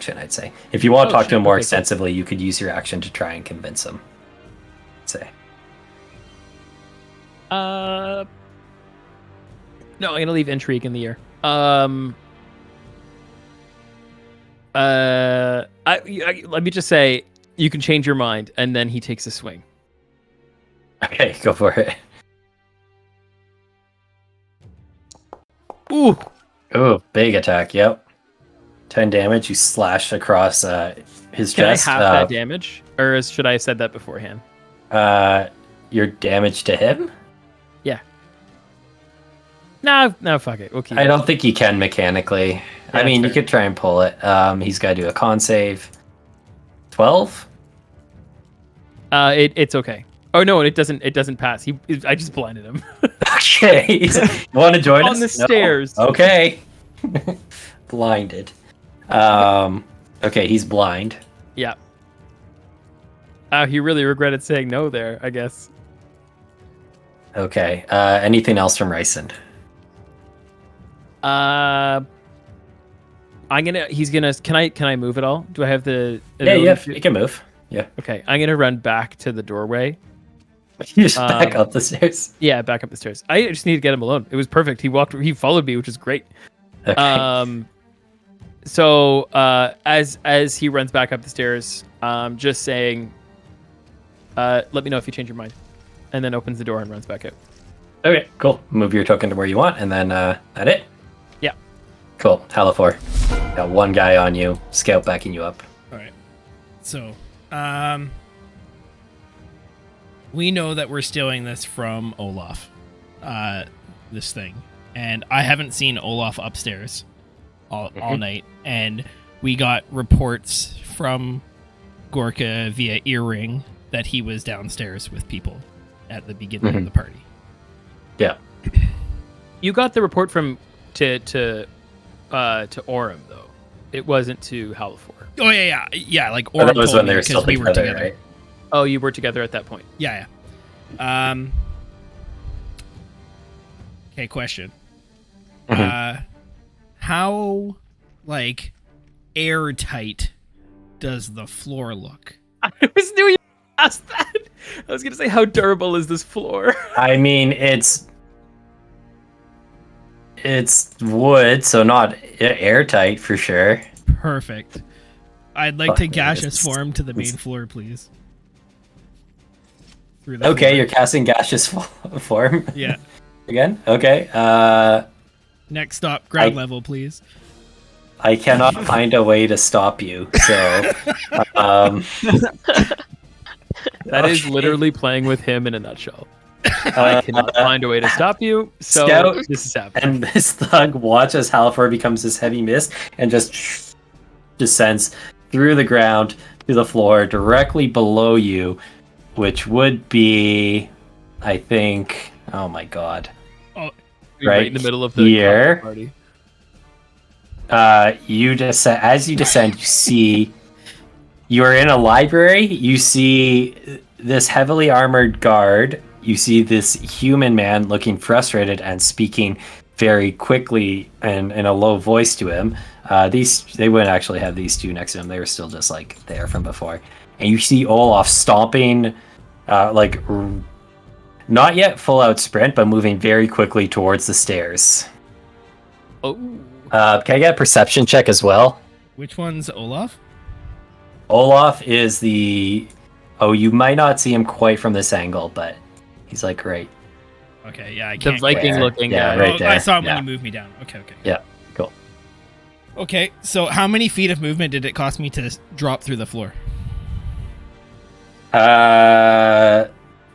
action, I'd say. If you want to talk to him more okay. extensively, you could use your action to try and convince him. Say. No, I'm gonna leave intrigue in the air. Let me just say, you can change your mind, and then he takes a swing. Okay, go for it. Ooh, Big attack. Yep. 10 damage. You slash across his can chest. I half that damage, or should I have said that beforehand? Your damage to him? Yeah. No, fuck it. We'll keep I it. don't think you can mechanically. Yeah, I mean, fair. you could try and pull it. He's got to do a con save. 12? It's okay. Oh no, it doesn't pass. I just blinded him. Okay. You want to join us? On the stairs. Okay. Blinded. Okay, he's blind. Yeah. He really regretted saying no there, I guess. Okay. Anything else from Ryson? He's gonna. Can I move at all? Do I have the? Yeah, ability to- you can move. Yeah. Okay, I'm gonna run back to the doorway. You just back up the stairs. Yeah, back up the stairs. I just need to get him alone. It was perfect. He followed me, which is great. Okay. So as he runs back up the stairs, just saying, let me know if you change your mind, and then opens the door and runs back out. Okay, cool. Move your token to where you want, and then that it? Yeah. Cool. Halafor. Got one guy on you. Scout backing you up. All right. So, we know that we're stealing this from Olaf, this thing, and I haven't seen Olaf upstairs all night, and we got reports from Gorka via earring that he was downstairs with people at the beginning of the party. Yeah. You got the report from to Orem though. It wasn't to Halafor. Oh yeah. Like But that Orem was told when me they were because still we were together. right? Oh, you were together at that point. Yeah. Okay, question. How like airtight does the floor look? I was knew you asked that. I was gonna say, how durable is this floor? I mean, it's wood, so not airtight for sure. Perfect. I'd like to gaseous form to the main it's- floor, please. Through the Okay, floor. you're casting gaseous form. Yeah. Again? Okay. Next stop, ground I- level, please. I cannot find a way to stop you, so That is literally playing with him in a nutshell. I cannot find a way to stop you, so Scout this is happening. and this thug watch as Halafor becomes this heavy mist and just descends through the ground to the floor directly below you, which would be, I think, oh my god. Oh, Right in the middle of the here. party. You just as you descend, you see you are in a library. You see this heavily armored guard. You see this human man looking frustrated and speaking very quickly and in a low voice to him. They wouldn't actually have these two next to him. They were still just like there from before. And you see Olaf stomping, not yet full out sprint, but moving very quickly towards the stairs. Oh, Can I get a perception check as well? which one's Olaf? Olaf is the... Oh, you might not see him quite from this angle, but he's like right. Okay, yeah, I the can't. Viking looking Yeah, guy. right I there. saw him Yeah. when you moved me down. Okay. Yeah, cool. Okay, so how many feet of movement did it cost me to drop through the floor?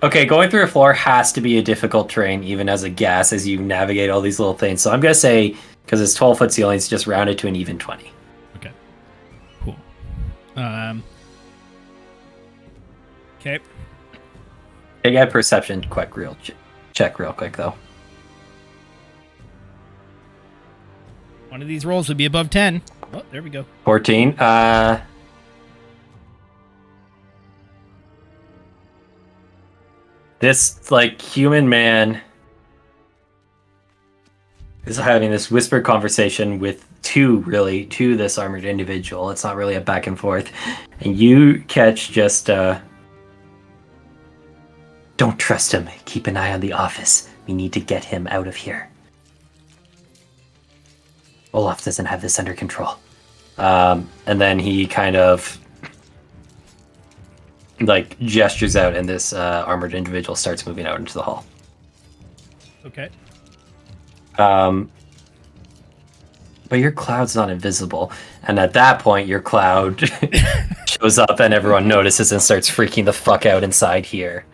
Okay, going through a floor has to be a difficult terrain, even as a guess, as you navigate all these little things. So I'm going to say, because it's 12-foot ceilings, just round it to an even 20. Okay. Cool. Okay. I get a perception check real quick, though. One of these rolls would be above 10. Oh, there we go. 14. This, like, human man is having this whispered conversation with two to this armored individual. It's not really a back and forth. And you catch just don't trust him. Keep an eye on the office. We need to get him out of here. Olaf doesn't have this under control. And then he kind of like gestures out, and this armored individual starts moving out into the hall. Okay. But your cloud's not invisible, and at that point, your cloud shows up, and everyone notices and starts freaking the fuck out inside here.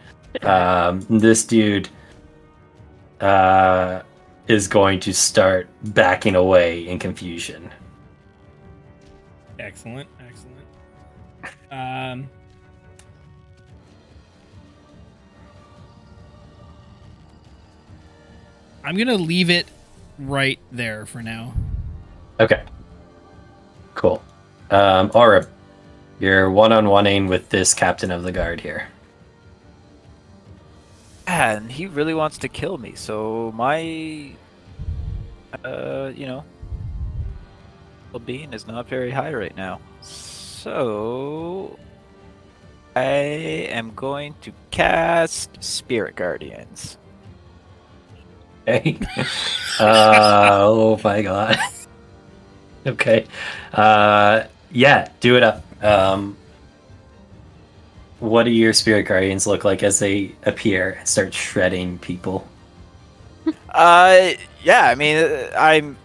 This dude is going to start backing away in confusion. Excellent. I'm gonna leave it right there for now. Okay. Cool. Orib, you're one-on-one-ing with this captain of the guard here. And he really wants to kill me, so my, well-being is not very high right now. So, I am going to cast Spirit Guardians. Okay. Oh my god. Okay. Yeah, do it up. What do your spirit guardians look like as they appear and start shredding people? Yeah, I mean, I'm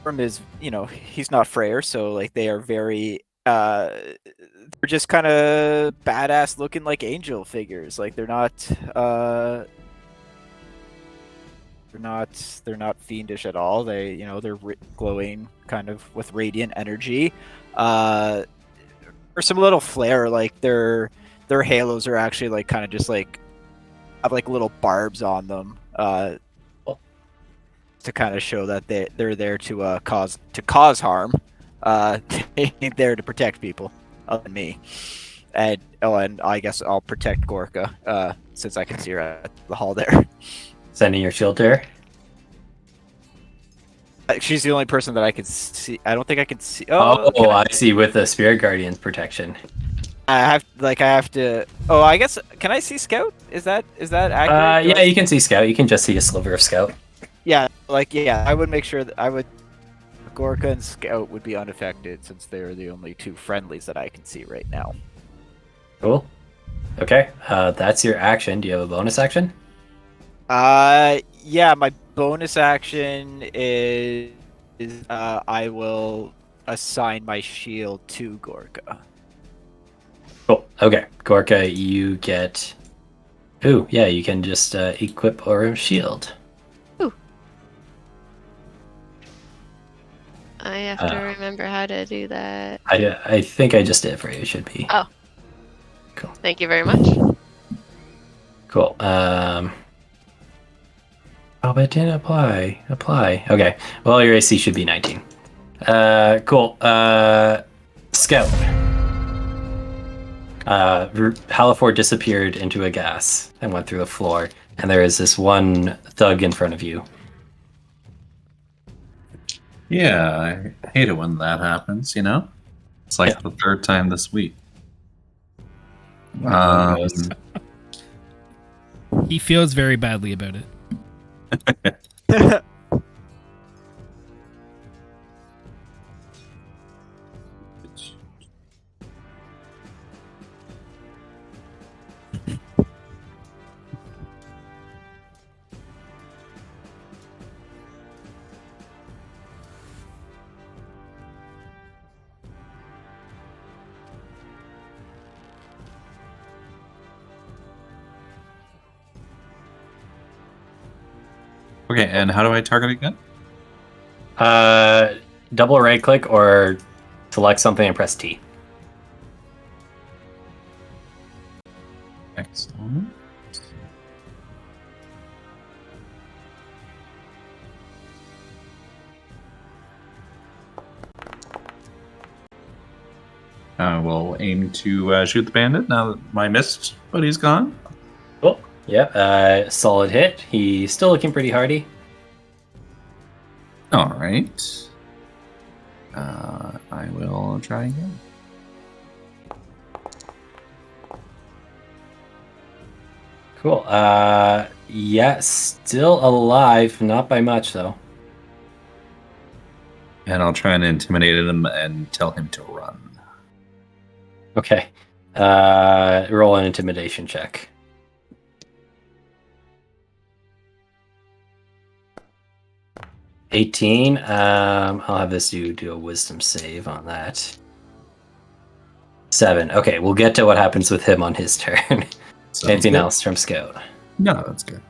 from his, he's not Freyr, so like they are very, they're just kind of badass looking like angel figures. Like they're not fiendish at all. They, they're glowing kind of with radiant energy. For some little flair, like their halos are actually like kind of just like have like little barbs on them to kind of show that they're there to cause harm. They ain't there to protect people other than me. And I guess I'll protect Gorka since I can see her at the hall there. Sending your shield to her? She's the only person that I can see. I don't think I can see. Oh, I see. With the spirit guardian's protection. I have to. Oh, I guess. Can I see Scout? Is that accurate? Yeah, you can see Scout. You can just see a sliver of Scout. Yeah, I would make sure that Gorka and Scout would be unaffected since they're the only two friendlies that I can see right now. Cool. Okay, that's your action. Do you have a bonus action? Yeah, my bonus action is I will assign my shield to Gorka. Cool. Okay, Gorka, you get. Ooh, yeah, you can just equip Orib's shield. Ooh. I have to remember how to do that. I think I just did it for you. It should be. Oh. Cool. Thank you very much. Cool. Oh, but it didn't apply. Okay. Well, your AC should be 19. Cool. Scout. Haliford disappeared into a gas and went through the floor, and there is this one thug in front of you. Yeah, I hate it when that happens, It's like the third time this week. He feels very badly about it. Okay, and how do I target again? Double right click or select something and press T. Excellent. We'll aim to shoot the bandit now that my missed buddy's gone. Cool. Yep. Solid hit. He's still looking pretty hardy. All right. I will try again. Cool. Yeah, still alive, not by much though. And I'll try and intimidate him and tell him to run. Okay. Roll an intimidation check. $18. I'll have this dude do a wisdom save on that. 7. Okay, we'll get to what happens with him on his turn. Sounds Anything good. else from Scout? No, that's good.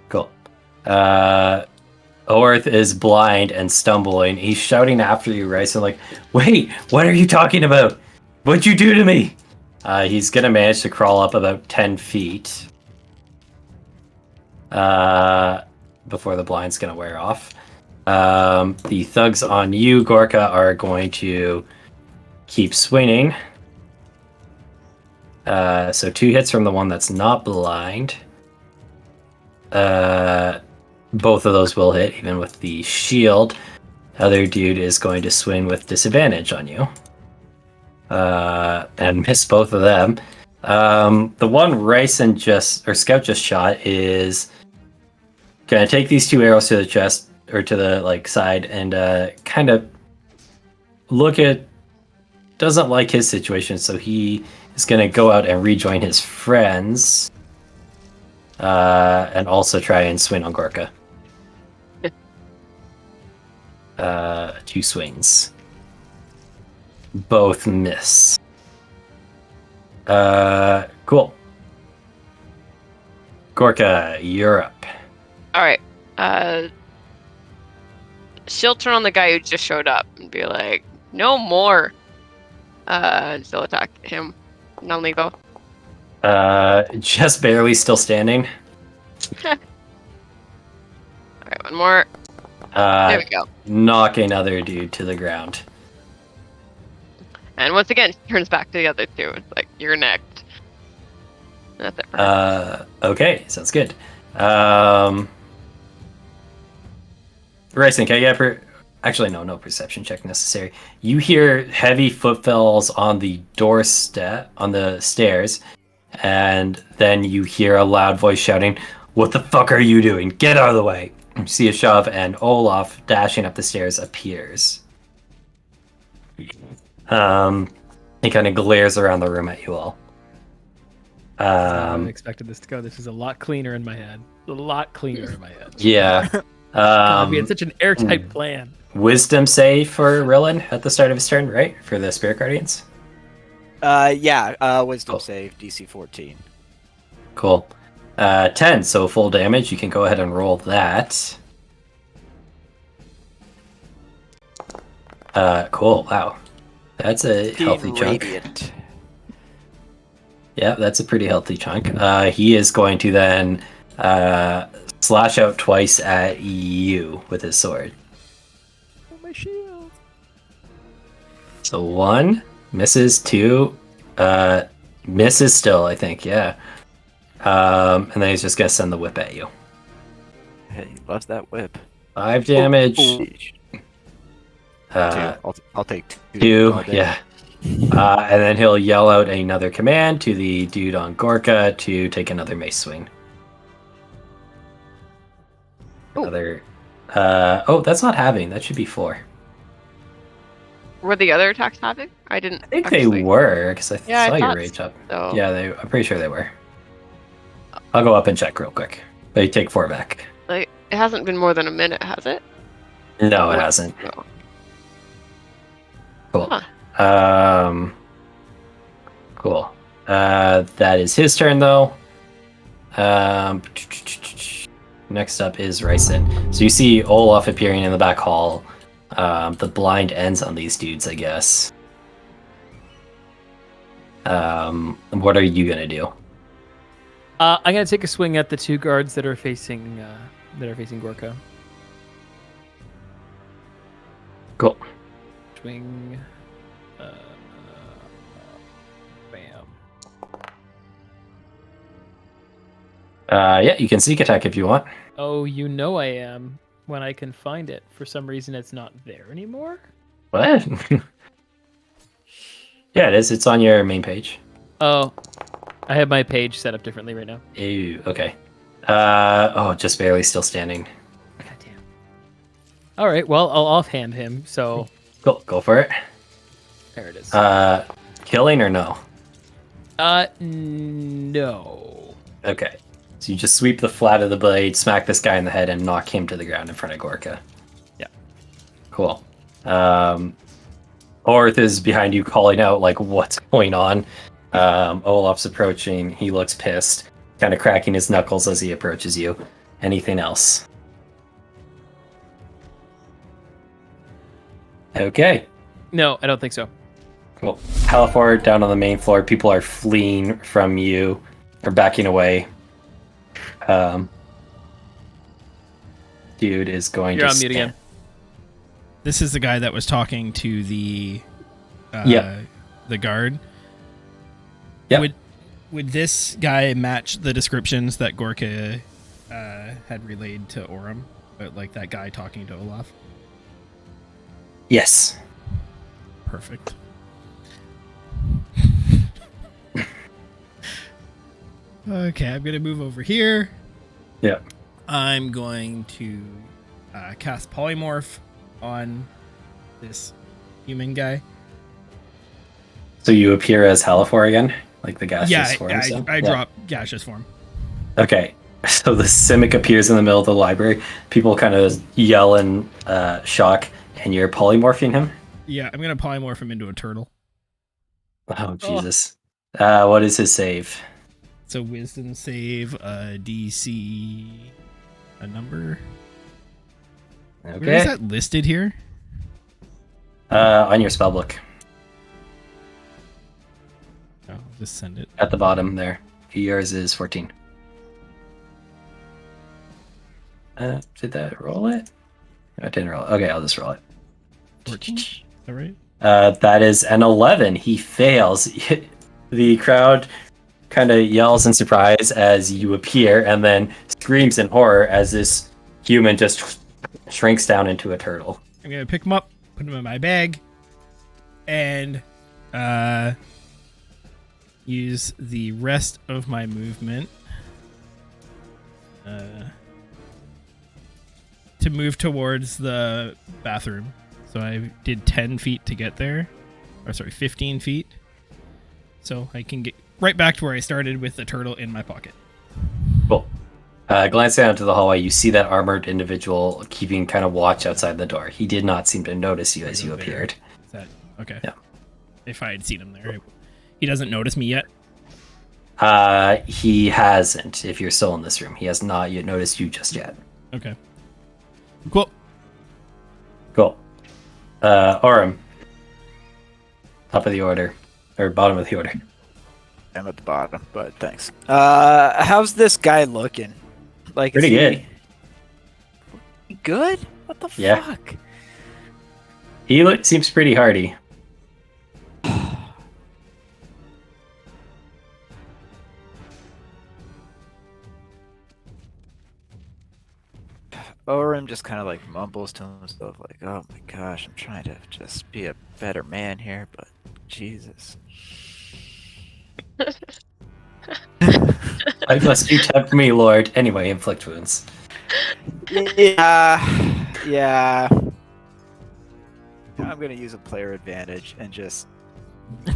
Cool. Orth is blind and stumbling. He's shouting after you, right? So like, wait, what are you talking about? What'd you do to me? He's gonna manage to crawl up about 10 feet. Before the blind's gonna wear off. The thugs on you, Gorka, are going to keep swinging. So 2 hits from the one that's not blind. Both of those will hit, even with the shield. Other dude is going to swing with disadvantage on you. And miss both of them. The one Scout just shot is gonna take these 2 arrows to the chest, or to the side, and kind of doesn't like his situation, so he is gonna go out and rejoin his friends. And also try and swing on Gorka. 2 swings. Both miss. Cool. Gorka, you're up. All right. She'll turn on the guy who just showed up and be like, "No more." And she'll attack him. Non-lethal. Just barely still standing. All right, one more. There we go. Knock another dude to the ground. And once again, she turns back to the other 2. It's like, "You're next." And that's it for her. Okay, sounds good. Racing, can I get actually no perception check necessary. You hear heavy footfalls on the doorstep, on the stairs, and then you hear a loud voice shouting, "What the fuck are you doing? Get out of the way!" You see a shove, and Olaf, dashing up the stairs, appears. He kind of glares around the room at you all. I expected this to go. This is a lot cleaner in my head. A lot cleaner in my head. Yeah. God, we had such an airtight plan. Wisdom save for Rillen at the start of his turn, right? For the Spirit Guardians? Wisdom Cool. save, DC 14. Cool. 10, so full damage. You can go ahead and roll that. Cool, wow. That's a healthy chunk. Radiant. Yeah, that's a pretty healthy chunk. He is going to then slash out twice at you with his sword. Oh, my shield. So 1, misses, 2, misses still, I think, yeah. And then he's just going to send the whip at you. Hey, he loves that whip. 5 damage. Two. I'll take 2. 2, all day. yeah. And then he'll yell out another command to the dude on Gorka to take another mace swing. Ooh. Another. That's not having. That should be 4. Were the other attacks having? I didn't. I think actually. they were, because I Yeah, I saw your thought rage up. So. Yeah, I'm pretty sure they were. I'll go up and check real quick. But you take 4 back. Like, it hasn't been more than a minute, has it? No, it hasn't. No. Cool. Huh. Cool. That is his turn, though. Next up is Ryson. So you see Olaf appearing in the back hall. The blind ends on these dudes, I guess. What are you gonna do? I'm gonna take a swing at the 2 guards that are facing Gorka. Cool. Swing. Bam. Yeah, you can sneak attack if you want. Oh, you know I am. When I can find it. For some reason, it's not there anymore. What? Yeah, it is. It's on your main page. Oh, I have my page set up differently right now. Ew, okay. Just barely still standing. God damn. All right, well, I'll offhand him. So Cool, go for it. there it is. Killing or no? No. Okay. So you just sweep the flat of the blade, smack this guy in the head, and knock him to the ground in front of Gorka. Yeah. Cool. Orth is behind you calling out, like, what's going on? Olaf's approaching. He looks pissed, kind of cracking his knuckles as he approaches you. Anything else? Okay. No, I don't think so. Cool. Halifor down on the main floor. People are fleeing from you, or backing away. Dude is going You're to on mute again. This is the guy that was talking to the Yep. the guard. Yep. Would this guy match the descriptions that Gorka had relayed to Orem? Like that guy talking to Olaf? Yes. Perfect. Okay, I'm going to move over here. Yep. I'm going to cast Polymorph on this human guy. So you appear as Halifor again? Like the gaseous Yeah, form? I drop gaseous form. Okay. So the Simic appears in the middle of the library. People kind of yell in shock, and you're polymorphing him? Yeah, I'm going to polymorph him into a turtle. Oh, Jesus. What is his save? It's a wisdom save, DC, a number. Where is Okay. that listed here? On your spellbook. Oh, I'll just send it. At the bottom there. Yours is 14. Did that roll it? I didn't roll it. Okay, I'll just roll it. 14? Is that right? That is an 11. He fails. The crowd kind of yells in surprise as you appear and then screams in horror as this human just shrinks down into a turtle. I'm going to pick him up, put him in my bag, and use the rest of my movement to move towards the bathroom. So I did 10 feet to get there. Or sorry, 15 feet. So I can get right back to where I started with the turtle in my pocket. Cool. Glancing out into the hallway, you see that armored individual keeping kind of watch outside the door. He did not seem to notice you as you Right there. appeared. Is that okay? Yeah. If I had seen him there, he doesn't notice me yet. He hasn't, if you're still in this room. He has not yet noticed you just yet. Okay. Cool. Cool. Orem. Top of the order. Or bottom of the order. I'm at the bottom, but thanks. How's this guy looking? Like, Pretty is good. he good? What the Yeah. fuck? He seems pretty hardy. Orem just kind of like mumbles to himself, like, "Oh my gosh, I'm trying to just be a better man here, but Jesus." I must you tempt me, Lord. Anyway, inflict wounds. Yeah. I'm gonna use a player advantage and just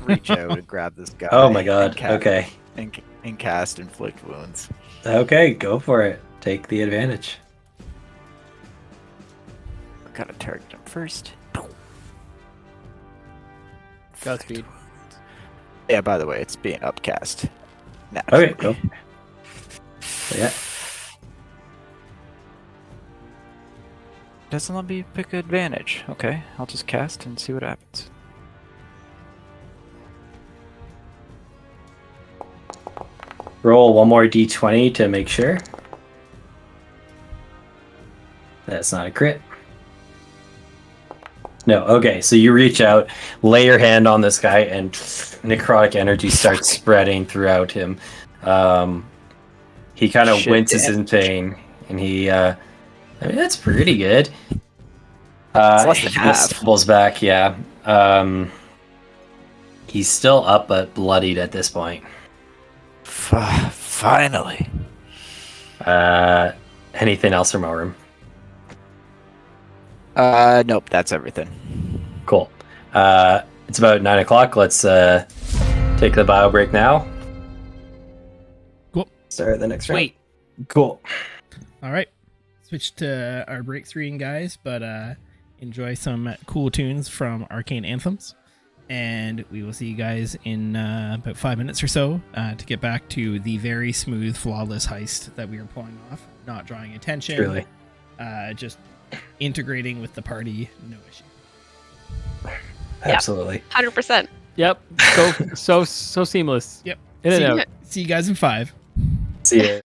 reach out and grab this guy. Oh my god. and ca- Okay. And cast inflict wounds. Okay, go for it. Take the advantage. Gotta target him first. Godspeed. Yeah, by the way, it's being upcast. Naturally. Okay, go. So, yeah. Doesn't let me pick advantage. Okay, I'll just cast and see what happens. Roll one more d20 to make sure. That's not a crit. No, okay, so you reach out, lay your hand on this guy, and necrotic energy starts spreading throughout him. He kind of Shit winces damage. in pain, and he, I mean, that's pretty good. It's less than he half. stumbles back. Yeah. He's still up but bloodied at this point. Finally. Anything else from Orim? Nope, that's everything. Cool. It's about 9 o'clock. Let's take the bio break now. Cool. Start the next round. Wait. Cool. All right. Switch to our break screen, guys, but enjoy some cool tunes from Arcane Anthems. And we will see you guys in about 5 minutes or so to get back to the very smooth, flawless heist that we were pulling off. Not drawing attention. Truly. Just integrating with the party. No issue. Absolutely. 100%. Yep. So seamless. Yep. In and out. See you guys in 5. See ya.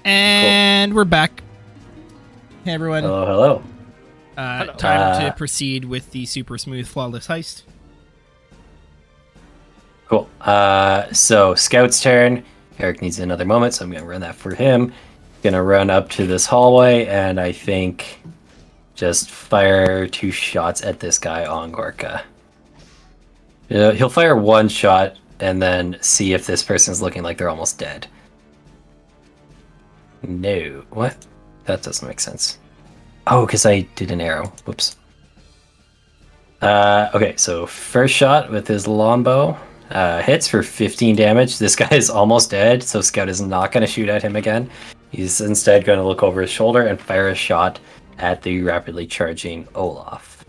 And we're back. Hey, everyone. Hello, hello. Hello. Time to proceed with the super smooth, flawless heist. Cool. So Scout's turn. Eric needs another moment, so I'm gonna run that for him. Gonna run up to this hallway, and I think just fire 2 shots at this guy on Gorka. He'll fire 1 shot and then see if this person's looking like they're almost dead. No. What? That doesn't make sense. Oh, because I did an arrow. Whoops. Okay, so first shot with his longbow. Hits for 15 damage. This guy is almost dead, so Scout is not going to shoot at him again. He's instead going to look over his shoulder and fire a shot at the rapidly charging Olaf.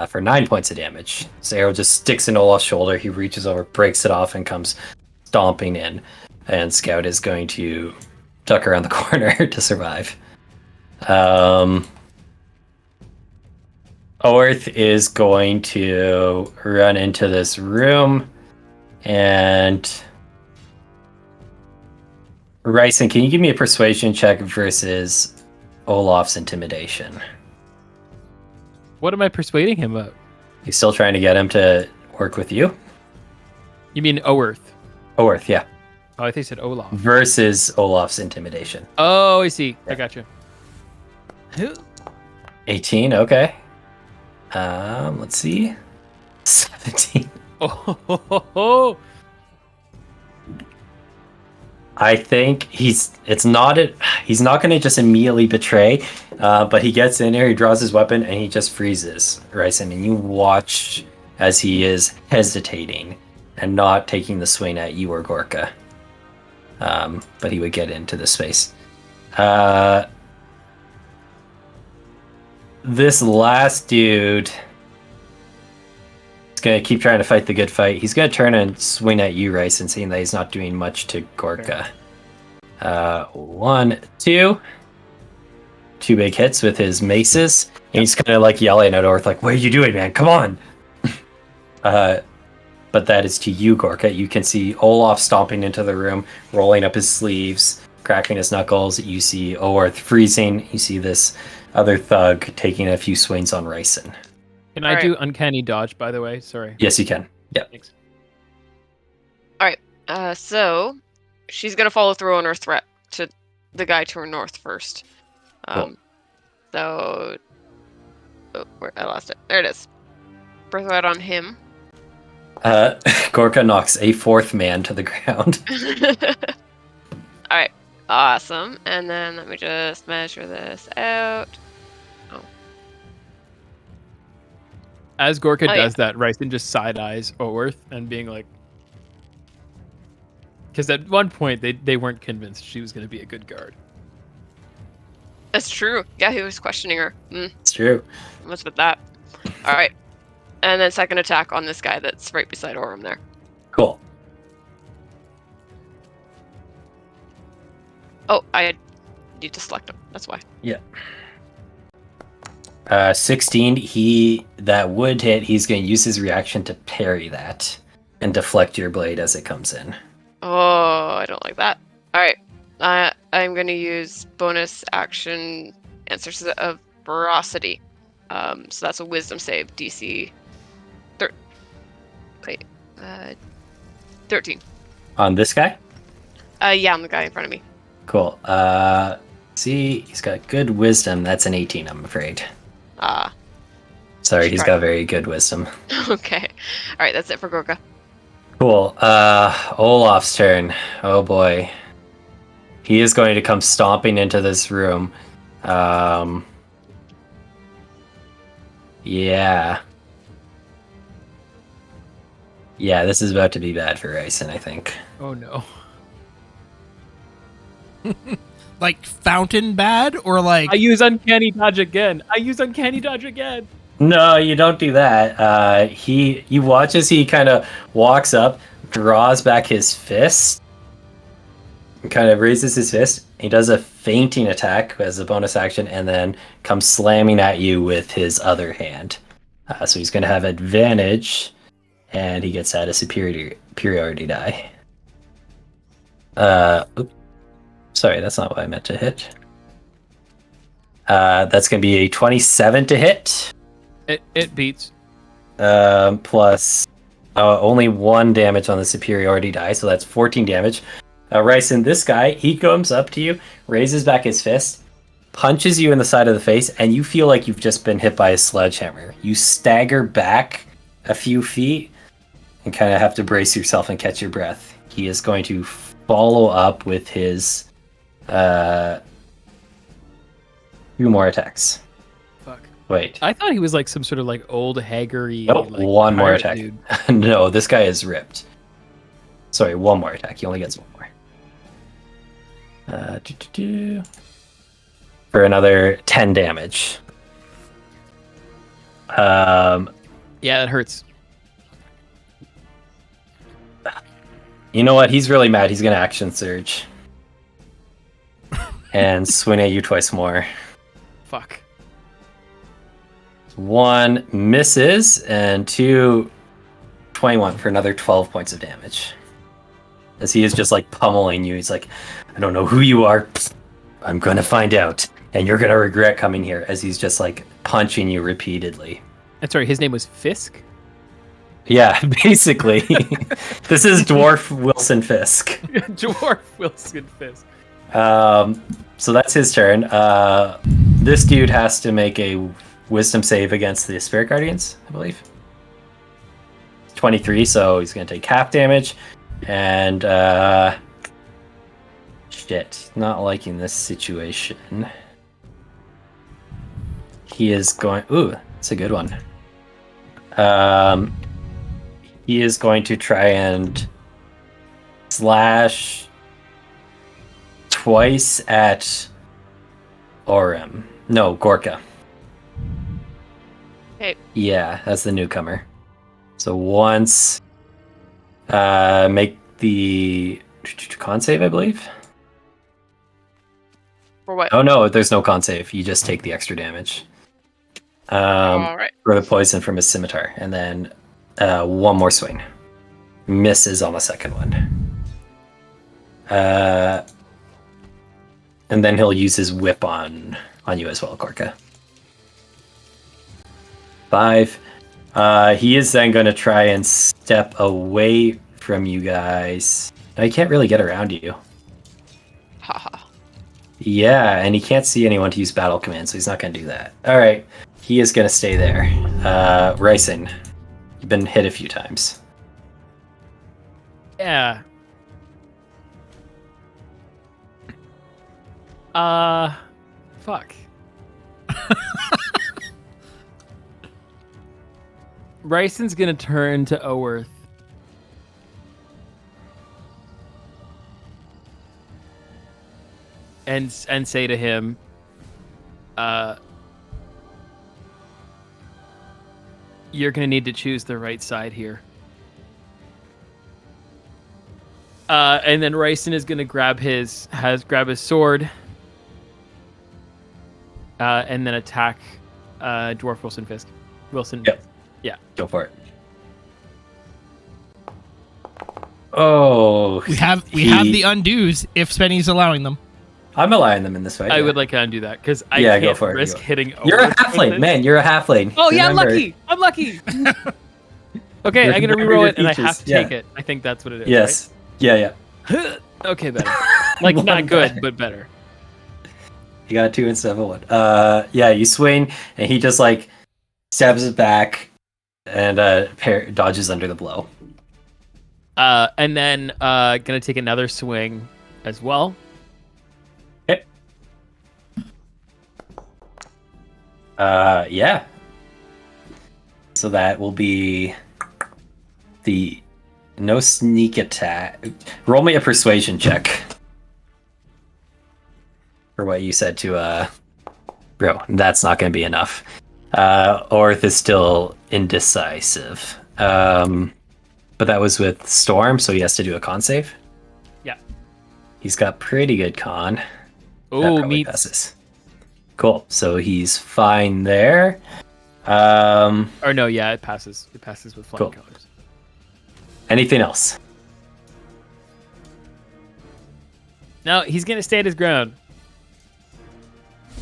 For 9 points of damage. So arrow just sticks in Olaf's shoulder. He reaches over, breaks it off, and comes stomping in. And Scout is going to duck around the corner to survive. Orth is going to run into this room, and Ryson, can you give me a persuasion check versus Olaf's intimidation? What am I persuading him of? You still trying to get him to work with you? You mean Oerth? Orth, yeah. Oh, I think you said Olaf. Versus Olaf's intimidation. Oh, I see. I got you. 18, okay. Let's see. 17. Oh. I think he's not going to just immediately betray, but he gets in there, he draws his weapon, and he just freezes Ryson, and you watch as he is hesitating and not taking the swing at you or Gorka. But he would get into the space. This last dude is going to keep trying to fight the good fight. He's going to turn and swing at you, Ryson, seeing that he's not doing much to Gorka. 1, 2. 2 big hits with his maces. And he's kind of like yelling at Orth, like, what are you doing, man? Come on! But that is to you, Gorka. You can see Olaf stomping into the room, rolling up his sleeves, cracking his knuckles. You see Orth freezing. You see this other thug taking a few swings on Ryson. Can I do uncanny dodge, by the way? Sorry. Yes, you can. Yeah. Thanks. So she's gonna follow through on her threat to the guy to her north first. Cool. So, I lost it. There it is. Breath threat on him. Gorka knocks a 4th man to the ground. All right. Awesome. And then let me just measure this out. As Gorka Oh, does that, Ryson just side eyes Oerth and being like, because at one point they weren't convinced she was going to be a good guard. That's true. Yeah, he was questioning her. It's true. What's with that? All right. And then second attack on this guy that's right beside Orem there. Cool. Oh, I need to select him. That's why. Yeah. 16. That would hit. He's going to use his reaction to parry that and deflect your blade as it comes in. Oh, I don't like that. All right. I'm going to use bonus action answers of ferocity. So that's a wisdom save, DC 13. On this guy? Yeah, I'm the guy in front of me. Cool. See, he's got good wisdom. That's an 18, I'm afraid. Sorry, he's got very good wisdom. Okay. All right, that's it for Gorka. Cool. Olaf's turn. Oh boy. He is going to come stomping into this room. Yeah. Yeah, this is about to be bad for Ryson, I think. Oh no. Like fountain bad or like I use uncanny dodge again. No, you don't do that. You watch as he kind of walks up, draws back his fist, and kind of raises his fist. He does a feinting attack as a bonus action, and then comes slamming at you with his other hand. So he's going to have advantage, and he gets that a superiority die. Sorry, that's not what I meant to hit. That's going to be a 27 to hit. It beats. Plus only 1 damage on the superiority die, so that's 14 damage. Ryson, this guy, he comes up to you, raises back his fist, punches you in the side of the face, and you feel like you've just been hit by a sledgehammer. You stagger back a few feet and kind of have to brace yourself and catch your breath. He is going to follow up with his 2 more attacks. Fuck. Wait. I thought he was like some sort of like old haggery. Nope, like, 1 more pirate attack. dude. No, this guy is ripped. Sorry, 1 more attack. He only gets 1 more. For another 10 damage. Yeah, that hurts. You know what? He's really mad. He's going to action surge. And swing at you twice more. Fuck. 1 misses, and 2, 21 for another 12 points of damage. As he is just like pummeling you. He's like, I don't know who you are. I'm going to find out. And you're going to regret coming here. As he's just like punching you repeatedly. And sorry, his name was Fisk? Yeah, basically. This is Dwarf Wilson Fisk. Dwarf Wilson Fisk. So that's his turn. This dude has to make a wisdom save against the Spirit Guardians, I believe. 23, so he's going to take half damage. And, shit, not liking this situation. He is going... Ooh, that's a good one. He is going to try and slash twice at Orem. No, Gorka. Okay. Yeah, that's the newcomer. So once, make the con save, I believe. For what? Oh no, there's no con save. You just take the extra damage. All right. For the poison from his scimitar, and then 1 more swing. Misses on the second one. And then he'll use his whip on you as well, Gorka. 5. He is then going to try and step away from you guys. Now, he can't really get around you. Haha. Yeah, and he can't see anyone to use battle command, so he's not going to do that. All right, he is going to stay there. Ryson, you've been hit a few times. Yeah. Fuck. Ryson's gonna turn to Owerth. And say to him, you're gonna need to choose the right side here. And then Ryson is gonna grab his sword, and then attack Dwarf Wilson Fisk. Wilson. Yep. Yeah. Go for it. Oh, We have the undos if Spenny's allowing them. I'm allowing them in this fight. I yeah. would like to undo that because I Yeah, go can't for it, risk go. hitting. You're a Owerth half with lane, this. man. You're a half lane. Oh yeah, I'm Remember. lucky. I'm lucky. Okay, You're I'm gonna remembering reroll your it, and I have features, to take yeah. it. I think that's what it is. Yes. Yeah. Right? Okay, better. Like One not good, better. but better. You got a 2 instead of a 1. Yeah, you swing, and he just like stabs it back, and dodges under the blow. And then gonna take another swing as well. Okay. Yeah. So that will be the no sneak attack. Roll me a persuasion check for what you said to bro. That's not going to be enough. Orth is still indecisive. But that was with Storm, so he has to do a con save. Yeah. He's got pretty good con. That Oh, probably meets. passes. Cool. So he's fine there. Or no, yeah, it passes. It passes with flying Cool. colors. Anything else? No, he's gonna stand his ground.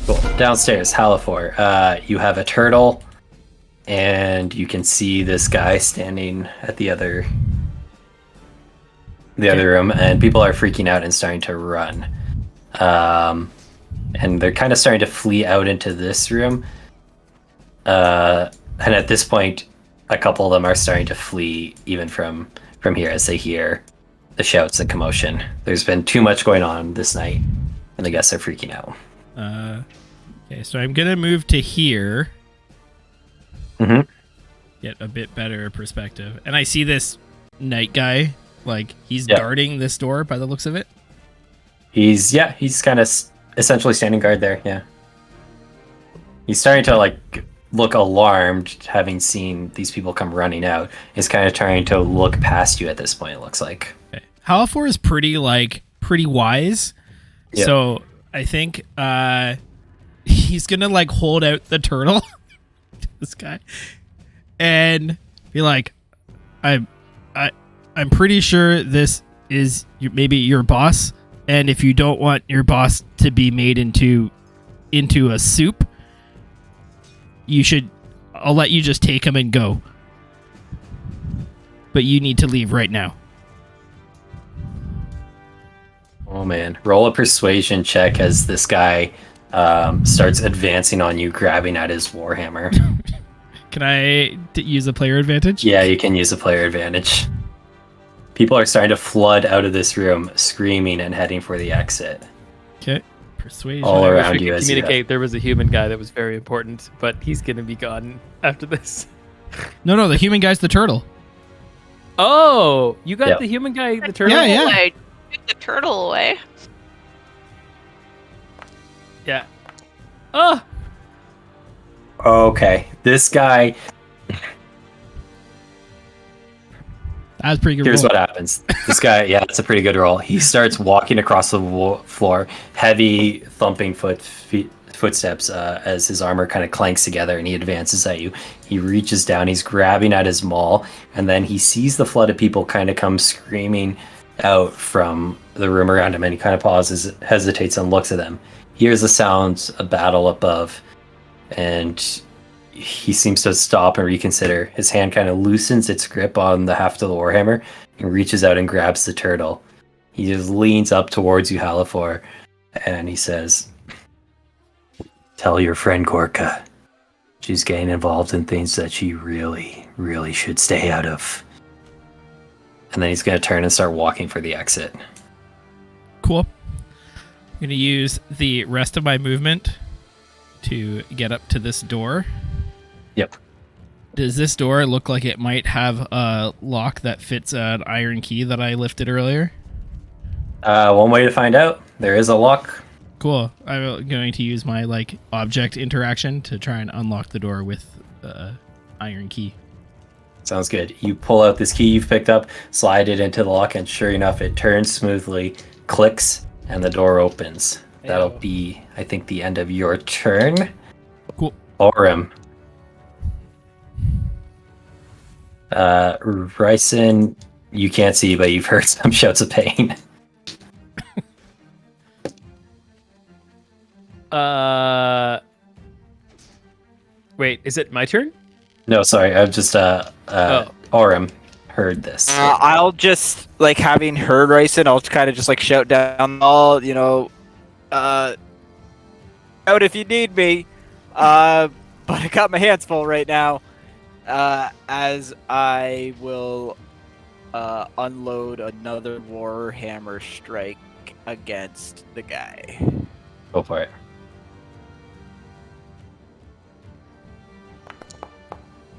Cool. Downstairs, Halifor, you have a turtle, and you can see this guy standing at the other room, and people are freaking out and starting to run. And they're kind of starting to flee out into this room. And at this point, a couple of them are starting to flee even from here as they hear the shouts and commotion. There's been too much going on this night, and the guests are freaking out. Okay, so I'm gonna move to here. Mm-hmm. Get a bit better perspective, and I see this night guy. Like he's Yeah. guarding this door by the looks of it. He's kind of essentially standing guard there. Yeah. He's starting to like look alarmed, having seen these people come running out. He's kind of trying to look past you at this point. It looks like. Okay. Halifor is pretty wise, Yeah. so I think he's gonna like hold out the turtle to this guy and be like, I'm pretty sure this is maybe your boss, and if you don't want your boss to be made into a soup, I'll let you just take him and go. But you need to leave right now. Oh man, roll a persuasion check as this guy starts advancing on you, grabbing at his warhammer. Can I use a player advantage? Yeah, you can use a player advantage. People are starting to flood out of this room, screaming and heading for the exit. Okay. Persuasion. All I wish around we you could as you communicate there was a human guy that was very important, but he's gonna be gone after this. No, the human guy's the turtle. Oh, you got Yep. the human guy, the turtle? Yeah. Away. Take the turtle away. Yeah. Oh, Okay, this guy. That was pretty good. Here's roll. what happens. This guy, yeah, it's a pretty good roll. He starts walking across the floor, heavy thumping footsteps as his armor kind of clanks together, and he advances at you. He reaches down, he's grabbing at his maul, and then he sees the flood of people kind of come screaming out from the room around him, and he kind of pauses, hesitates, and looks at them. Hears the sounds of battle above, and he seems to stop and reconsider. His hand kind of loosens its grip on the haft of the warhammer and reaches out and grabs the turtle. He just leans up towards you, Halifor, and he says, "Tell your friend Gorka she's getting involved in things that she really, really should stay out of." And then he's going to turn and start walking for the exit. Cool. I'm going to use the rest of my movement to get up to this door. Yep. Does this door look like it might have a lock that fits an iron key that I lifted earlier? One way to find out. There is a lock. Cool. I'm going to use my object interaction to try and unlock the door with iron key. Sounds good. You pull out this key you've picked up, slide it into the lock, and sure enough, it turns smoothly, clicks, and the door opens. That'll be, I think, the end of your turn. Cool. Orem. Ryson, you can't see, but you've heard some shouts of pain. Wait, is it my turn? No, sorry, I've just, Orem heard this. I'll just, having heard Ryson, I'll kind of just, shout down all, out if you need me. But I got my hands full right now. As I will unload another Warhammer strike against the guy. Go for it.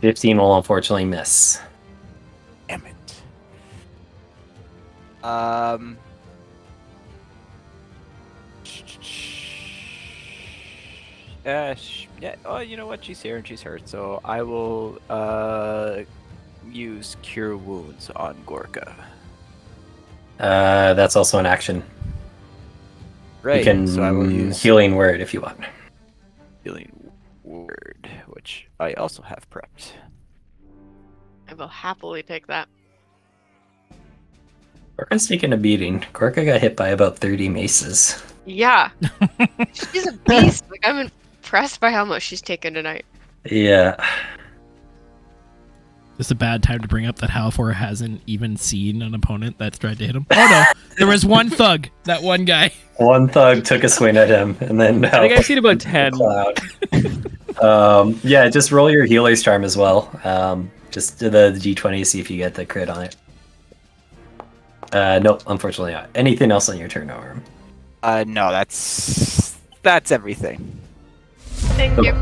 15 will unfortunately miss. Damn it. Yeah. Oh, you know what? She's here and she's hurt, so I will use Cure Wounds on Gorka. That's also an action. Right. You can so I will use Healing Word if you want. Healing Word, which I also have prepped. I will happily take that. Gorka's taking a beating. Gorka got hit by about 30 maces. Yeah. She's a beast. Like, I'm impressed by how much she's taken tonight. Yeah. Just a bad time to bring up that Halfor hasn't even seen an opponent that's tried to hit him. Oh no, there was one thug, that one guy. One thug took a swing at him, and then I think I've seen about 10. Yeah, just roll your healer's charm as well. Just do the d20 to see if you get the crit on it. Nope, unfortunately not. Anything else on your turn, Orm? No, that's everything. Thank you.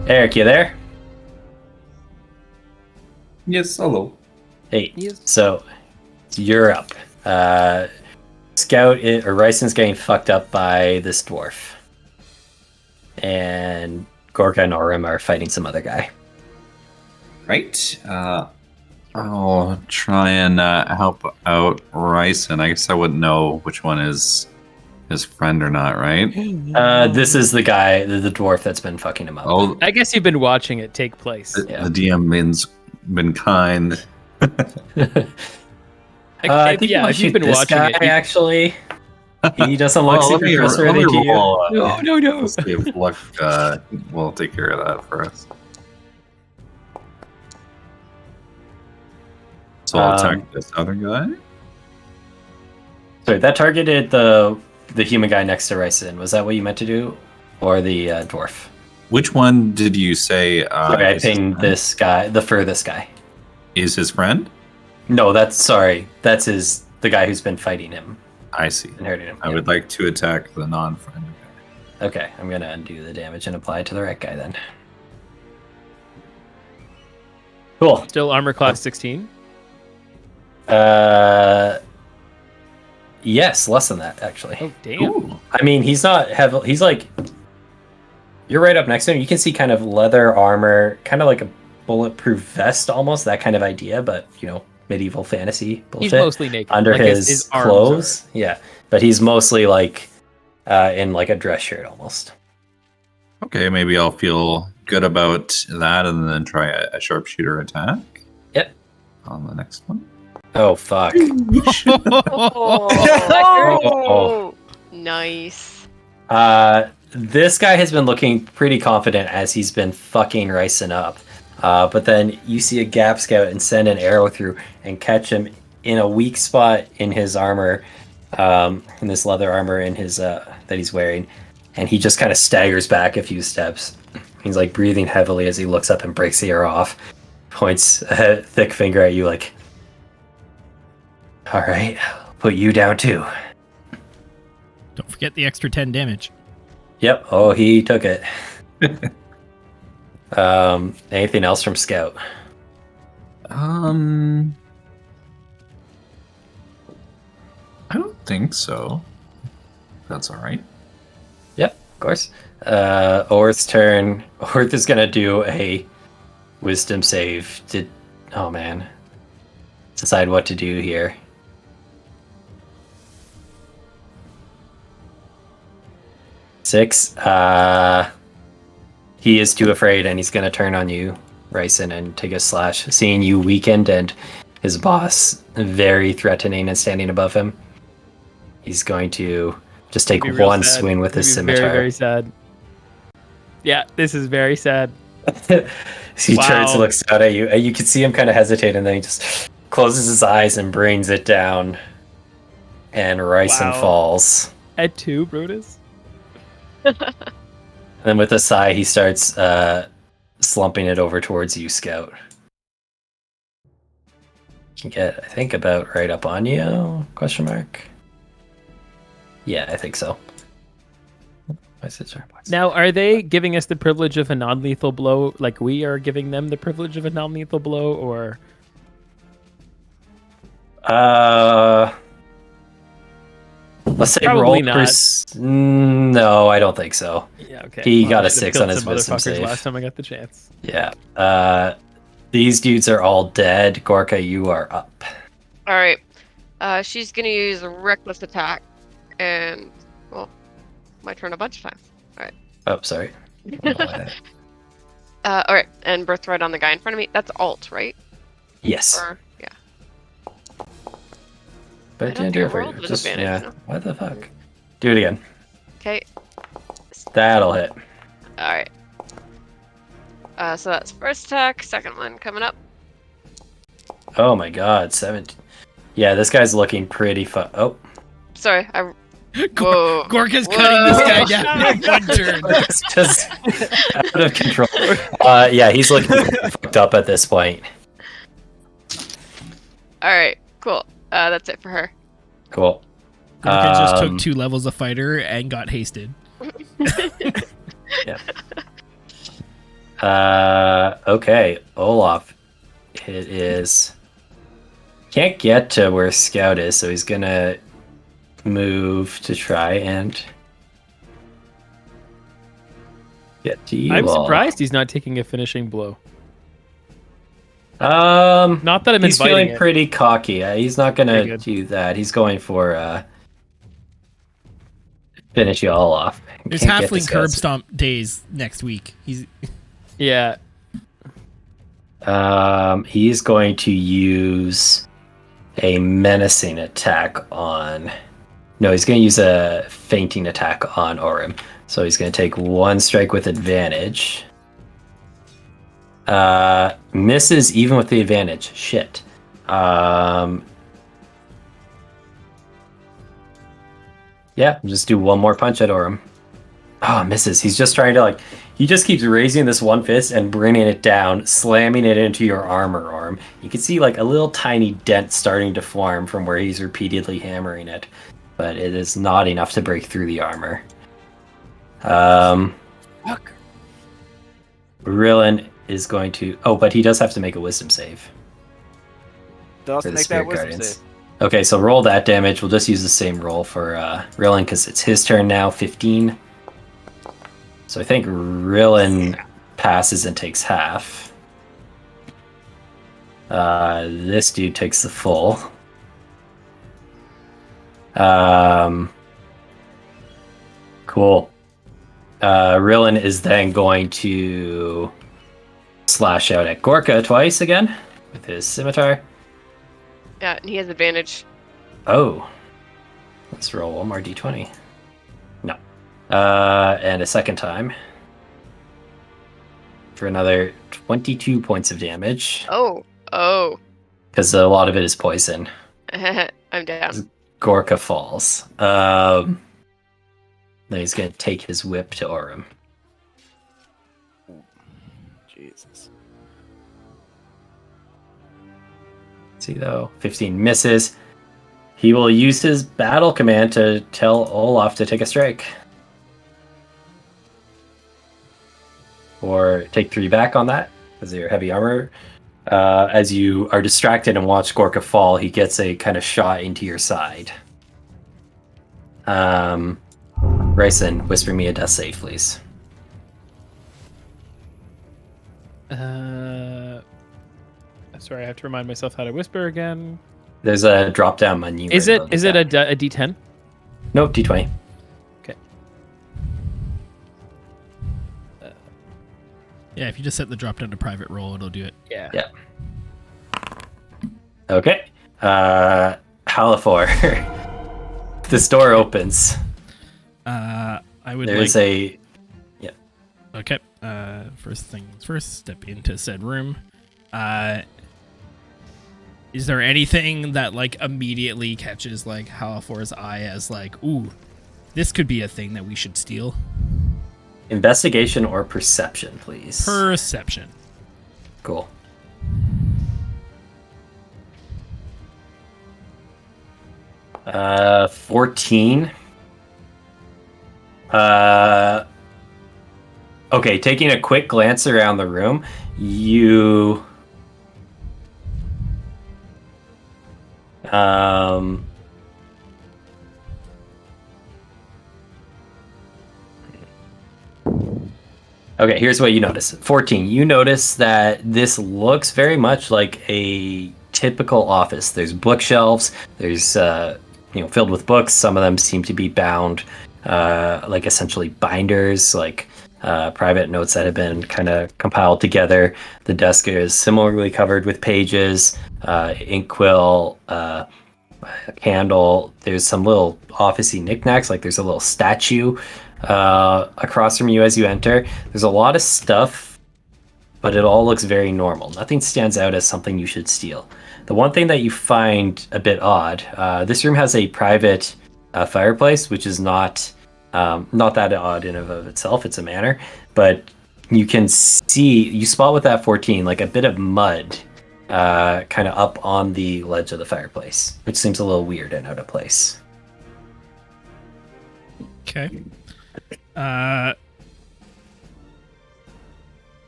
Eric, you there? Yes, hello. Hey, so you're up. Scout or Ryson's getting fucked up by this dwarf, and Gorka and Orem are fighting some other guy. Right. I'll try and help out Ryson. I guess I wouldn't know which one is his friend or not, right? This is the guy, the dwarf that's been fucking him up. Oh, I guess you've been watching it take place. the DM been kind. I think yeah, you might if you've shoot been this watching guy, it, actually. He doesn't look Well, super frustrated to you. No. Let's see if luck will take care of that for us. So I'll attack this other guy. Sorry, that targeted the human guy next to Ryson. Was that what you meant to do? Or the dwarf? Which one did you say? Sorry, I is his pinged friend? this guy, the furthest guy. Is his friend? No, that's the guy who's been fighting him I see. and hurting him. I Yeah. would like to attack the non-friend guy. Okay, I'm gonna undo the damage and apply it to the right guy then. Cool. Still armor class 16. Yes, less than that actually. Oh damn! Ooh. I mean, he's not heavy. He's like, you're right up next to him. You can see kind of leather armor, kind of like a bulletproof vest, almost that kind of idea. But medieval fantasy bullshit. He's mostly naked under like his arms clothes. Yeah, but he's mostly like in like a dress shirt almost. Okay, maybe I'll feel good about that and then try a sharpshooter attack. Yep. On the next one. Oh fuck. Oh, nice. This guy has been looking pretty confident as he's been fucking Ryson up. But then you see a gap scout and send an arrow through and catch him in a weak spot in his armor, in this leather armor in his that he's wearing, and he just kind of staggers back a few steps. He's like breathing heavily as he looks up and breaks the arrow off, points a thick finger at you like, "All right, I'll put you down too." Don't forget the extra 10 damage. Yep. Oh, he took it. Anything else from Scout? I don't think so. That's all right. Yep, of course. Orth's turn. Orth is gonna do a wisdom save to, oh man, decide what to do here. Six. He is too afraid, and he's gonna turn on you, Ryson, and take a slash. Seeing you weakened and his boss very threatening and standing above him, he's going to just take Be real one sad. swing with his Be scimitar. Very, very sad. Yeah, this is very sad. He turns, Wow. looks out at you, and you can see him kind of hesitate, and then he just closes his eyes and brings it down, and Ryson Wow. falls. At 2, Brutus. And then with a sigh, he starts slumping it over towards you, Scout. You can get, I think, about right up on you? Question mark. Yeah, I think so. Now, are they giving us the privilege of a non-lethal blow, like we are giving them the privilege of a non-lethal blow, or? Let's say Probably roll. not. No, I don't think so. Yeah, okay. He got a I should've 6 killed on his some wisdom motherfuckers save. Last time I got the chance. Yeah. These dudes are all dead. Gorka, you are up. All right. She's gonna use a reckless attack, and well, my turn a bunch of times. Oh, sorry. All right, and birthright on the guy in front of me. That's alt, right? Yes. Or yeah. But I it don't didn't do think it for rolled you. with Just, advantage, yeah. no. What the fuck? Do it again. Okay. That'll hit. All right. So that's first attack. Second one coming up. Oh my god, 17. Yeah, this guy's looking pretty Oh. Sorry. Whoa. Gorka's Whoa. cutting this guy down in one turn. It's just out of control. Yeah, he's looking fucked up at this point. All right. Cool. That's it for her. Cool. Gorka just took 2 levels of fighter and got hasted. Yeah. Okay, Olaf. It is. Can't get to where Scout is, so he's gonna move to try and get to you. I'm all. surprised he's not taking a finishing blow. Not that I'm he's inviting feeling it. pretty cocky. He's not Very gonna good. do that. He's going for finish you all off. There's Can't get halfling this curb guy's- stomp days next week. He's Yeah. He's going to use a menacing attack on. No, he's going to use a fainting attack on Orim. So he's going to take 1 strike with advantage. Misses even with the advantage. Shit. Yeah, just do 1 more punch at Orim. Oh, misses. He's just trying to he just keeps raising this one fist and bringing it down, slamming it into your armor arm. You can see a little tiny dent starting to form from where he's repeatedly hammering it, but it is not enough to break through the armor. fuck. Rillen is going to. Oh, but he does have to make a wisdom save Does for the make that Spirit wisdom Guardians. save. Okay, so roll that damage. We'll just use the same roll for Rillen because it's his turn now. 15. So I think Rillen passes and takes half. This dude takes the full. Cool. Rillen is then going to slash out at Gorka twice again with his scimitar. Yeah, and he has advantage. Oh. Let's roll 1 more d20. No. And a second time. For another 22 points of damage. Oh. Because a lot of it is poison. I'm down. Gorka falls. Then he's going to take his whip to Orim. Jesus. See though, 15 misses. He will use his battle command to tell Olaf to take a strike. Or take 3 back on that, because of your heavy armor. As you are distracted and watch Gorka fall, he gets a kind of shot into your side. Bryson, whisper me a death save, please. Sorry, I have to remind myself how to whisper again. There's a drop down menu. Is right it above is the it tab. a D10? Nope, D20. Okay. Yeah, if you just set the drop down to private roll, it'll do it. Yeah. Yeah. Okay. Halafor. This door opens. I would There's like. a. Okay. First things first. Step into said room. Is there anything that immediately catches Halafor's eye as ooh, this could be a thing that we should steal? Investigation or perception, please. Perception. Cool. Uh, 14. Okay, taking a quick glance around the room, you okay, here's what you notice. 14. You notice that this looks very much like a typical office. There's bookshelves. There's filled with books. Some of them seem to be bound, essentially binders, private notes that have been kind of compiled together. The desk is similarly covered with pages, inkwell, a candle. There's some little officey knickknacks, like there's a little statue across from you as you enter. There's a lot of stuff, but it all looks very normal. Nothing stands out as something you should steal. The one thing that you find a bit odd, this room has a private fireplace, which is not that odd in and of itself. It's a manor, but you spot with that 14 like a bit of mud kind of up on the ledge of the fireplace, which seems a little weird and out of place. Okay.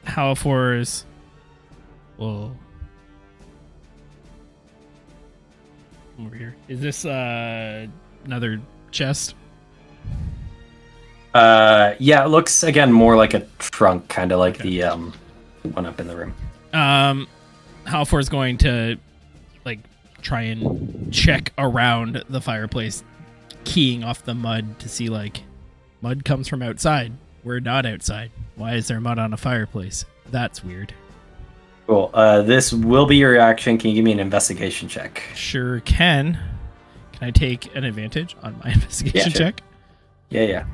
Halfor's will over here. Is this another chest? Yeah, it looks again more like a trunk, kind of like the one up in the room. Halfor's going to like try and check around the fireplace, keying off the mud to see like mud comes from outside. We're not outside. Why is there mud on a fireplace? That's weird. Cool. This will be your reaction. Can you give me an investigation check? Sure can. Can I take an advantage on my investigation sure. check? Yeah.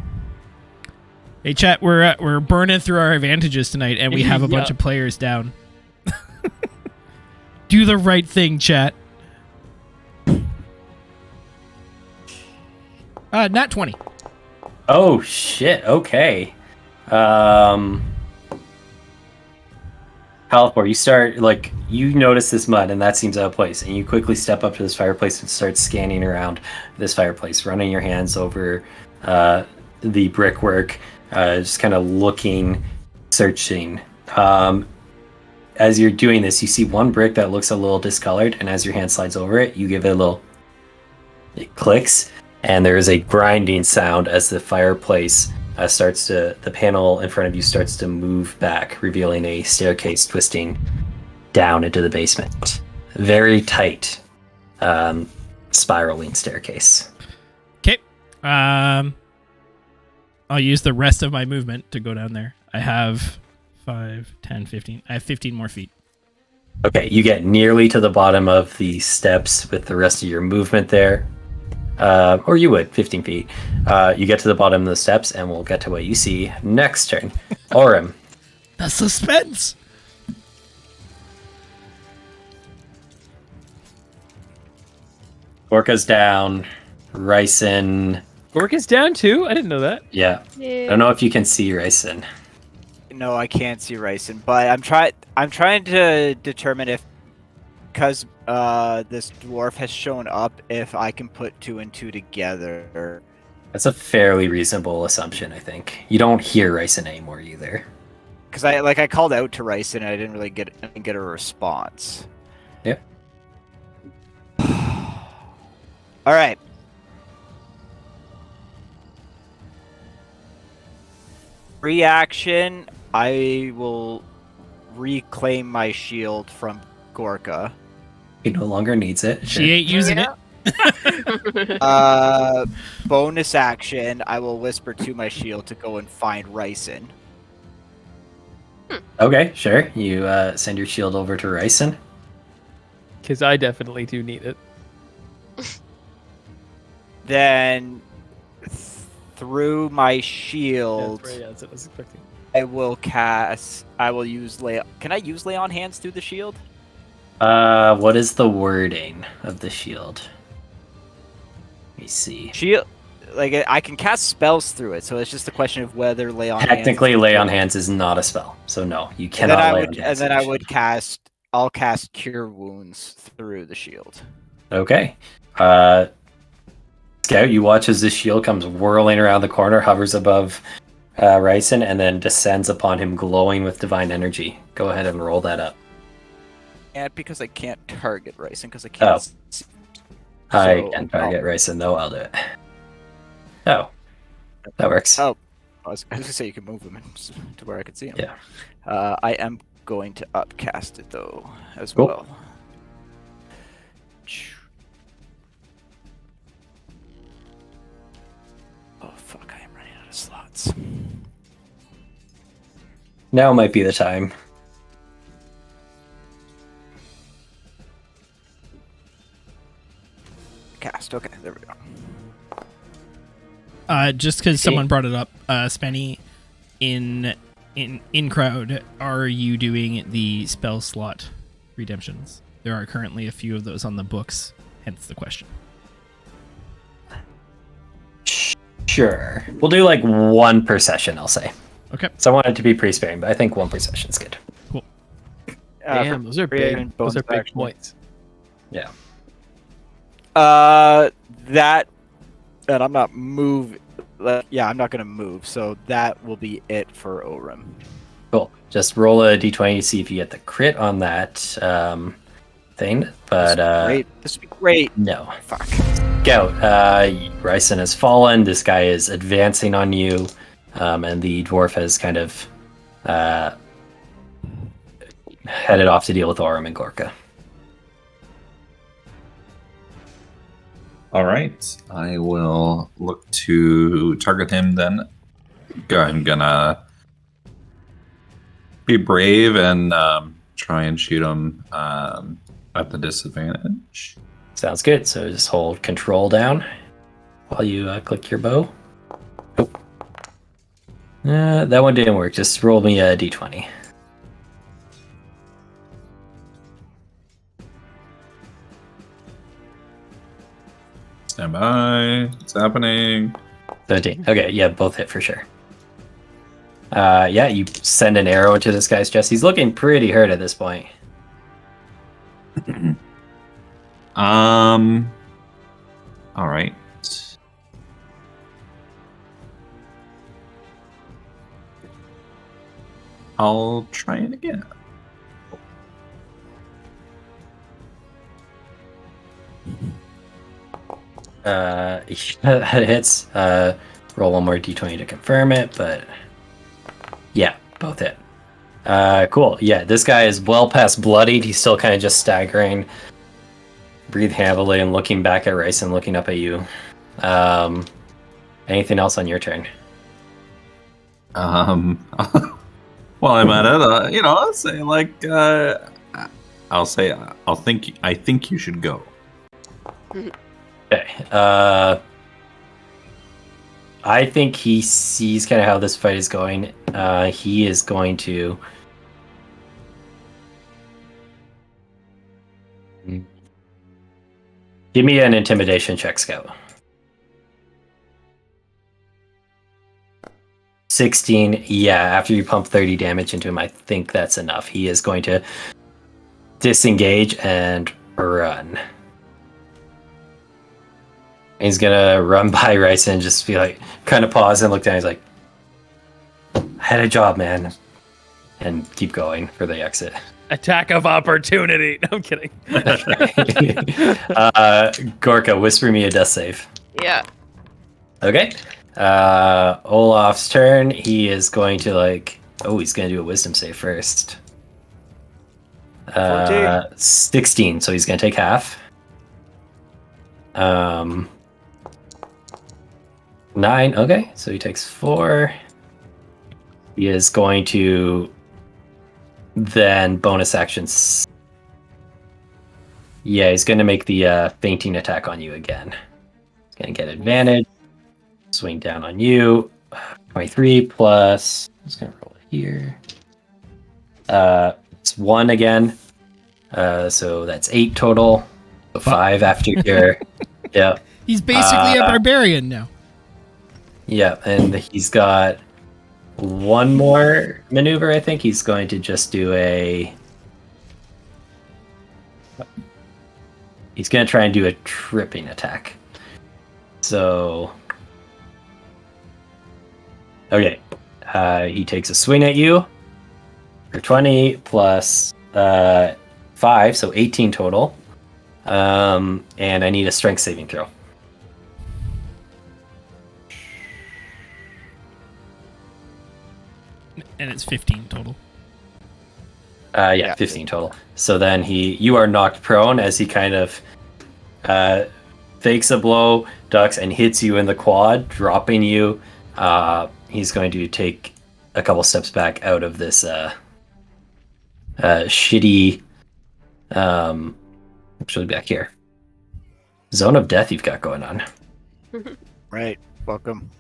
Hey chat, we're burning through our advantages tonight, and we have a bunch Yeah. of players down. Do the right thing, chat. Nat 20. Oh shit. Okay. Halfor, you start you notice this mud, and that seems out of place, and you quickly step up to this fireplace and start scanning around this fireplace, running your hands over the brickwork, just kind of looking, searching. As you're doing this, you see one brick that looks a little discolored, and as your hand slides over it, you give it a little. It clicks, and there is a grinding sound as the fireplace the panel in front of you starts to move back, revealing a staircase twisting down into the basement. Very tight, spiraling staircase. Okay. I'll use the rest of my movement to go down there. I have 5, 10, 15. I have 15 more feet. Okay, you get nearly to the bottom of the steps with the rest of your movement there. Or you would, 15 feet. You get to the bottom of the steps, and we'll get to what you see next turn. Orem. The suspense! Orca's down. Ryson. Orca's down too? I didn't know that. Yeah. I don't know if you can see Ryson. No, I can't see Ryson, but I'm trying to determine if, because this dwarf has shown up, if I can put 2 and 2 together. That's a fairly reasonable assumption, I think. You don't hear Ryson anymore either. Because I called out to Ryson and I didn't really get a response. Yep. All right. Reaction. I will reclaim my shield from Gorka. He no longer needs it. She ain't using it. Bonus action. I will whisper to my shield to go and find Ryson. Okay, sure. You send your shield over to Ryson. Because I definitely do need it. Then, through my shield, Yeah, that's what I was expecting. I will use lay. Can I use lay on hands through the shield? What is the wording of the shield? Let me see. Shield, I can cast spells through it, so it's just a question of whether lay on. Technically, hands lay on hands is not a spell, so no, you cannot lay on hands. And then I would cast. I'll cast Cure Wounds through the shield. Okay. Scout, you watch as this shield comes whirling around the corner, hovers above Ryson, and then descends upon him, glowing with divine energy. Go ahead and roll that up. And because I can't target Ryson, because I can't. See. I So, can target Ryson, though. I'll do it. Oh, that works. Oh, I was gonna say you can move him to where I could see him. Yeah. I am going to upcast it though as Cool. well. Oh fuck! I am running out of slots. Now might be the time. cast. Okay, there we go. Just because someone brought it up, Spenny, in crowd, are you doing the spell slot redemptions? There are currently a few of those on the books, hence the question. Sure. We'll do like 1 per session, I'll say. Okay. So I want it to be pretty sparing, but I think 1 per session is good. Damn, those are big. Those are big points. Yeah. That, and I'm not move. Yeah, I'm not gonna move. So that will be it for Orem. Cool. Just roll a d20 to see if you get the crit on that thing. But Great. This would be great. no. Fuck. Scout, Ryson has fallen. This guy is advancing on you, and the dwarf has kind of headed off to deal with Orem and Gorka. All right, I will look to target him then. I'm gonna be brave and try and shoot him at the disadvantage. Sounds good. So just hold control down while you click your bow. Oh. That one didn't work. Just roll me a d20. Stand by. It's happening. 17. Okay, yeah, both hit for sure. Yeah, you send an arrow into this guy's chest. He's looking pretty hurt at this point. All right. I'll try it again. That hits. Roll 1 more d20 to confirm it, but yeah, both hit. Cool. Yeah, this guy is well past bloodied. He's still kind of just staggering. Breathe heavily and looking back at Rice and looking up at you. Anything else on your turn? Well, I'm at it. I'll say like, I think you should go. Okay. I think he sees kind of how this fight is going. He is going to. Give me an intimidation check, Scout. 16. Yeah, after you pump 30 damage into him, I think that's enough. He is going to disengage and run. He's gonna run by Rice and just be like, kind of pause and look down. He's like, I had a job, man. And keep going for the exit. Attack of opportunity. No, I'm kidding. Gorka, whisper me a death save. Yeah. Okay. Olaf's turn. He is going to he's going to do a wisdom save first. 16, so he's going to take half. 9, okay, so he takes 4. He is going to then bonus actions. Yeah, he's going to make the fainting attack on you again. He's going to get advantage. Swing down on you. 23 plus. I'm just going to roll it here. It's 1 again. So that's 8 total. So 5 after your. Yeah. He's basically a barbarian now. Yeah, and he's got 1 more maneuver, I think. He's going to just do he's going to try and do a tripping attack. So, okay. He takes a swing at you for 20 plus 5, so 18 total. And I need a strength saving throw. And it's 15 total. Yeah, 15 total. So then you are knocked prone as he kind of fakes a blow, ducks, and hits you in the quad, dropping you. He's going to take a couple steps back out of this shitty. Actually, back here. Zone of Death you've got going on. Right. Welcome.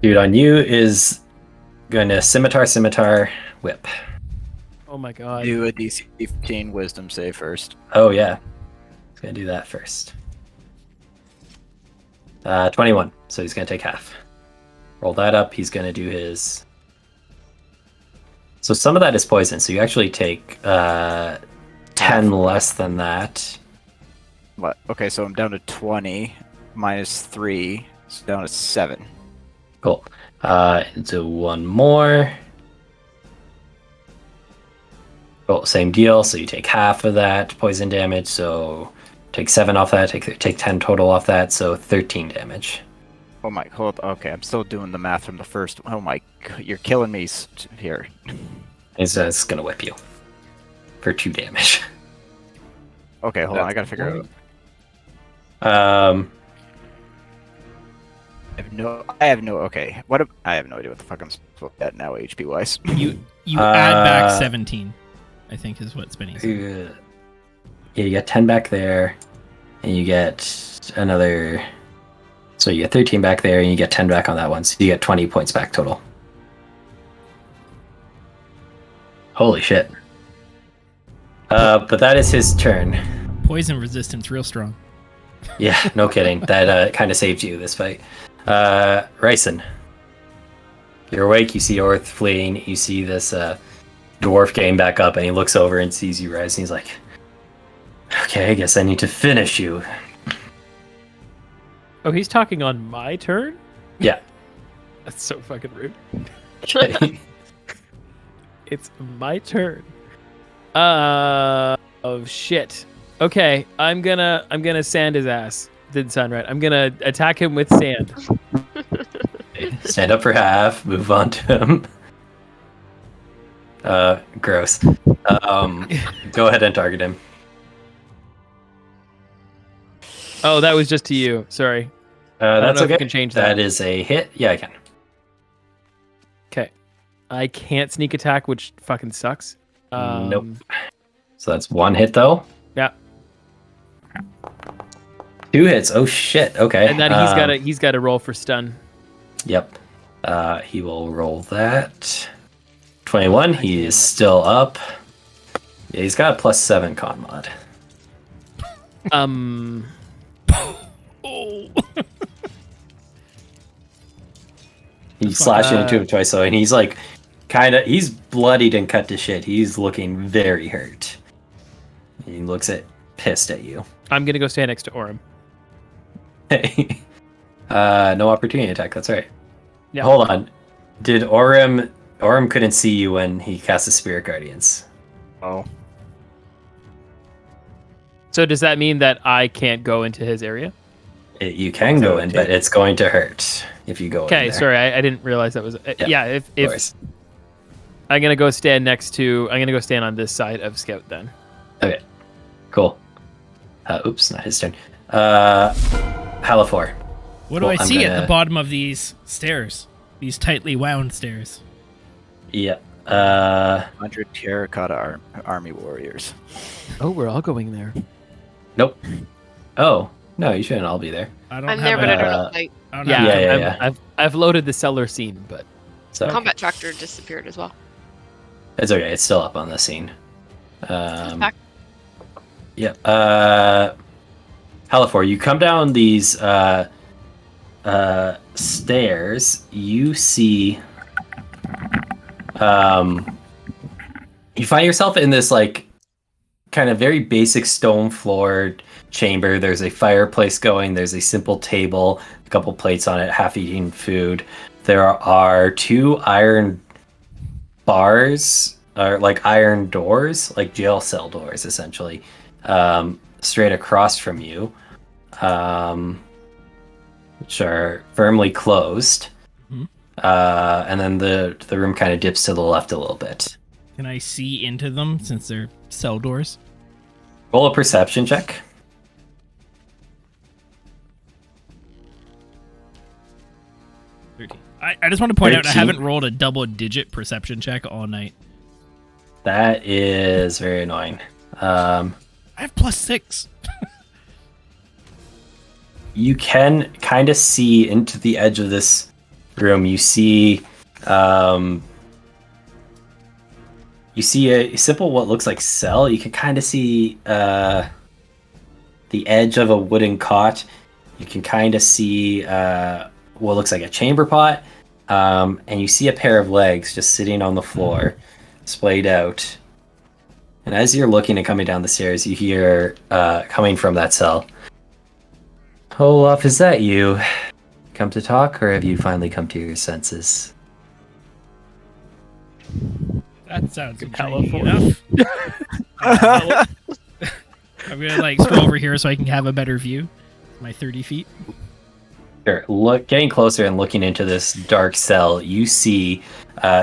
Dude, on you is going to scimitar, whip. Oh my god. Do a DC 15 Wisdom save first. Oh, yeah. He's going to do that first. 21, so he's going to take half. Roll that up, he's going to do his... So some of that is poison, so you actually take 10 less than that. What? Okay, so I'm down to 20 minus 3, so down to 7. Cool. Into one more. Cool, same deal, so you take half of that poison damage, so take 7 off that, take 10 total off that, so 13 damage. Oh my, hold. Okay, I'm still doing the math from the first. Oh my, you're killing me here. He's just going to whip you for 2 damage. Okay, hold on, I gotta figure out. I have no. Okay, I have no idea what the fuck I'm supposed to get now, HP wise. You add back 17, I think is what Spinny said. Yeah, you get 10 back there, and you get another. So you get 13 back there, and you get 10 back on that one, so you get 20 points back total. Holy shit. But that is his turn. Poison resistance, real strong. Yeah, no kidding. That kind of saved you this fight. Ryson. You're awake, you see Orth fleeing, you see this dwarf getting back up, and he looks over and sees you rise, and he's like, okay, I guess I need to finish you. Oh, he's talking on my turn? Yeah. That's so fucking rude. Okay. It's my turn. Oh shit. Okay, I'm gonna sand his ass. Didn't sound right. I'm gonna attack him with sand. Stand up for half, move on to him. Gross. Go ahead and target him. Oh, that was just to you. Sorry. That's know if okay. you can change that. That is a hit. Yeah, I can. Okay. I can't sneak attack, which fucking sucks. Nope. So that's 1 hit though. Yeah. 2 hits. Oh shit. Okay. And then he's got to roll for stun. Yep. He will roll that. 21. He is still up. Yeah, he's got a +7 con mod. He slashed into him twice, and he's like, he's bloodied and cut to shit. He's looking very hurt. He looks pissed at you. I'm gonna go stand next to Orem. Hey. No opportunity attack. That's right. Yeah. Hold on. Did Orem couldn't see you when he cast the Spirit Guardians? Oh. So does that mean that I can't go into his area? You can go in, but it's going to hurt if you go in. Okay, there. sorry, I didn't realize that was. If I'm gonna go stand on this side of Scout then. Okay, cool. Oops, not his turn. Halafor. What do I see at the bottom of these stairs? These tightly wound stairs. Yeah. 100 terracotta army warriors. Oh, we're all going there. Nope. Oh, no, you shouldn't all be there. I'm there, but I don't know. Like, Yeah. I've loaded the cellar scene, but So combat tractor disappeared as well. it's okay. It's still up on the scene. Back. Yep. Halafor, you come down these stairs. You see. You find yourself in this like kind of very basic stone floored chamber. There's a fireplace going. There's a simple table, a couple plates on it, half-eaten food. There are 2 iron bars, or like iron doors, like jail cell doors, essentially, straight across from you, which are firmly closed. Mm-hmm. And then the room kind of dips to the left a little bit. Can I see into them since they're cell doors? Roll a perception check. 13. I just want to point out I 13. haven't rolled a double-digit perception check all night. That is very annoying. I have +6. you can kind of see into the edge of this room. You see a simple, what looks like cell. You can kind of see the edge of a wooden cot. You can kind of see what looks like a chamber pot. And you see a pair of legs just sitting on the floor, splayed out. And as you're looking and coming down the stairs, you hear coming from that cell, Olaf, is that you? Come to talk, or have you finally come to your senses? That sounds Hello, intriguing enough. I'm gonna like scroll over here so I can have a better view. My 30 feet. Sure. Getting closer and looking into this dark cell, you see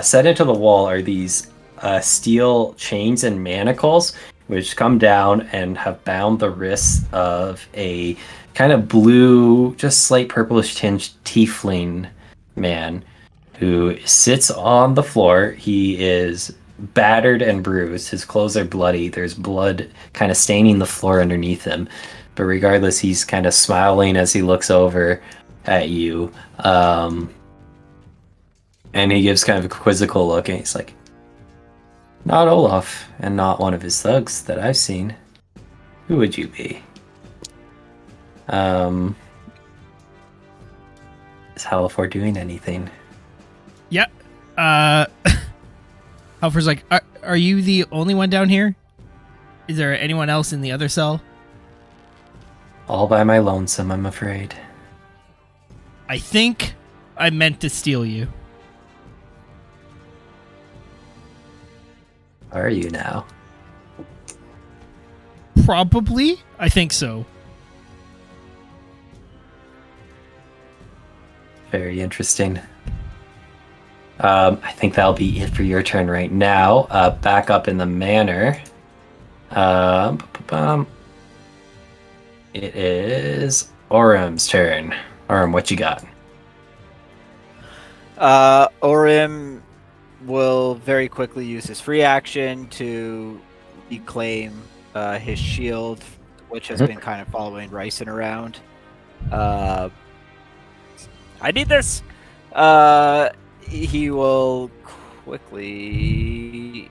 set into the wall are these steel chains and manacles, which come down and have bound the wrists of a kind of blue, just slight purplish tinged tiefling man who sits on the floor. He is battered and bruised. His clothes are bloody. There's blood kind of staining the floor underneath him. But regardless, he's kind of smiling as he looks over at you. And he gives kind of a quizzical look, and he's like, not Olaf, and not one of his thugs that I've seen. Who would you be? Is Halifor doing anything? Yeah. Halfor's like, are you the only one down here? Is there anyone else in the other cell? All by my lonesome, I'm afraid. I think I meant to steal you. Are you now? Probably. I think so. Very interesting. I think that'll be it for your turn right now. Back up in the manor. It is Orem's turn. Orem, what you got? Orem will very quickly use his free action to reclaim his shield, which has been kind of following Ryson around. I need this! He will quickly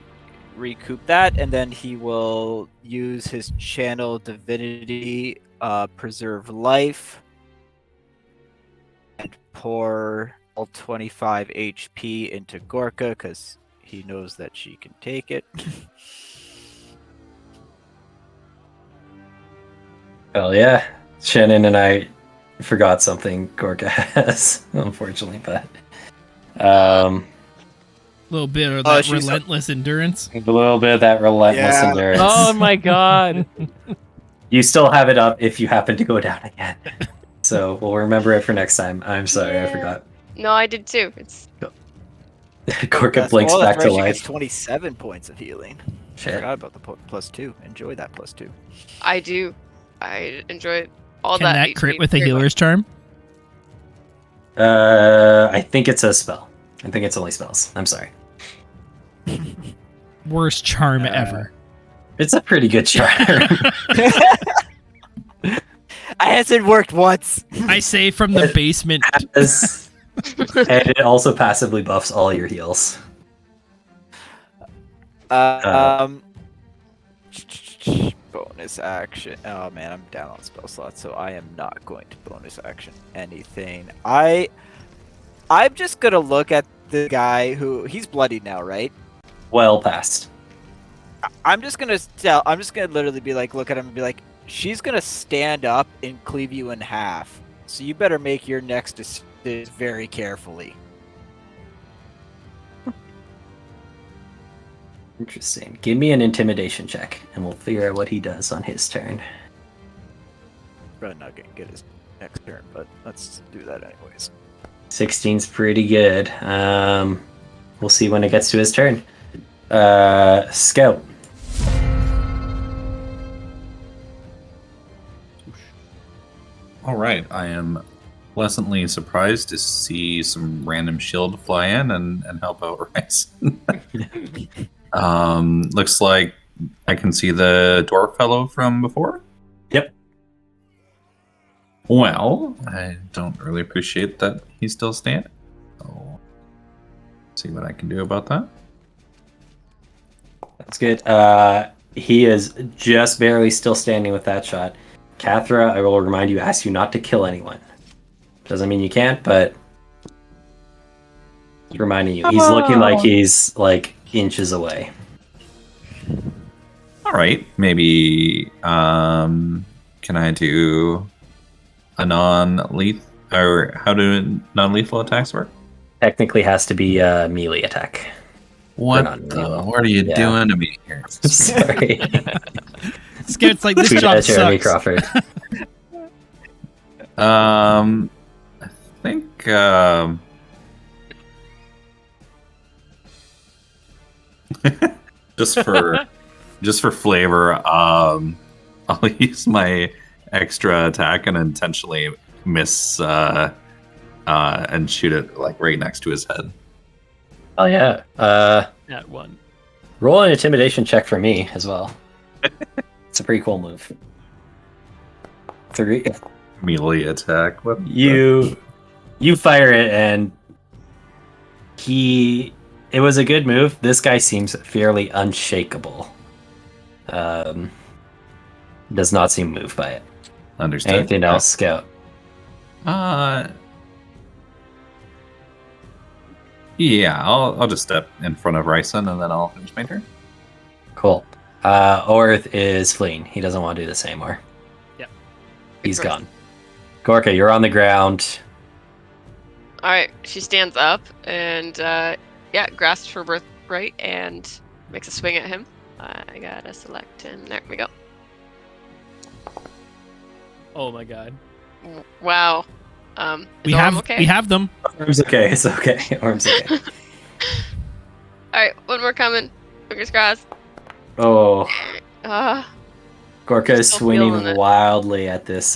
recoup that, and then he will use his channel divinity, preserve life, and pour all 25 HP into Gorka because he knows that she can take it. Hell yeah. Shannon and I forgot something Gorka has, unfortunately, but A little bit of that she's relentless endurance. a little bit of that relentless Yeah. endurance. Oh my god. You still have it up if you happen to go down again. So we'll remember it for next time. I'm sorry, I forgot. No, I did too. It's Gorka blinks back to She gets life. 27 points of healing. Shit. Forgot about the +2. Enjoy that +2. I do. I enjoy all Can that HP crit with a very much. healer's charm? I think it's a spell. I think it's only spells. I'm sorry. Worst charm ever. It's a pretty good charm. It hasn't worked once. I say from the basement. And it also passively buffs all your heals. Bonus action. Oh man, I'm down on spell slots, so I am not going to bonus action anything. I'm just gonna look at the guy who he's bloodied now, right? Well past. I'm just gonna literally be like, look at him and be like, she's gonna stand up and cleave you in half. So you better make your next decision very carefully. Interesting. Give me an intimidation check, and we'll figure out what he does on his turn. Probably not gonna get his next turn, but let's do that anyways. 16's pretty good. We'll see when it gets to his turn. Scout. All right, I am pleasantly surprised to see some random shield fly in and help out Rice. Looks like I can see the dwarf fellow from before. Yep. Well, I don't really appreciate that he's still standing. So, see what I can do about that. That's good. He is just barely still standing with that shot. Cathra, I will remind you, ask you not to kill anyone. Doesn't mean you can't, but reminding you, he's looking like he's like inches away. All right, maybe can I do a non-lethal, or how do non-lethal attacks work? Technically has to be a melee attack. What are you Yeah. doing to me here? Sorry. Scout's like, this Tweet job at Jeremy sucks. Crawford. I think just for flavor, I'll use my extra attack and intentionally miss and shoot it like right next to his head. Oh yeah. At one. Roll an intimidation check for me as well. It's a pretty cool move. 3. Melee attack. What You fire it, and it was a good move. This guy seems fairly unshakable. Does not seem moved by it. Understood. Anything else, Scout? Yeah, I'll just step in front of Ryson and then I'll finish my turn. Cool. Orth is fleeing. He doesn't want to do this anymore. Yep. He's gone. Gorka, you're on the ground. All right, she stands up and grasps for birthright and makes a swing at him. I gotta select him. There we go. Oh my god. Wow. We is Orm have okay? we have them. Arm's okay. It's okay. Arm's okay. All right, one more coming. Fingers crossed. Oh, Gorka is Still feeling swinging it. wildly at this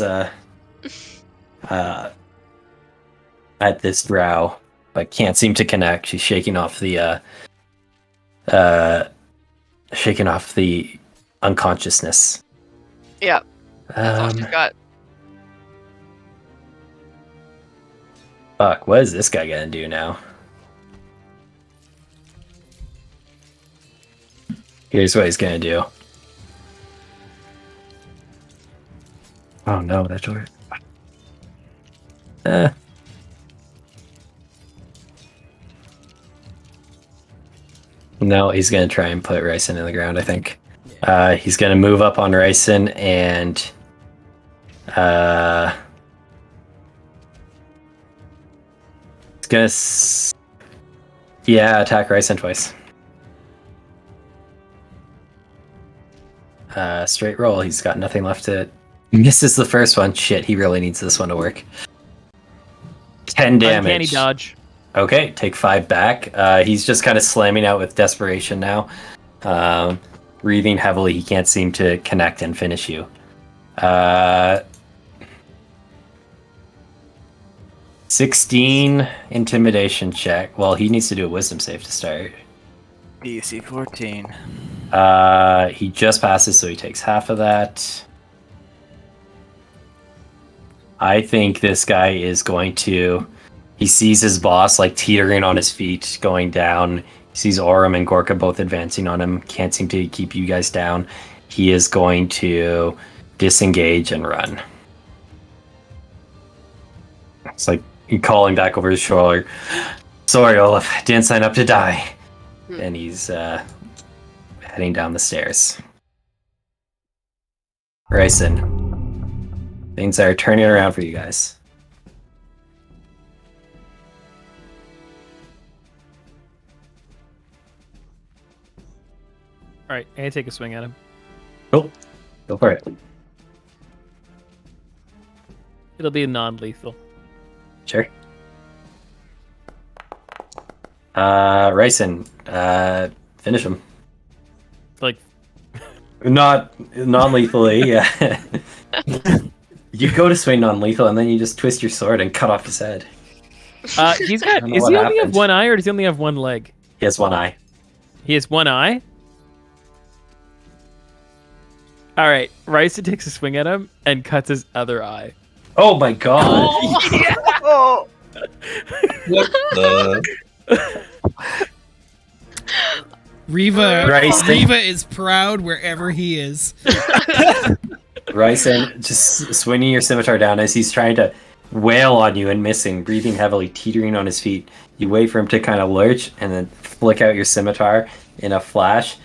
drow, but can't seem to connect. She's shaking off the unconsciousness. Yeah, that's all she's got. Fuck, what is this guy gonna do now? Here's what he's gonna do. Oh no, that's right. No, he's gonna try and put Ryson in the ground, I think. He's gonna move up on Ryson and he's gonna attack Ryson twice. Straight roll. He's got nothing left to. Misses the first one. Shit, he really needs this one to work. 10 damage. Uncanny dodge. Okay, take 5 back. He's just kind of slamming out with desperation now. Breathing heavily. He can't seem to connect and finish you. 16 intimidation check. Well, he needs to do a wisdom save to start. DC 14. He just passes, so he takes half of that. I think this guy is going to. He sees his boss like teetering on his feet, going down. He sees Orem and Gorka both advancing on him. Can't seem to keep you guys down. He is going to disengage and run. It's like calling back over his shoulder. Sorry, Olaf. Didn't sign up to die. And he's heading down the stairs. Ryson, things are turning around for you guys. All right, and take a swing at him. Cool. Go for it. It'll be non-lethal. Sure. Ryson, finish him. Like, Not non-lethally, yeah. You go to swing non-lethal, and then you just twist your sword and cut off his head. he's got. don't know Is what he only have happened. one eye, or does he only have one leg? He has one eye. He has one eye. All right, Ryson takes a swing at him and cuts his other eye. Oh my god! Oh, What the? Riva is proud wherever he is. Ryson just swinging your scimitar down as he's trying to wail on you and missing, breathing heavily, teetering on his feet. You wait for him to kind of lurch and then flick out your scimitar in a flash.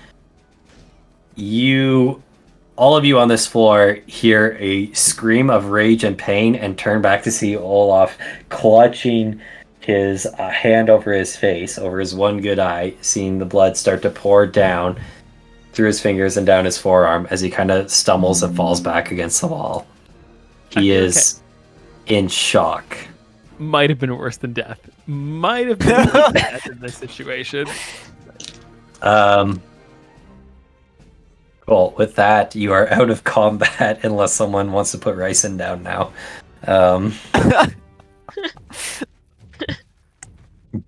All of you on this floor hear a scream of rage and pain and turn back to see Olaf clutching his hand over his face, over his one good eye, seeing the blood start to pour down through his fingers and down his forearm as he kind of stumbles and falls back against the wall. He is in shock. Might have been worse than death. Might have been worse than death in this situation. Cool. With that, you are out of combat unless someone wants to put Ryson down now.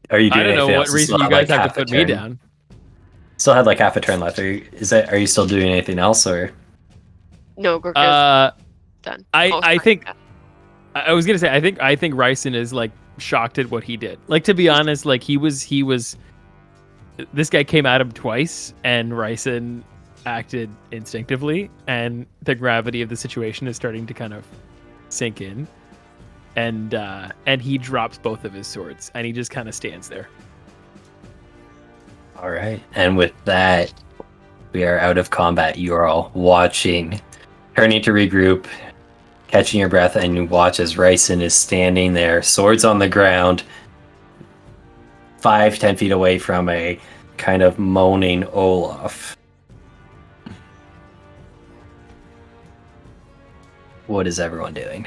Are you doing I don't know anything what else? reason you guys have to put me down. Still had like half a turn left. Are you still doing anything else, or? No, Gorka's done. I think I was gonna say I think Ryson is like shocked at what he did. Like, to be honest, like he was this guy came at him twice and Ryson acted instinctively, and the gravity of the situation is starting to kind of sink in. And he drops both of his swords and he just kind of stands there. All right. And with that, we are out of combat. You are all watching, turning to regroup, catching your breath, and you watch as Ryson is standing there, swords on the ground, 5-10 feet away from a kind of moaning Olaf. What is everyone doing?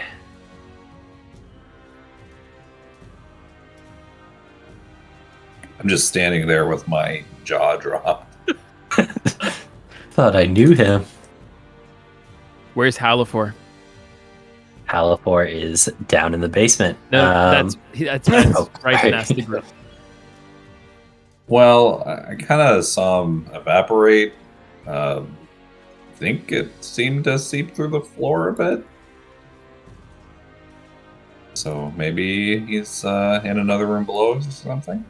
I'm just standing there with my jaw dropped. Thought I knew him. Where's Halafor? Halafor is down in the basement. No, that's oh, Ryson right. asked the group. Well, I kind of saw him evaporate. I think it seemed to seep through the floor a bit. So maybe he's in another room below us or something.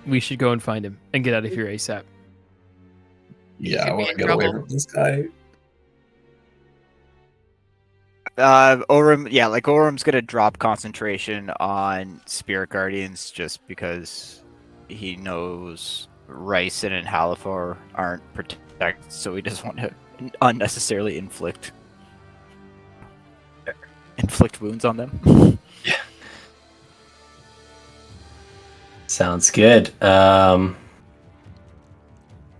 We should go and find him and get out of here ASAP. Yeah, I could be want to in get away trouble. from this guy. Orum's gonna drop concentration on Spirit Guardians just because he knows Ryson and Halafor aren't protected, so he doesn't want to unnecessarily inflict wounds on them. Sounds good.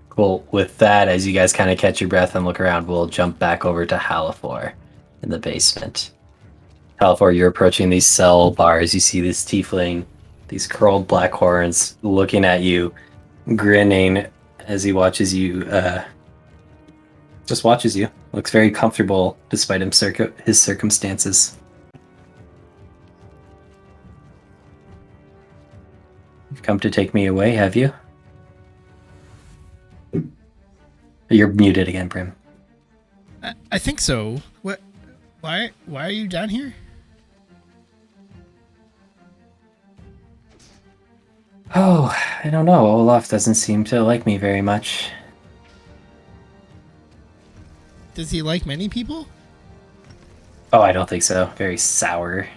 Cool. With that, as you guys kind of catch your breath and look around, we'll jump back over to Halafor in the basement. Halafor, you're approaching these cell bars. You see this tiefling, these curled black horns, looking at you, grinning as he watches you. Just watches you. Looks very comfortable despite his circumstances. You've come to take me away, have you? You're muted again, Brim. I think so. What? Why are you down here? Oh, I don't know. Olaf doesn't seem to like me very much. Does he like many people? Oh, I don't think so. Very sour.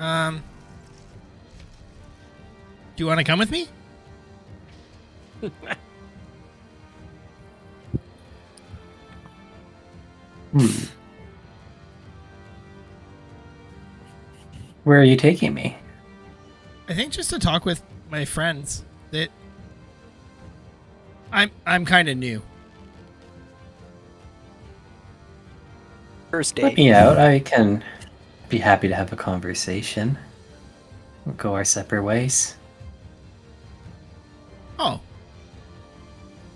Do you want to come with me? Where are you taking me? I think just to talk with my friends. That I'm kind of new. First Let date. me out. I can be happy to have a conversation. We'll go our separate ways. Oh.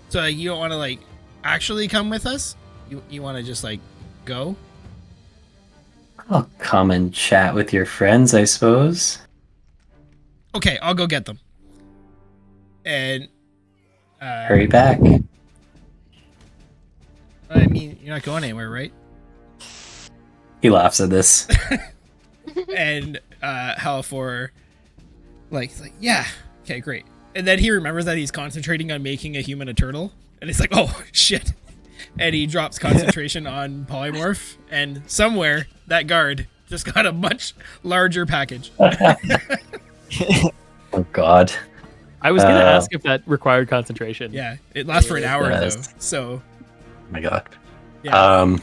So you don't want to like actually come with us? You want to just like go? I'll come and chat with your friends, I suppose. Okay, I'll go get them. And Hurry back. I mean, you're not going anywhere, right? He laughs at this. And Halafor, he's like, yeah, okay, great. And then he remembers that he's concentrating on making a human a turtle, and he's like, oh shit. And he drops concentration on polymorph, and somewhere that guard just got a much larger package. Oh god. I was gonna ask if that required concentration. Yeah, it lasts for an hour does. though. So Oh my god. yeah,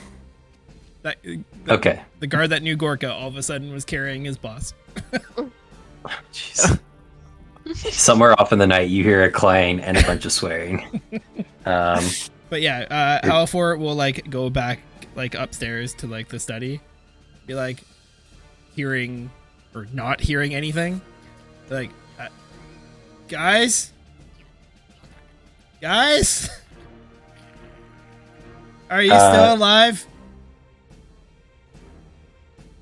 that, Okay. the guard that knew Gorka all of a sudden was carrying his boss. Jeez. Somewhere off in the night, you hear a clang and a bunch of swearing. But yeah, Halafor will go back upstairs to the study, be hearing or not hearing anything. Guys, are you still alive?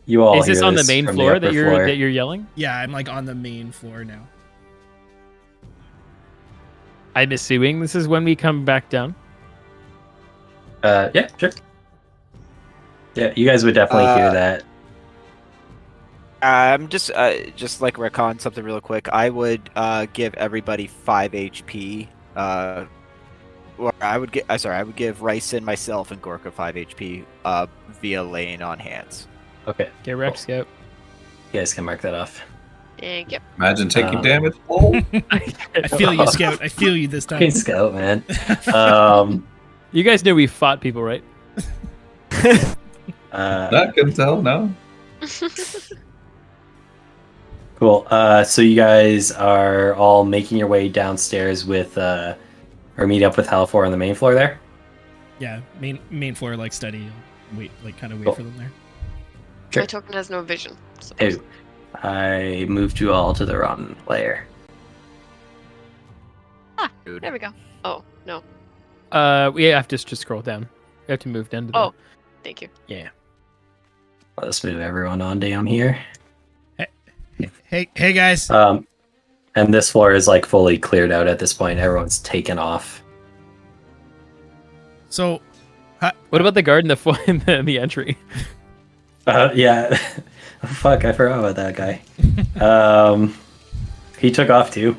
You all Is this hear on the main from floor upper that floor. you're yelling? Yeah, I'm on the main floor now. I'm assuming this is when we come back down. Yeah, sure. Yeah, you guys would definitely hear that. I'm just recon something real quick. I would give everybody 5 HP. Or I would give Ryson, myself, and Gorka 5 HP via laying on hands. Okay, Get wrecked, Scout. you guys can mark that off. And yep. Imagine taking Um, damage. Oh. I feel you, Scout. I feel you this time. Fucking scout, man. You guys know we fought people, right? Not gonna tell, no. Cool. So you guys are all making your way downstairs with, or meet up with Halafor on the main floor there? Yeah, main floor study. Wait, kind of wait Cool. for them there. Sure. My token has no vision. So. Hey, I moved you all to the wrong layer. There we go. Oh, no. We have to just scroll down. We have to move down to the... Oh. Thank you. Yeah. Let's move everyone on down here. Hey guys. And this floor is fully cleared out at this point. Everyone's taken off. So, What about the guard in the entry? Yeah. Oh, fuck, I forgot about that guy. He took off too.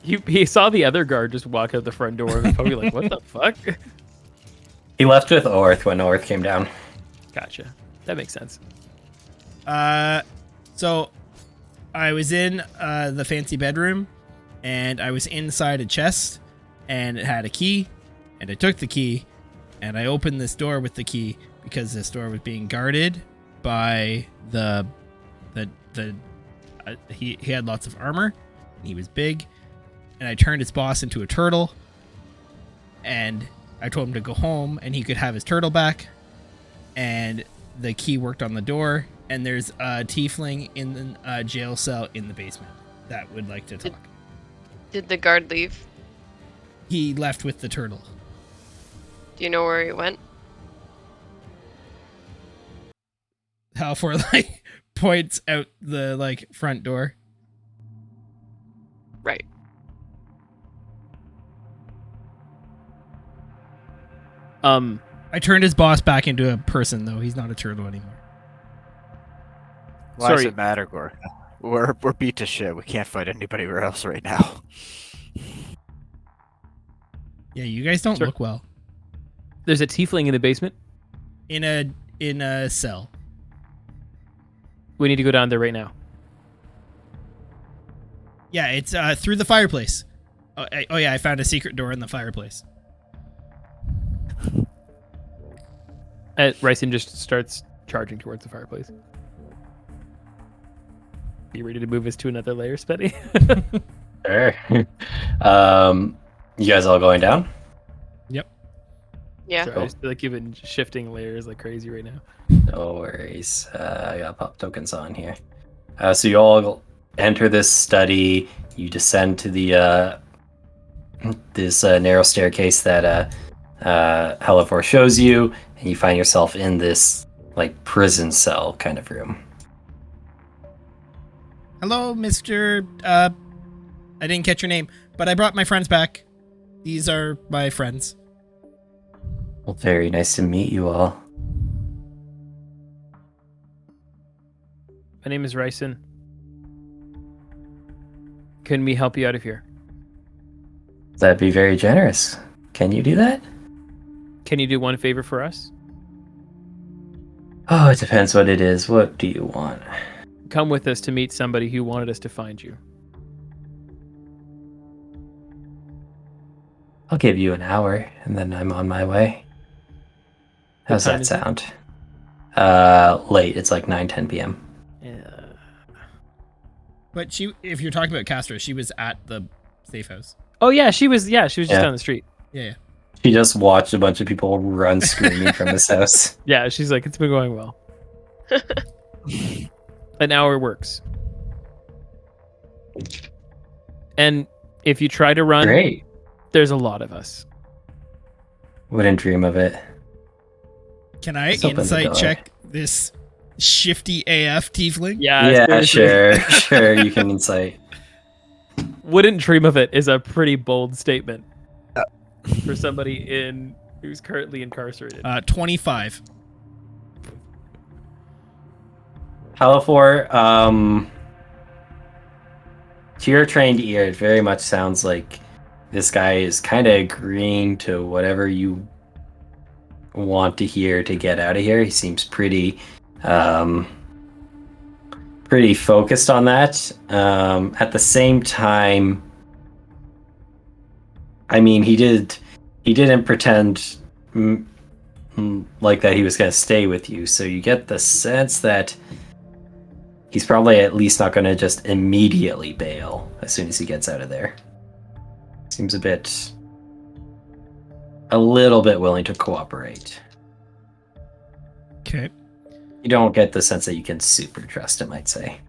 He saw the other guard just walk out the front door and was probably like, what the fuck? He left with Orth when Orth came down. Gotcha. That makes sense. so I was in the fancy bedroom, and I was inside a chest, and it had a key, and I took the key, and I opened this door with the key because this door was being guarded by he had lots of armor, and he was big, and I turned his boss into a turtle, and I told him to go home, and he could have his turtle back, and the key worked on the door, and there's a tiefling in the jail cell in the basement that would like to talk. Did the guard leave? He left with the turtle. Do you know where he went? Halafor points out the front door. Right. I turned his boss back into a person, though. He's not a turtle anymore. Why does Sorry. it matter, Gorka? We're beat to shit. We can't fight anybody else right now. Yeah, you guys don't Sure. look well. There's a tiefling in the basement. In a cell. We need to go down there right now. Yeah, it's through the fireplace. Oh yeah, I found a secret door in the fireplace. Rysim just starts charging towards the fireplace. You ready to move us to another layer, Spetty? Sure. You guys all going down? Yeah. Sorry, I just feel like you've been shifting layers like crazy right now. No worries. I got pop tokens on here. So you all enter this study. You descend to the this narrow staircase that Halafor shows you, and you find yourself in this prison cell kind of room. Hello, Mr. I didn't catch your name, but I brought my friends back. These are my friends. Well, very nice to meet you all. My name is Ryson. Can we help you out of here? That'd be very generous. Can you do that? Can you do one favor for us? Oh, it depends what it is. What do you want? Come with us to meet somebody who wanted us to find you. I'll give you an hour, and then I'm on my way. How's time that is it? sound? Late. It's like 9:10 p.m. Yeah. But if you're talking about Castra, she was at the safe house. Oh yeah, she was just Yeah. down the street. Yeah. She just watched a bunch of people run screaming from this house. Yeah, she's like, it's been going well. An hour works. And if you try to run, Great. there's a lot of us. Wouldn't dream of it. Can I Let's open the insight door. check this shifty AF tiefling? Yeah, Yeah, seriously. sure. You can insight. Wouldn't dream of it is a pretty bold statement for somebody who's currently incarcerated. 25. Halafor, to your trained ear, it very much sounds like this guy is kind of agreeing to whatever you want to hear to get out of here. He seems pretty focused on that. At the same time, I mean, he didn't pretend like that he was going to stay with you, so you get the sense that he's probably at least not going to just immediately bail as soon as he gets out of there. Seems a little bit willing to cooperate. Okay. You don't get the sense that you can super trust him, I'd say.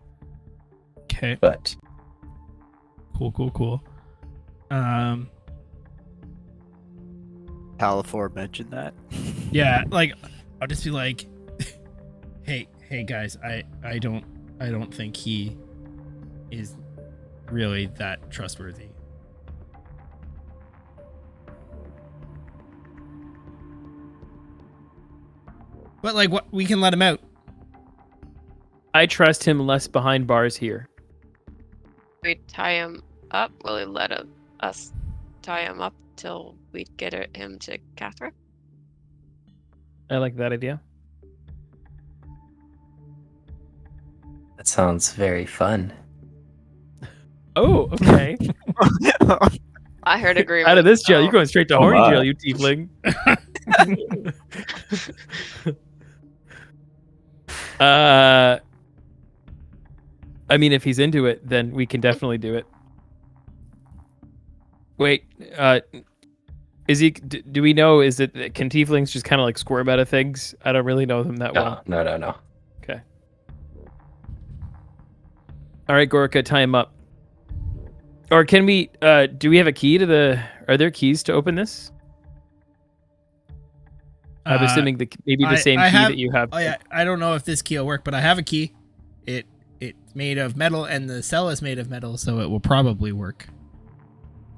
Okay. But Cool. Halafor mentioned that. Yeah, like I'll just be like, hey guys, I don't think he is really that trustworthy. But like, what, we can let him out. I trust him less behind bars here. We tie him up. Will he let us tie him up till we get him to Catherine? I like that idea. that sounds very fun. Oh, okay. I heard agreement. Out of this jail, so- you're going straight to Oh, horny my. jail, you tiefling. I mean, if he's into it, then we can definitely do it. Wait, is he? Do we know? Is it can tieflings just kind of like squirm out of things? I don't really know them that well. No. Okay. All right, Gorka, tie him up. Or can we? Do we have a key to the? Are there keys to open this? I'm assuming maybe the same I key have- that you have. Oh yeah, I don't know if this key will work, but I have a key. It's made of metal, and the cell is made of metal, so it will probably work.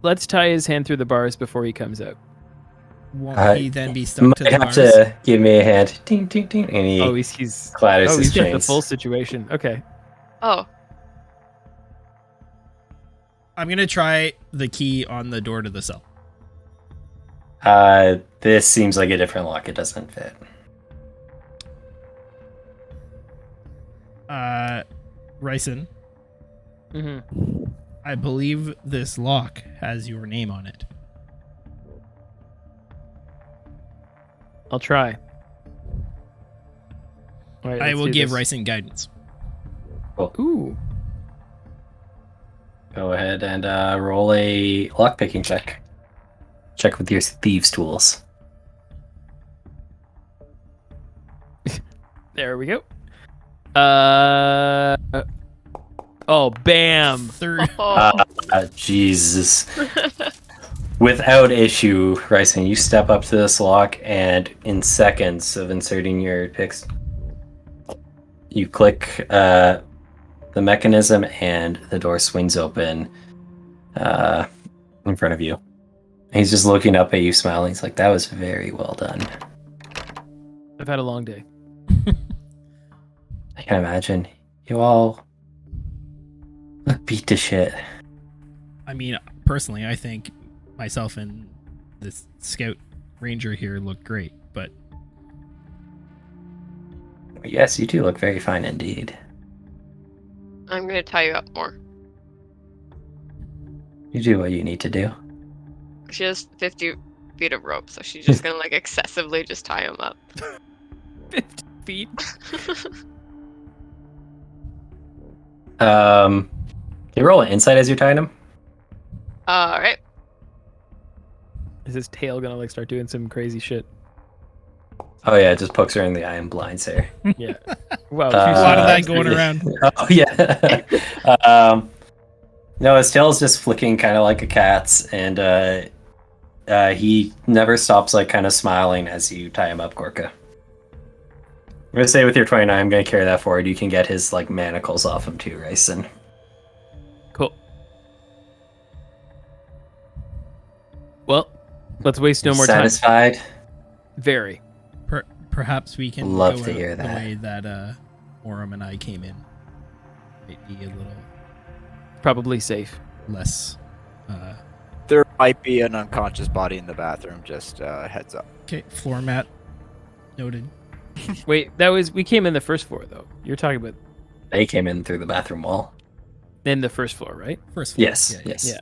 Let's tie his hand through the bars before he comes out. Won't he then be You stuck might to the have bars? to give me a hand. Ding, ding, ding. And he Oh, he's clatters oh, his he's got the chains. full situation. Okay. Oh, I'm gonna try the key on the door to the cell. This seems like a different lock. It doesn't fit. Ryson, Mm-hmm. I believe this lock has your name on it. I'll try. All right, I let's will do give this. Ryson guidance. Ooh. Go ahead and roll a lockpicking check. Check with your thieves' tools. There we go. Oh, bam. Third. Jesus. Without issue, Ryson, you step up to this lock, and in seconds of inserting your picks, you click the mechanism, and the door swings open. in front of you. He's just looking up at you, smiling. He's like, "That was very well done." I've had a long day. I can imagine. You all look beat to shit. I mean, personally, I think myself and this scout ranger here look great, but Yes, you do look very fine indeed. I'm gonna tie you up more. You do what you need to do. She has 50 feet of rope, so she's just gonna like excessively just tie him up. 50 feet. Can you roll an insight as you're tying him? All right. Is his tail gonna like start doing some crazy shit? Oh yeah, it just pokes her in the eye and blinds her. Yeah. Wow. a lot of Uh, that going around. Oh yeah. No, his tail's just flicking kind of like a cat's, and he never stops like kind of smiling as you tie him up, Gorka. I'm gonna say with your 29, I'm gonna carry that forward. You can get his like manacles off him too, Ryson. Cool. Well, let's waste no more time. Satisfied? Very. Perhaps we can Love go to out hear the that. way that Oram and I came in. Might be a little Probably safe. less. There might be an unconscious body in the bathroom. Just heads up. Okay, floor mat noted. Wait, we came in the first floor though. You're talking about They came in through the bathroom wall. in the first floor, right? First floor. Yes, Yeah, yes. Yeah.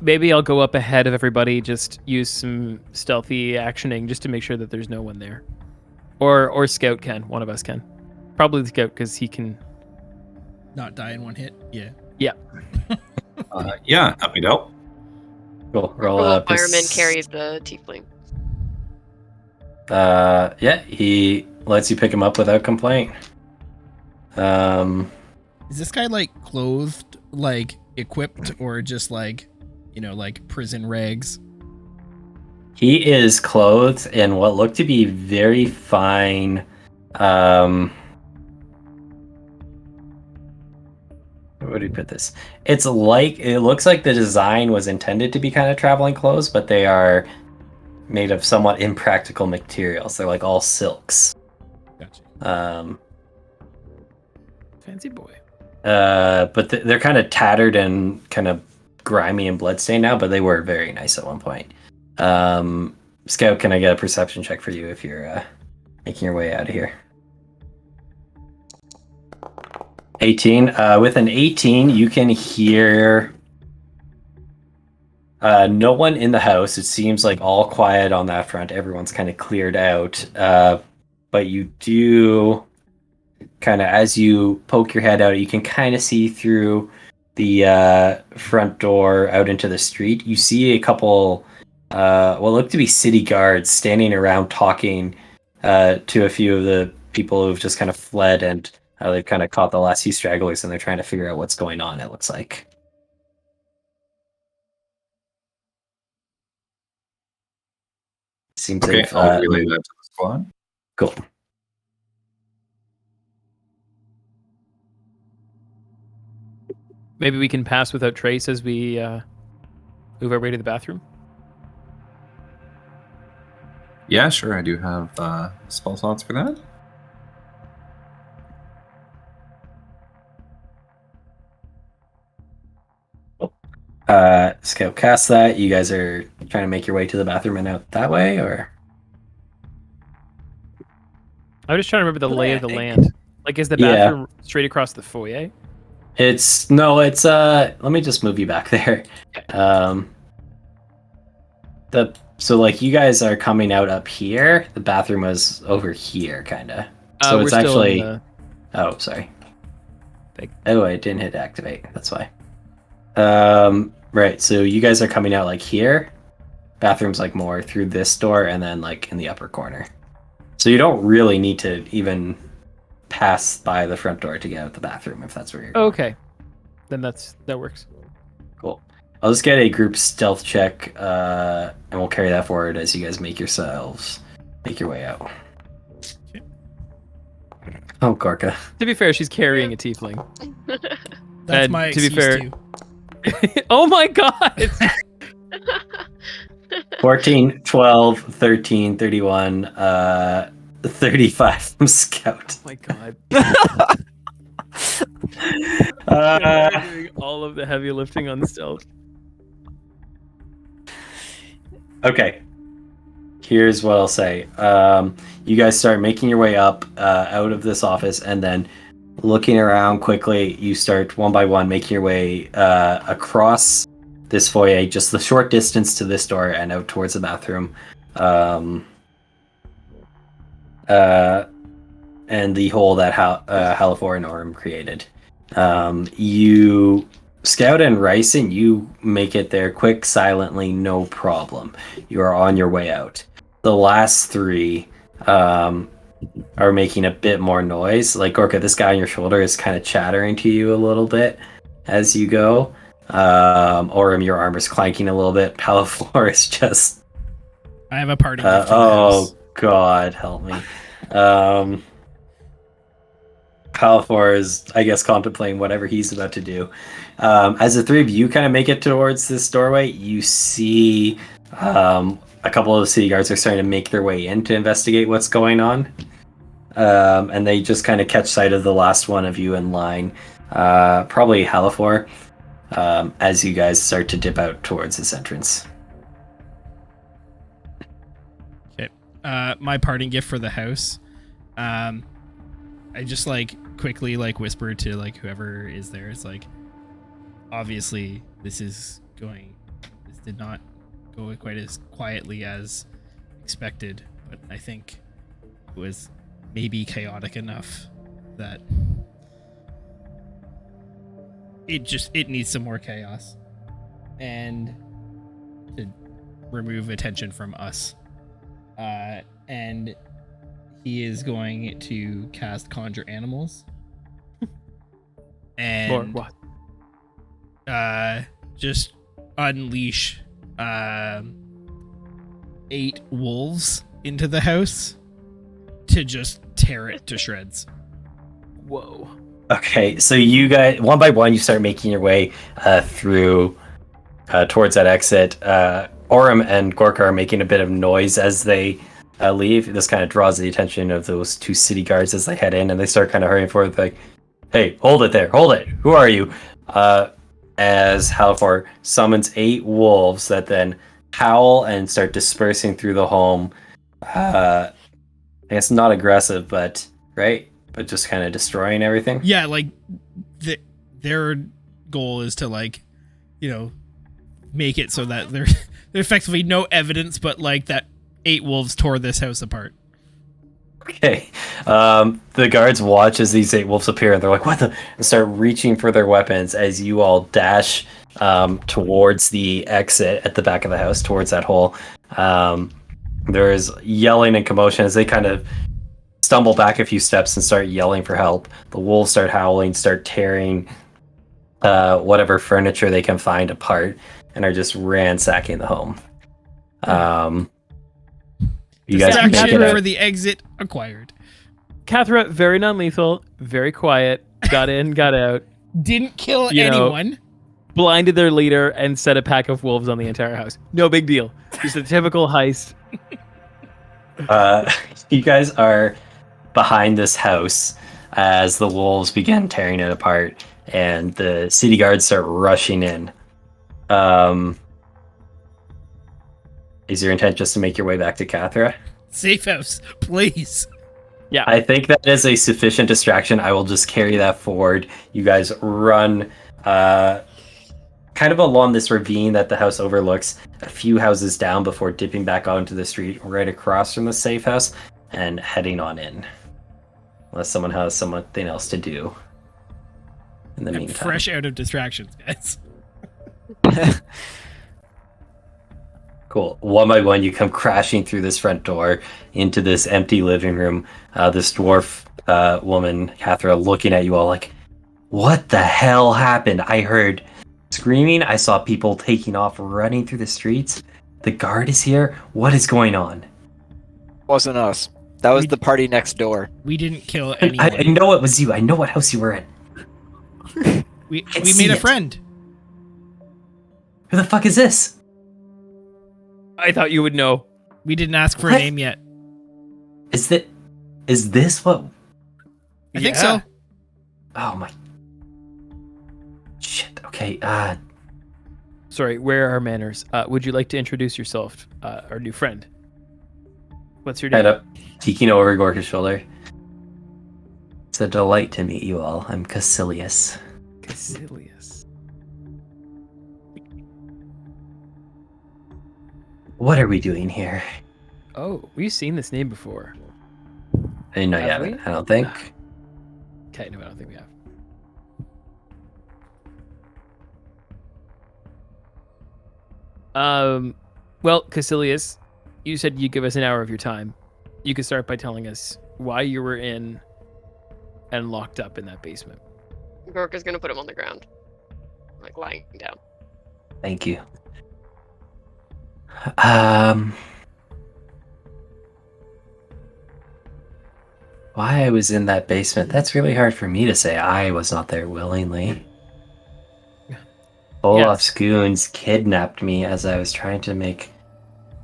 Maybe I'll go up ahead of everybody, just use some stealthy actioning just to make sure that there's no one there. Or Scout can. One of us can. Probably the Scout because he can. Not die in one hit. Yeah. Yeah, happy to help. Cool. Roll Cool up. fireman carries the tiefling. Yeah, he lets you pick him up without complaint. Is this guy like clothed, like equipped, or just like, like prison rags? He is clothed in what look to be very fine. Where do you put this? It looks like the design was intended to be kind of traveling clothes, but they are made of somewhat impractical materials. They're like all silks. Gotcha. Fancy boy. But they're kind of tattered and kind of grimy and bloodstained now, but they were very nice at one point. Scout, can I get a perception check for you if you're making your way out of here? 18. With an 18, you can hear no one in the house. It seems like all quiet on that front. Everyone's kind of cleared out. But you do kind of, as you poke your head out, you can kind of see through the front door out into the street. You see a couple, what look to be city guards standing around talking to a few of the people who've just kind of fled, and they've kind of caught the last few stragglers, and they're trying to figure out what's going on, it looks like. Seems Okay, they've, I'll relay that to the squad. cool. Maybe we can pass without trace as we move our way to the bathroom. Yeah, sure. I do have spell slots for that. Scout cast that. You guys are trying to make your way to the bathroom and out that way, or? I'm just trying to remember the lay of the Landing. land. Like, is the Yeah. bathroom straight across the foyer? It's let me just move you back there. So like you guys are coming out up here, the bathroom was over here kinda. So We're it's still actually in oh sorry. Thank- Oh, I didn't hit activate, that's why. Right, so you guys are coming out like here. Bathroom's like more through this door and then like in the upper corner. So you don't really need to even pass by the front door to get out the bathroom if that's where you're going. okay. Then that works. Cool. I'll just get a group stealth check, and we'll carry that forward as you guys make your way out. Oh, Gorka. To be fair, she's carrying a tiefling. That's And my to be excuse fair- too. Oh my god! 14, 12, 13, 31, 35 from Scout. Oh my god. Uh, Doing all of the heavy lifting on stealth. okay. Here's what I'll say. You guys start making your way up out of this office, and then looking around quickly, you start one by one making your way across this foyer, just the short distance to this door and out towards the bathroom. And the hole that Halifor and Orm created. You, Scout and Ryson, you make it there quick, silently, no problem. You are on your way out. The last three are making a bit more noise. Like, Gorka, this guy on your shoulder is kind of chattering to you a little bit as you go. Orm, your armor's clanking a little bit. Halifor is just... I have a party gift for the oh, house. God, help me. Halifor is, I guess, contemplating whatever he's about to do. As the three of you kind of make it towards this doorway, you see a couple of the city guards are starting to make their way in to investigate what's going on. And they just kind of catch sight of the last one of you in line, probably Halifor, as you guys start to dip out towards this entrance. Okay. My parting gift for the house. I just quickly whisper to whoever is there. It's obviously this did not go quite as quietly as expected, but I think it was maybe chaotic enough that it needs some more chaos and to remove attention from us. And he is going to cast Conjure Animals. And Or what? just unleash 8 wolves into the house to just tear it to shreds. Whoa. Okay, so you guys, one by one, you start making your way through towards that exit. Orem and Gorka are making a bit of noise as they leave. This kind of draws the attention of those two city guards as they head in, and they start kind of hurrying forward, like, "Hey, hold it there, hold it! Who are you?" As Halifor summons 8 wolves that then howl and start dispersing through the home. I guess not aggressive, but right, but just kind of destroying everything. Yeah, their goal is to make it so that there's effectively no evidence, but that 8 wolves tore this house apart. Okay. The guards watch as these 8 wolves appear, and they're like, "What the?" and start reaching for their weapons as you all dash towards the exit at the back of the house, towards that hole. There is yelling and commotion as they kind of stumble back a few steps and start yelling for help. The wolves start howling, start tearing whatever furniture they can find apart, and are just ransacking the home. You guys can make Distraction it for out. the exit acquired. Kathra, very non-lethal, very quiet, got in, got out, Didn't kill You know- anyone. blinded their leader, and set a pack of wolves on the entire house. No big deal. Just a typical heist. You guys are behind this house as the wolves begin tearing it apart, and the city guards start rushing in. Is your intent just to make your way back to Kathra? Safe house, please. Yeah. I think that is a sufficient distraction. I will just carry that forward. You guys run kind of along this ravine that the house overlooks, a few houses down before dipping back onto the street right across from the safe house and heading on in. Unless someone has something else to do in the I'm meantime. fresh out of distractions, guys. Cool. One by one, you come crashing through this front door into this empty living room. This dwarf woman, Kathra, looking at you all like, "What the hell happened? I heard screaming. I saw people taking off, running through the streets. The guard is here. What is going on?" Wasn't us. That was the party next door. We didn't kill I anyone. know it was you. I know what house you were in. We can't we see made a it. friend. Who the fuck is this? I thought you would know. We didn't ask for a What? name yet. Is this what? I think so. Oh my. Shit. Okay. Sorry, where are manners? Would you like to introduce yourself, our new friend? What's your Head name? up, peeking over Gorka's shoulder. It's a delight to meet you all. I'm Caecilius. Caecilius. What are we doing here? Oh, we've seen this name before. No, you Have haven't. we? I don't think. Okay, no, I don't think we have. Well, Caecilius, you said you'd give us an hour of your time. You could start by telling us why you were in and locked up in that basement. Gorka's gonna put him on the ground, like lying down. Thank you. Why I was in that basement, that's really hard for me to say. I was not there willingly. Olaf's goons kidnapped me as I was trying to make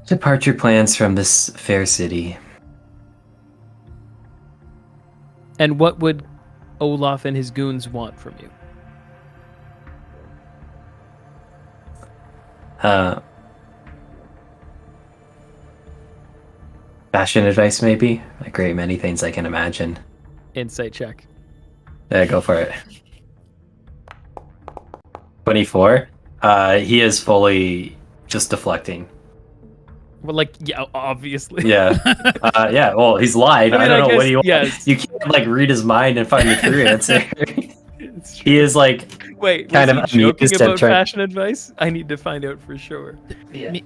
departure plans from this fair city. And what would Olaf and his goons want from you? Fashion advice, maybe? A great many things I can imagine. Insight check. Yeah, go for it. 24. He is fully just deflecting. Well, like, yeah, obviously. Yeah. Yeah, well, he's lied. I mean, I don't I know what guess- he wants. yes. You can't, like, read his mind and find the true answer. It's true. He is, like, Wait, kind was of he joking amused and about trying- fashion advice? I need to find out for sure. Maybe-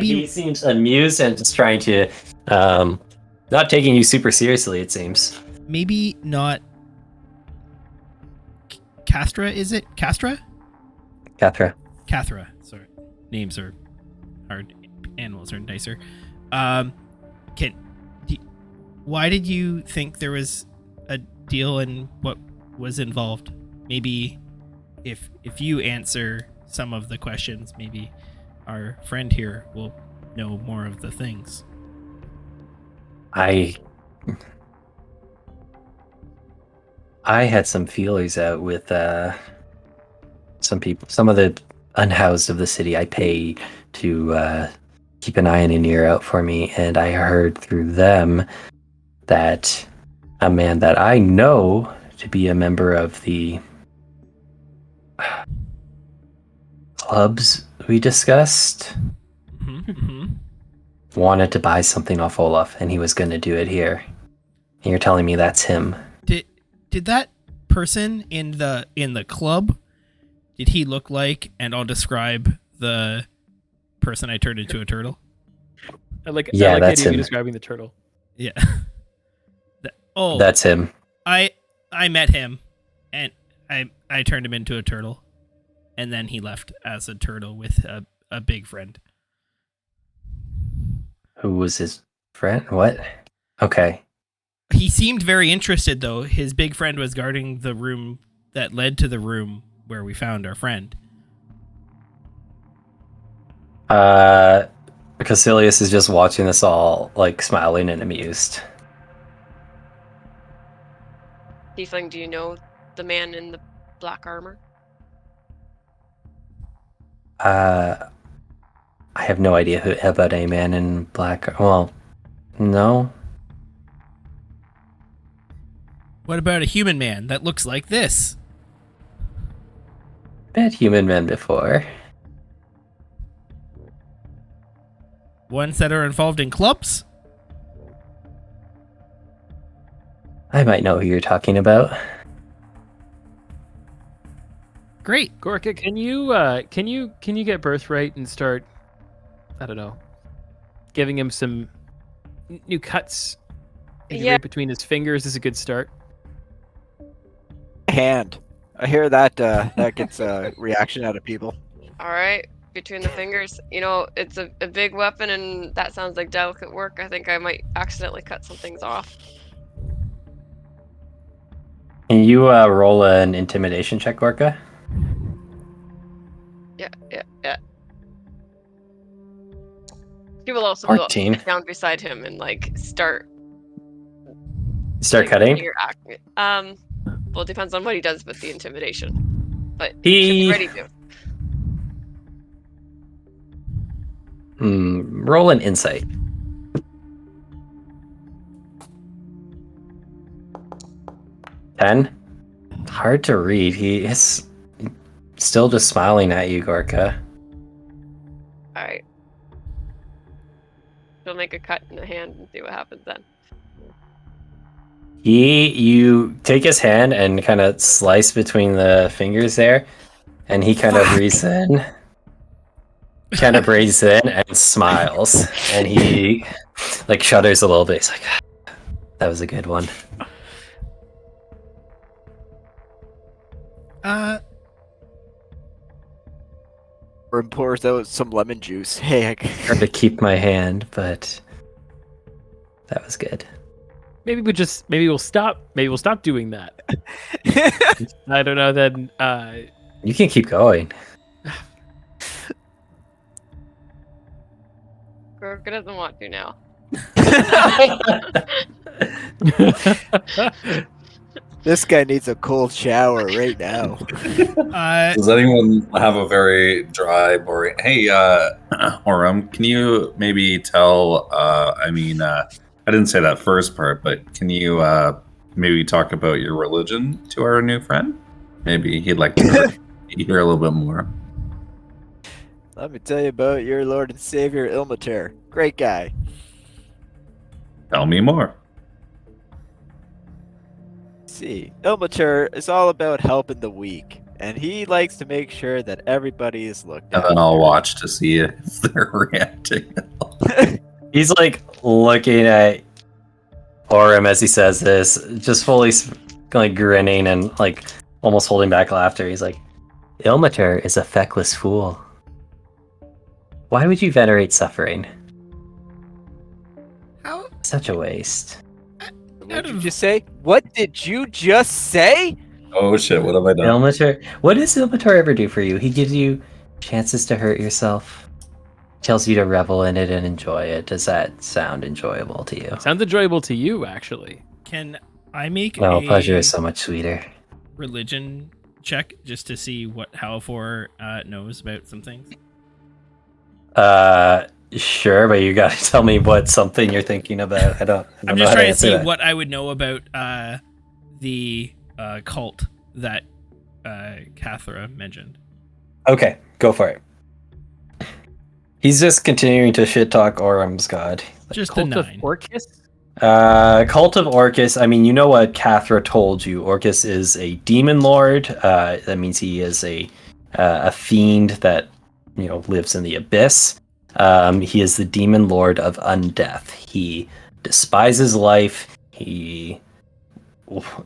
he seems amused and just trying to, not taking you super seriously, it seems. Maybe not. Castra, is it? Castra? Cathra. Cathra. Sorry. Names are hard. Animals are nicer. Why did you think there was a deal and what was involved? Maybe if you answer some of the questions, maybe our friend here will know more of the things. I had some feelers out with some people, some of the unhoused of the city. I pay to keep an eye and an ear out for me, and I heard through them that a man that I know to be a member of the clubs we discussed wanted to buy something off Olaf, and he was going to do it here. And you're telling me that's him? Did that person in the club? Did he look like? And I'll describe the person I turned into a turtle. I like that's you him. describing the turtle. Yeah. That's him. I met him, and I turned him into a turtle, and then he left as a turtle with a big friend. Who was his friend? What? Okay. He seemed very interested, though. His big friend was guarding the room that led to the room where we found our friend. Caecilius is just watching this all, like, smiling and amused. Tiefling, do you know the man in the black armor? I have no idea about a man in black. Well, no. What about a human man that looks like this? Met human men before. Ones that are involved in clubs? I might know who you're talking about. Great. Gorka, can you get Birthright and start, I don't know, giving him some new cuts? Maybe Yeah. right between his fingers is a good start. Hand. I hear that that gets a reaction out of people. All right, between the fingers. You know, it's a big weapon, and that sounds like delicate work. I think I might accidentally cut some things off. Can you roll an intimidation check, Gorka? Yeah. He will also go 14. sit down beside him and like start Cutting. your act. Well, it depends on what he does with the intimidation, but should He be ready to. roll an insight. 10. Hard to read. He is still just smiling at you, Gorka. All right. She'll make a cut in the hand and see what happens then. You take his hand and kind of slice between the fingers there, and he kind of breathes in, and smiles, and he like shudders a little bit. He's like, "That was a good one." Orim pours out some lemon juice. Hey, Hard to keep my hand, but that was good. Maybe we'll stop doing that. I don't know. Then You can keep going. Gorka doesn't want to now. this guy needs a cold shower right now. Does anyone have a very dry, boring? Hey, Orim, can you maybe tell? I didn't say that first part, but can you maybe talk about your religion to our new friend? Maybe he'd like to hear a little bit more. Let me tell you about your Lord and Savior Ilmater. Great guy. Tell me more. See, Ilmater is all about helping the weak, and he likes to make sure that everybody is looked And at. then I'll watch to see if they're reacting. He's like looking at Orim as he says this, just fully like grinning and like almost holding back laughter. He's like, Ilmater is a feckless fool. Why would you venerate suffering? How? Such a waste. What did you just say? What did you just say? Oh shit, what have I done? Ilmater, what does Ilmater ever do for you? He gives you chances to hurt yourself. Tells you to revel in it and enjoy it. Does that sound enjoyable to you? sounds enjoyable to you, actually. Can I make No, a pleasure is so much sweeter. religion check just to see what Halafor knows about some things? Sure, but you gotta tell me what something you're thinking about. I don't I'm know just how trying to answer see that. what I would know about the cult that Cathra mentioned. Okay, go for it. He's just continuing to shit talk Orim's god. Just a Cult of 9. Orcus? Cult of Orcus. I mean, you know what Cathra told you. Orcus is a demon lord. That means he is a fiend that lives in the abyss. He is the demon lord of undeath. He despises life.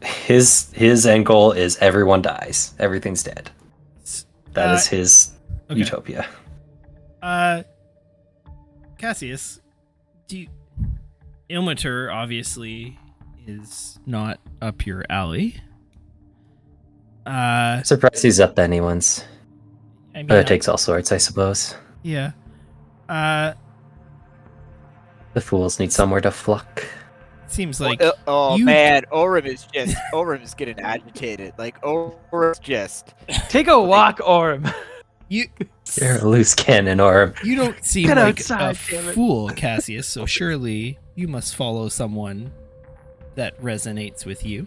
His end goal is everyone dies. Everything's dead. That is his okay. utopia. Cassius, Ilmater obviously is not up your alley. Surprised he's up to anyone's. I mean, But it takes all sorts, I suppose. yeah. The fools need somewhere to flock. Seems like oh man, Orim is getting agitated. Like Orim's just Take a walk, Orm. you. You're a loose cannon, or You don't seem Get like outside, a damn it. fool, Cassius. So surely you must follow someone that resonates with you.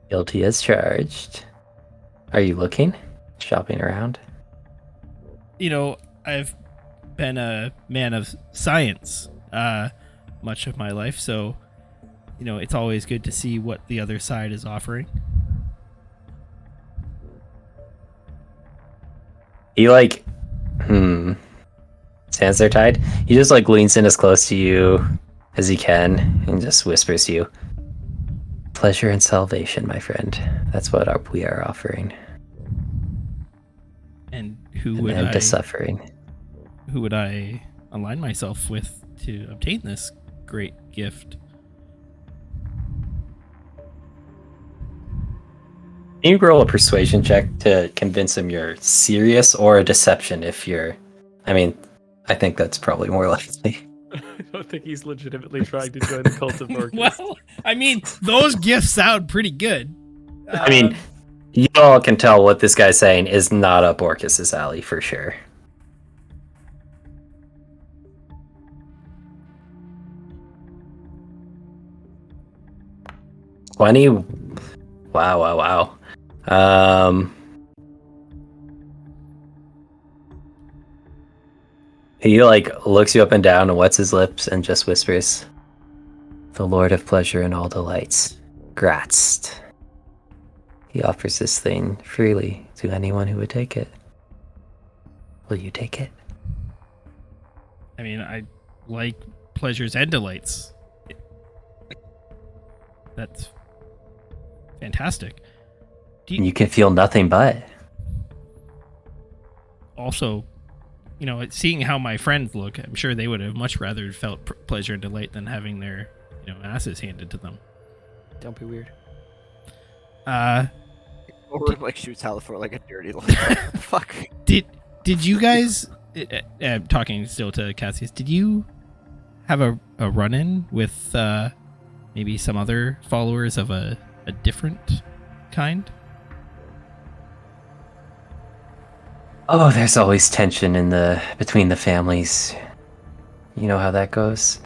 guilty as charged. Are you looking? Shopping around? I've been a man of science much of my life, so it's always good to see what the other side is offering. He stands there tied. He just leans in as close to you as he can and just whispers to you, pleasure and salvation, my friend. That's what we are offering. And who An would end I to suffering. who would I align myself with to obtain this great gift? Can you roll a persuasion check to convince him you're serious, or a deception if you're... I mean, I think that's probably more likely. I don't think he's legitimately trying to join the cult of Orcus. Well, I mean, those gifts sound pretty good. I mean, you all can tell what this guy's saying is not up Orcus's alley for sure. $20? Wow. He like looks you up and down and wets his lips and just whispers, "The Lord of Pleasure and all delights, Gratst. He offers this thing freely to anyone who would take it. Will you take it?" I mean, I like pleasures and delights. That's fantastic. You can feel nothing but. Also, you know, seeing how my friends look, I'm sure they would have much rather felt pleasure and delight than having their, you know, asses handed to them. Don't be weird. Or like shoots Halifor like a dirty look. Fuck. Did you guys talking still to Cassius? Did you have a run-in with maybe some other followers of a different kind? Oh, there's always tension between the families. You know how that goes.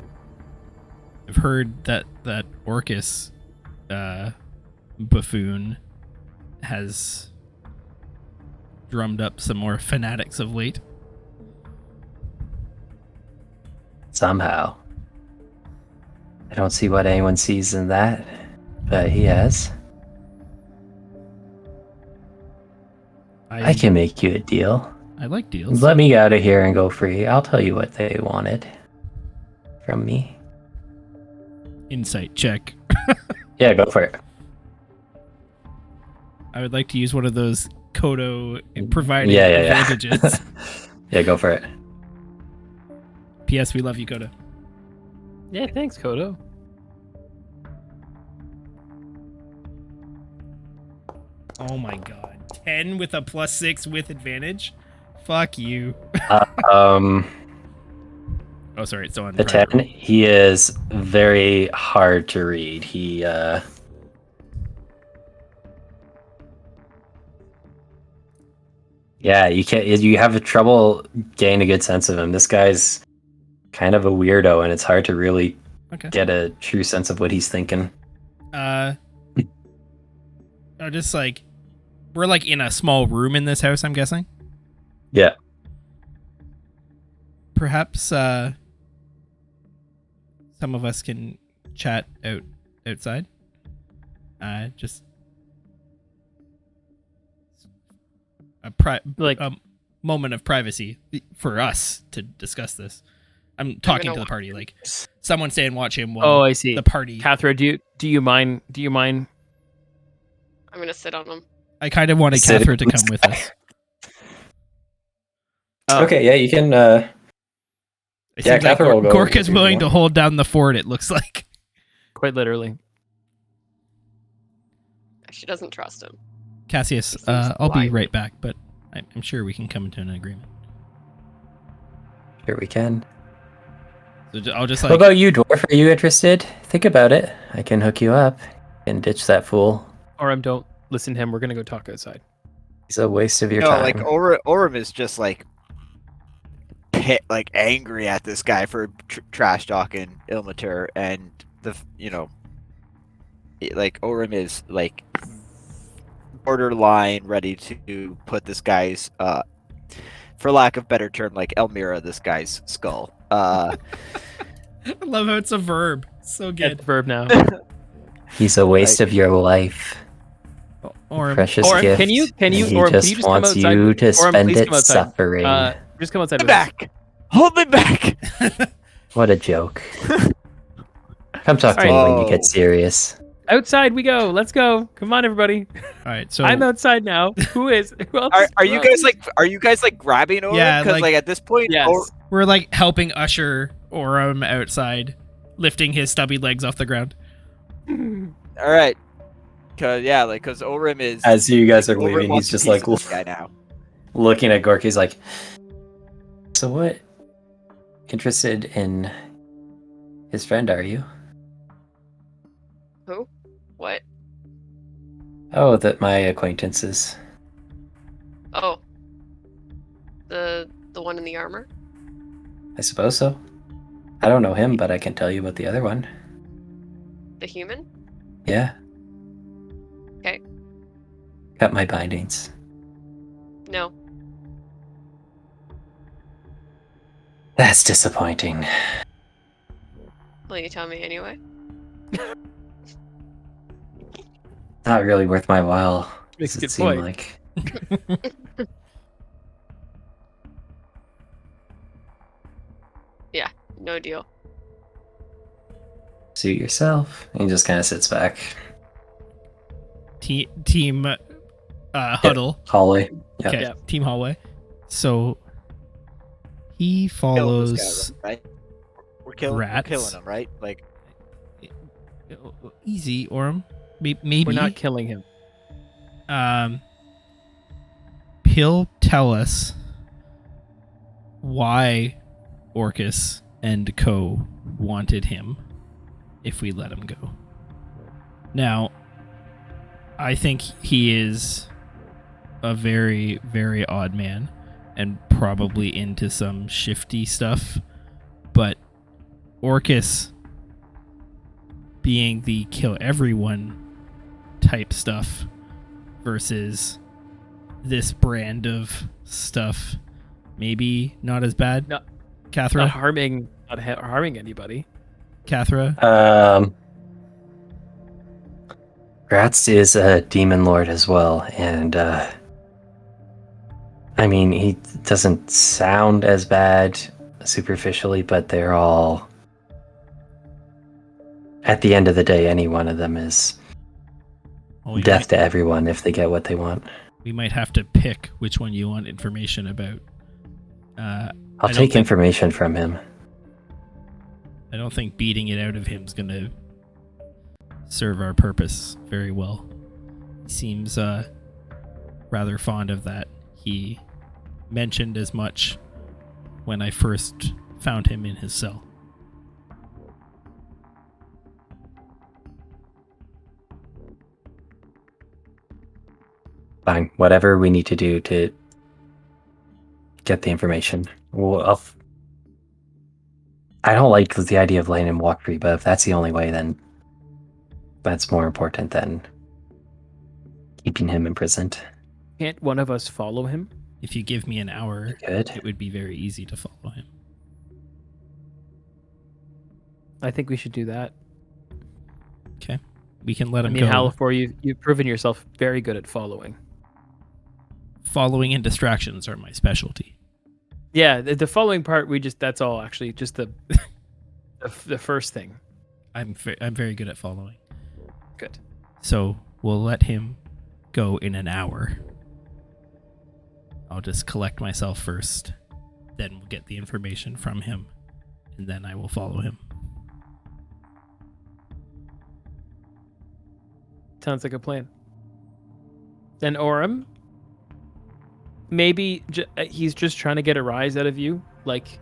I've heard that Orcus buffoon has drummed up some more fanatics of late. Somehow. I don't see what anyone sees in that, but he has. I can make you a deal. I like deals. Let me out of here and go free. I'll tell you what they wanted from me. Insight check. Yeah, go for it. I would like to use one of those Kodo provided Yeah. advantages. Yeah, go for it. P.S. We love you, Kodo. Yeah, thanks, Kodo. Oh my god. 10 with a +6 with advantage? Fuck you. Oh, sorry, it's still on the 10, he is very hard to read. He, yeah, you have trouble getting a good sense of him. This guy's kind of a weirdo, and it's hard to really get a true sense of what he's thinking. Just like, we're like in a small room in this house, I'm guessing? Yeah. Perhaps some of us can chat outside. Just a moment of privacy for us to discuss this. I'm talking to the party, like someone stay and watch him while I see. The party. Catherine, do you mind? I'm gonna sit on him. I kind of wanted Catherine to come with us. Okay, yeah, you can. Yeah, Catherine will go. Gorka's willing to hold down the fort. It looks like. Quite literally. She doesn't trust him. Cassius, I'll be right back, but I'm sure we can come into an agreement. Sure we can. So I'll just like. What about you, dwarf? Are you interested? Think about it. I can hook you up and ditch that fool. Orem, don't listen to him. We're gonna go talk outside. He's a waste of your time. Like Orem is just like angry at this guy for trash talking Ilmater, and like Orem is like borderline ready to put this guy's for lack of better term, like Elmira this guy's skull. I love how it's a verb. So good. It's a verb now. He's a waste of your life. Precious gift. Can you? He Orem, just can you just wants come outside? you to Orem, spend please it come outside. suffering. Just come outside. Hold me back. Hold me back. What a joke. Come talk to me when you get serious. Outside we go. Let's go. Come on, everybody. All right, so I'm outside now. Who else? Are you guys like grabbing Orem? Yeah, because like at this point, yes. We're like helping usher Orem outside, lifting his stubby legs off the ground. All right. Because Orim is. As you guys are Orim leaving, wants he's a just piece like of this guy now. looking at Gork. He's like, "So what? Interested in his friend? Are you?" Who? What? Oh, that my acquaintances. Oh, the one in the armor. I suppose so. I don't know him, but I can tell you about the other one. The human. Yeah. Okay. Got my bindings. No. That's disappointing. Will you tell me anyway? Not really worth my while. Makes a Does it good seem point. like? Yeah. No deal. Suit yourself. And he just kind of sits back. Team huddle. Hallway. Yep. Okay, Yeah. team hallway. So he Kill follows this guy, right? We're killing rats. him, right? Like, easy, Orm. Maybe We're not killing him. He'll tell us why Orcus and Co wanted him if we let him go. Now, I think he is a very, very odd man and probably into some shifty stuff, but Orcus being the kill everyone type stuff versus this brand of stuff, maybe not as bad. No, Cathra? Not harming anybody. Cathra? Gratz is a demon lord as well, and I mean, he doesn't sound as bad superficially, but they're all, at the end of the day, any one of them is Oh, death to everyone if they get what they want. We might have to pick which one you want information about. I'll don't take think- information from him. I don't think beating it out of him is going to serve our purpose very well. He seems rather fond of that. He mentioned as much when I first found him in his cell. Fine, whatever we need to do to get the information. I don't like the idea of letting him walk free, but if that's the only way, then that's more important than keeping him imprisoned. Can't one of us follow him? If you give me an hour, Good. it would be very easy to follow him. I think we should do that. Okay. We can let I him mean, go. Halifor, you've proven yourself very good at following. Following and distractions are my specialty. Yeah, the following part, that's all actually just the first thing. I'm very good at following. Good. So we'll let him go in an hour. I'll just collect myself first, then we'll get the information from him, and then I will follow him. Sounds like a plan. Then Orem, maybe he's just trying to get a rise out of you. Like,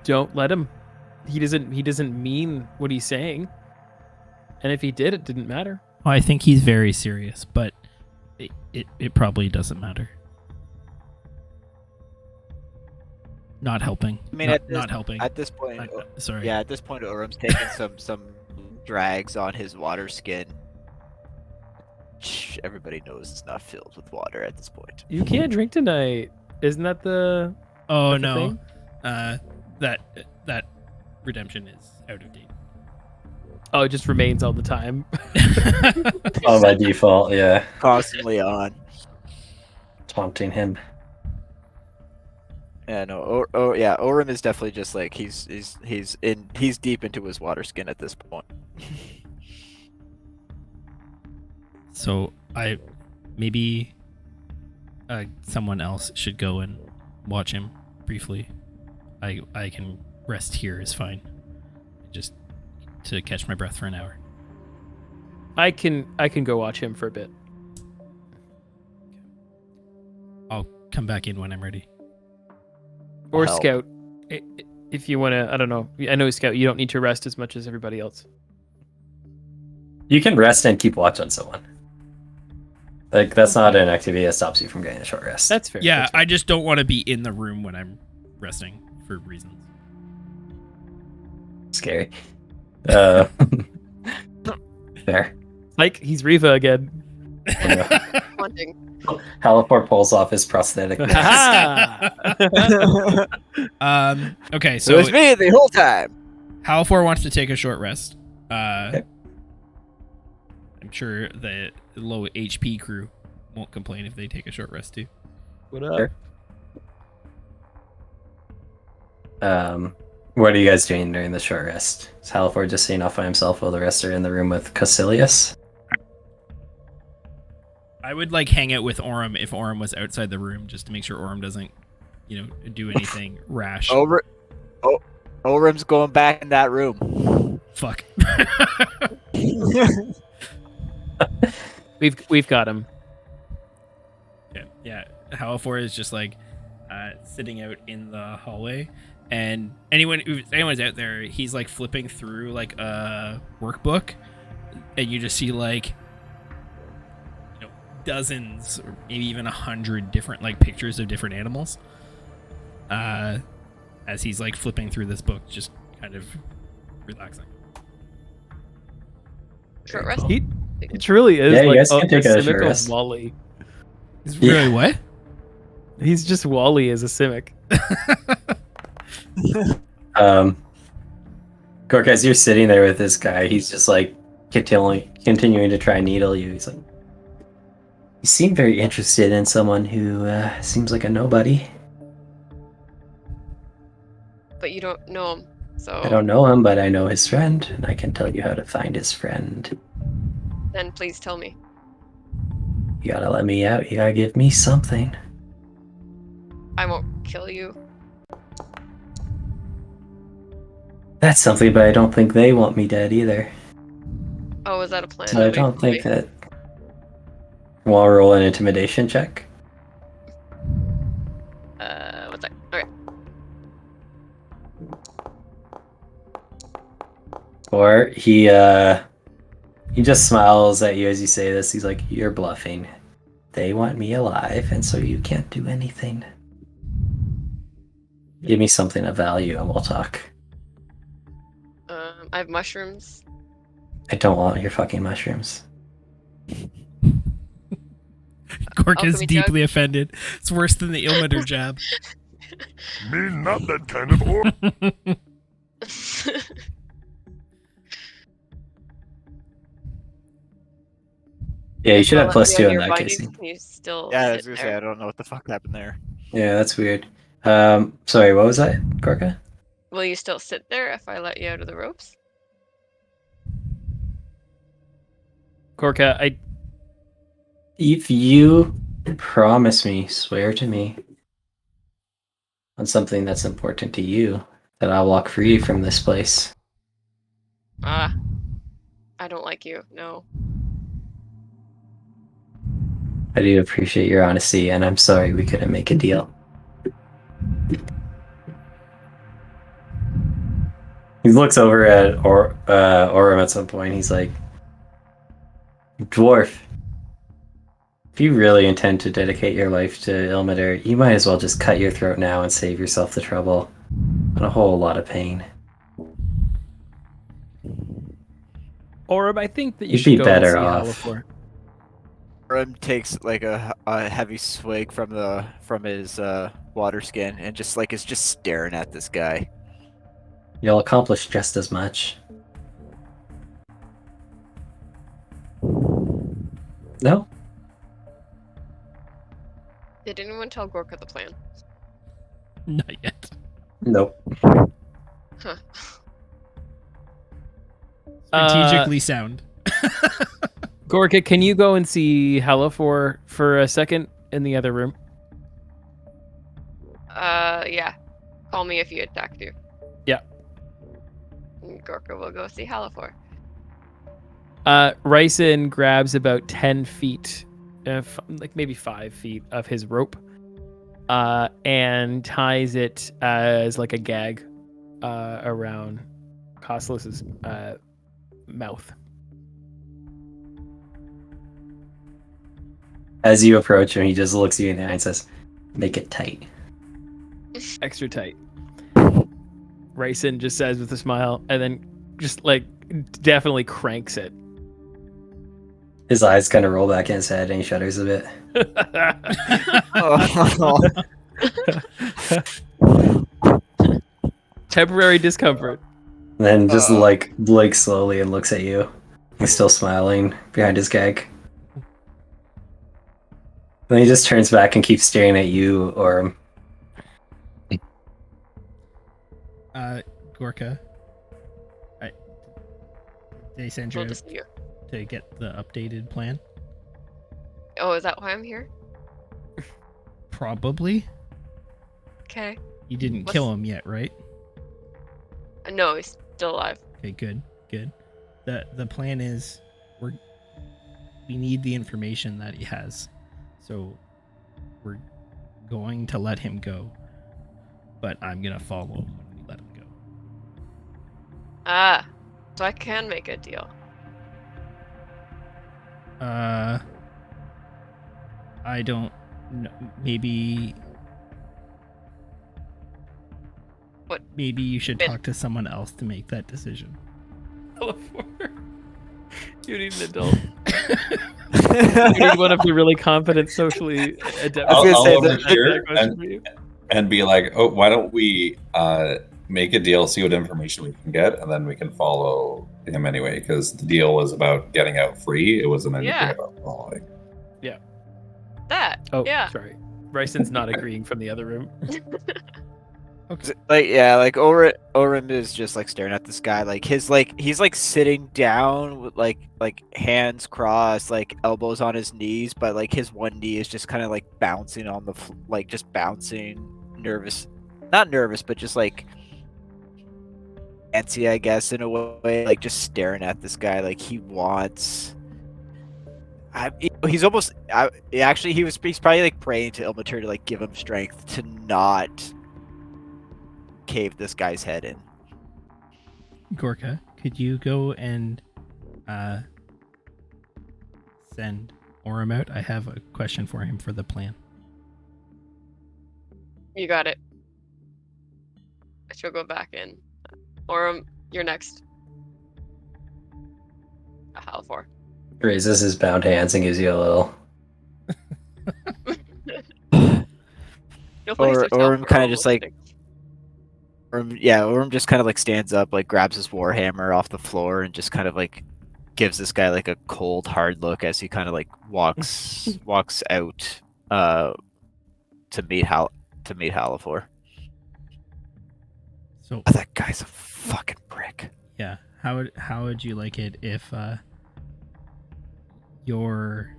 don't let him. He doesn't mean what he's saying. And if he did, it didn't matter. Well, I think he's very serious, but it probably doesn't matter. Not helping. I mean, not helping. At this point, Sorry. yeah, at this point, Orum's taking some drags on his water skin. Everybody knows it's not filled with water at this point. You can't drink tonight. Isn't that the? Oh That's the no. thing? That redemption is out of date. Oh, it just remains all the time. Oh, by default, yeah. Constantly on. Taunting him. Yeah, no. Yeah, Orem is definitely just like he's deep into his water skin at this point. So maybe someone else should go and watch him briefly. I can rest here is fine. Just to catch my breath for an hour. I can go watch him for a bit. I'll come back in when I'm ready. Or Help. Scout, if you want to. I don't know. I know Scout. You don't need to rest as much as everybody else. You can rest and keep watch on someone. Like that's not an activity that stops you from getting a short rest. That's fair. Yeah, that's fair. I just don't want to be in the room when I'm resting for reasons. Scary. Fair. Like he's Riva again. Haunting. Halifor pulls off his prosthetic mask. Okay, So so it was me the whole time. Halifor wants to take a short rest. Okay. I'm sure the low HP crew won't complain if they take a short rest too. What up? Sure. What are you guys doing during the short rest? Is Halifor just staying off by himself while the rest are in the room with Caecilius? I would like hang out with Orem if Orem was outside the room, just to make sure Orem doesn't, do anything rash. Orem's going back in that room. Fuck. We've got him. Yeah. Halifor is just like sitting out in the hallway, and if anyone's out there, he's like flipping through like a workbook, and you just see like dozens or maybe even 100 different like pictures of different animals. As he's like flipping through this book, just kind of relaxing. Short rest. He truly is Yeah, you like guys can take a Simic short of rest. Wally. He's Yeah. really what? He's just Wally as a Simic. Gork, as you're sitting there with this guy, he's just like continuing to try and needle you. He's like, you seem very interested in someone who seems like a nobody. But you don't know him, so I don't know him, but I know his friend, and I can tell you how to find his friend. then please tell me. You gotta let me out. You gotta give me something. I won't kill you. That's something, but I don't think they want me dead either. Oh, is that a plan? So I Wait, don't think wait. that. Want to roll an intimidation check? What's that? Okay. Or he just smiles at you as you say this. He's like, "You're bluffing. They want me alive, and so you can't do anything. Give me something of value, and we'll talk." I have mushrooms. I don't want your fucking mushrooms. Gork is Alchemy deeply offended. It's worse than the Ilmater jab. Me not that kind of or. Yeah, you should have Well, +2 you're in that writing, case. can you still Yeah, I sit was gonna there? say I don't know what the fuck happened there. Yeah, that's weird. Sorry, what was that, Gorka? Will you still sit there if I let you out of the ropes? Gorka, If you promise me, swear to me, on something that's important to you, that I'll walk free from this place. I don't like you. No. I do appreciate your honesty, and I'm sorry we couldn't make a deal. He looks over at Orem at some point. He's like, "Dwarf, if you really intend to dedicate your life to Ilmater, you might as well just cut your throat now and save yourself the trouble and a whole lot of pain. Orem, I think that you You'd should be go better and see off. Halifor. Orem takes like a heavy swig from his water skin and just is just staring at this guy. You'll accomplish just as much." No? Did anyone tell Gorka the plan? Not yet. Nope. Huh. Strategically sound. Gorka, can you go and see Halifor for a second in the other room? Yeah. Call me if you attack you. Yeah. And Gorka will go see Halifor. Ryson grabs about 10 feet, like maybe 5 feet of his rope, and ties it as like a gag around Costless's mouth. As you approach him, he just looks you in the eye and says, "Make it tight." Extra tight. Ryson just says with a smile, and then just like definitely cranks it. His eyes kind of roll back in his head and he shudders a bit. Temporary discomfort. And then just like blinks slowly and looks at you. He's still smiling behind his gag. Then he just turns back and keeps staring at you, or Gorka. They send you We'll out just you. to get the updated plan? Oh, is that why I'm here? Probably. Okay. You didn't kill him yet, right? No, he's still alive. Okay, good. The plan is we need the information that he has. So we're going to let him go. But I'm gonna follow him when we let him go. Ah, so I can make a deal. I don't know. Maybe What? Maybe you should Wait. talk to someone else to make that decision. You need an adult. You need one of the really confident, socially adept. I was gonna say I'll that- overhear and be like, "Oh, why don't we make a deal, see what information we can get, and then we can follow him anyway?" Because the deal was about getting out free. It wasn't anything Yeah. about following. That. Oh, Yeah. sorry. Ryson's not agreeing from the other room. Like Orim is just like staring at this guy. Like he's like sitting down with like hands crossed, like elbows on his knees, but like his one knee is just kind of like bouncing on the just bouncing, not nervous, but just like antsy, I guess, in a way. Like just staring at this guy, like he wants. He's almost. He's probably like praying to Ilmater to like give him strength to not cave this guy's head in. Gorka, could you go and send Orem out? I have a question for him for the plan. You got it. I shall go back in. Or you're next. Halafor. raises his bound hands and gives you a little. Orem kind of just like. Orem just kind of like stands up, like grabs his warhammer off the floor, and just kind of like gives this guy like a cold, hard look as he kind of like walks out to meet Halafor. So Oh, that guy's a fucking prick. yeah, how would you like it if your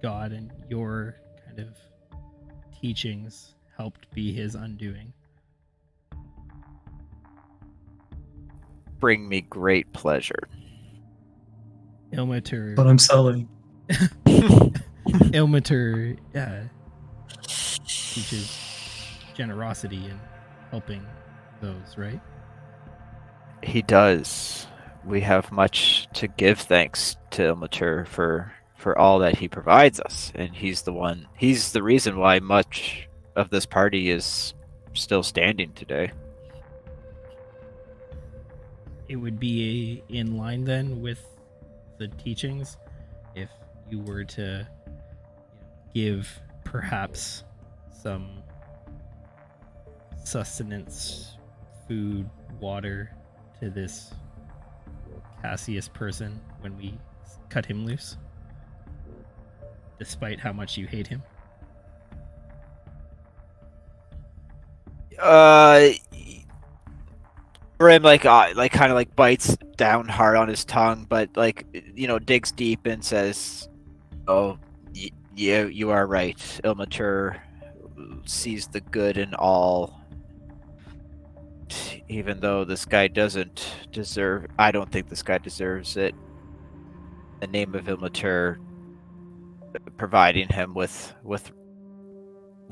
God and your kind of teachings helped be his undoing? Bring me great pleasure. Ilmater I'm selling. Ilmater teaches generosity and helping those, right? He does. We have much to give thanks to Ilmater for all that he provides us, and he's the reason why much of this party is still standing today. It would be in line then with the teachings if you were to give perhaps some sustenance, food, water to this Cassius person when we cut him loose, despite how much you hate him. Rim like kind of like bites down hard on his tongue, but like digs deep and says, "Oh, yeah, you are right. Ilmater sees the good in all even though this guy doesn't deserve, I don't think this guy deserves it. The name of Ilmater providing him with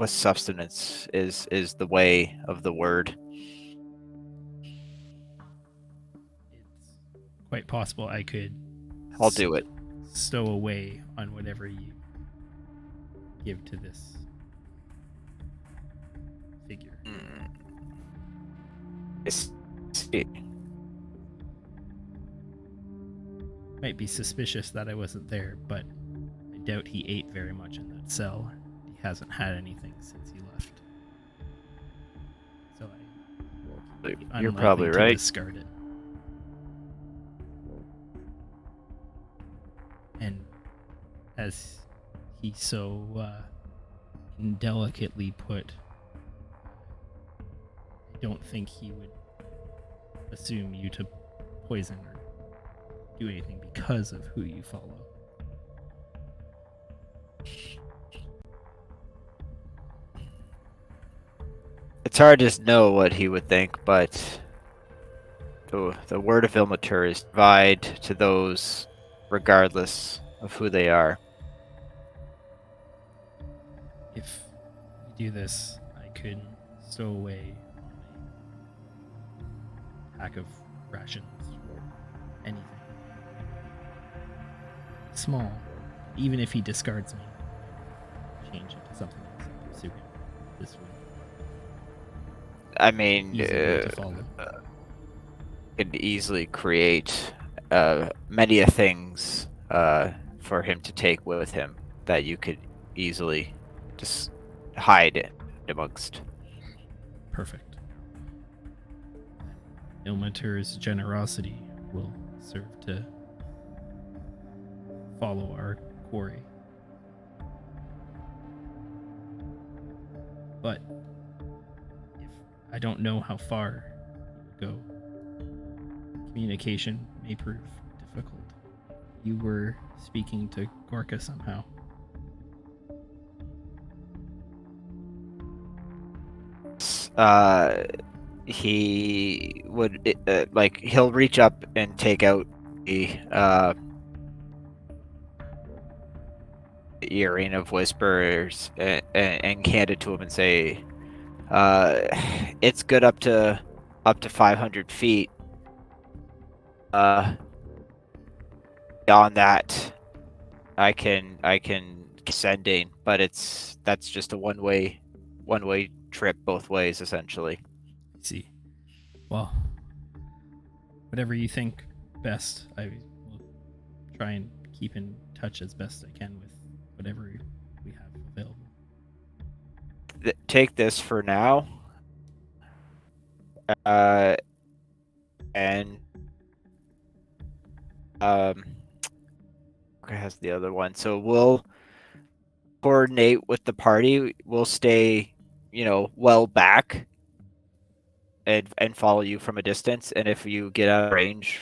sustenance is the way of the word. It's quite possible I could I'll do it. stow away on whatever you give to this figure. See. Might be suspicious that I wasn't there, but I doubt he ate very much in that cell. He hasn't had anything since he left. So I'm You're unlikely probably to right. discard it. And as he so indelicately put, I don't think he would assume you to poison or do anything because of who you follow. It's hard to know what he would think, but the word of Ilmater is divide to those regardless of who they are. If you do this, I could stow away a pack of rations or anything. Small. Even if he discards me, I'd change it to something else. I'm assuming this would I mean, easy way to follow. could easily create many things for him to take with him that you could easily just hide amongst. Perfect. Ilmater's generosity will serve to follow our quarry. But if I don't know how far you would go, communication may prove difficult. You were speaking to Gorka somehow. He would he'll reach up and take out the earring of whispers and hand it to him and say, it's good up to 500 feet. Beyond that, I can sending, but that's just a one way trip both ways essentially. I see. Well, whatever you think best, I will try and keep in touch as best I can with whatever we have available. Take this for now. And who has the other one? So we'll coordinate with the party. We'll stay, well back and follow you from a distance. And if you get out of range,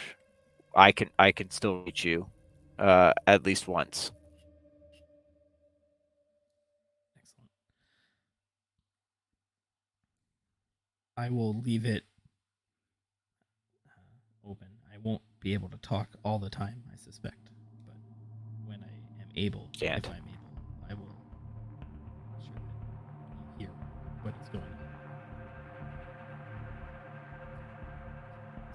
I can still reach you at least once. Excellent. I will leave it open. I won't be able to talk all the time, I suspect. But when I am able, if I'm able, I will ensure that you hear what is going on.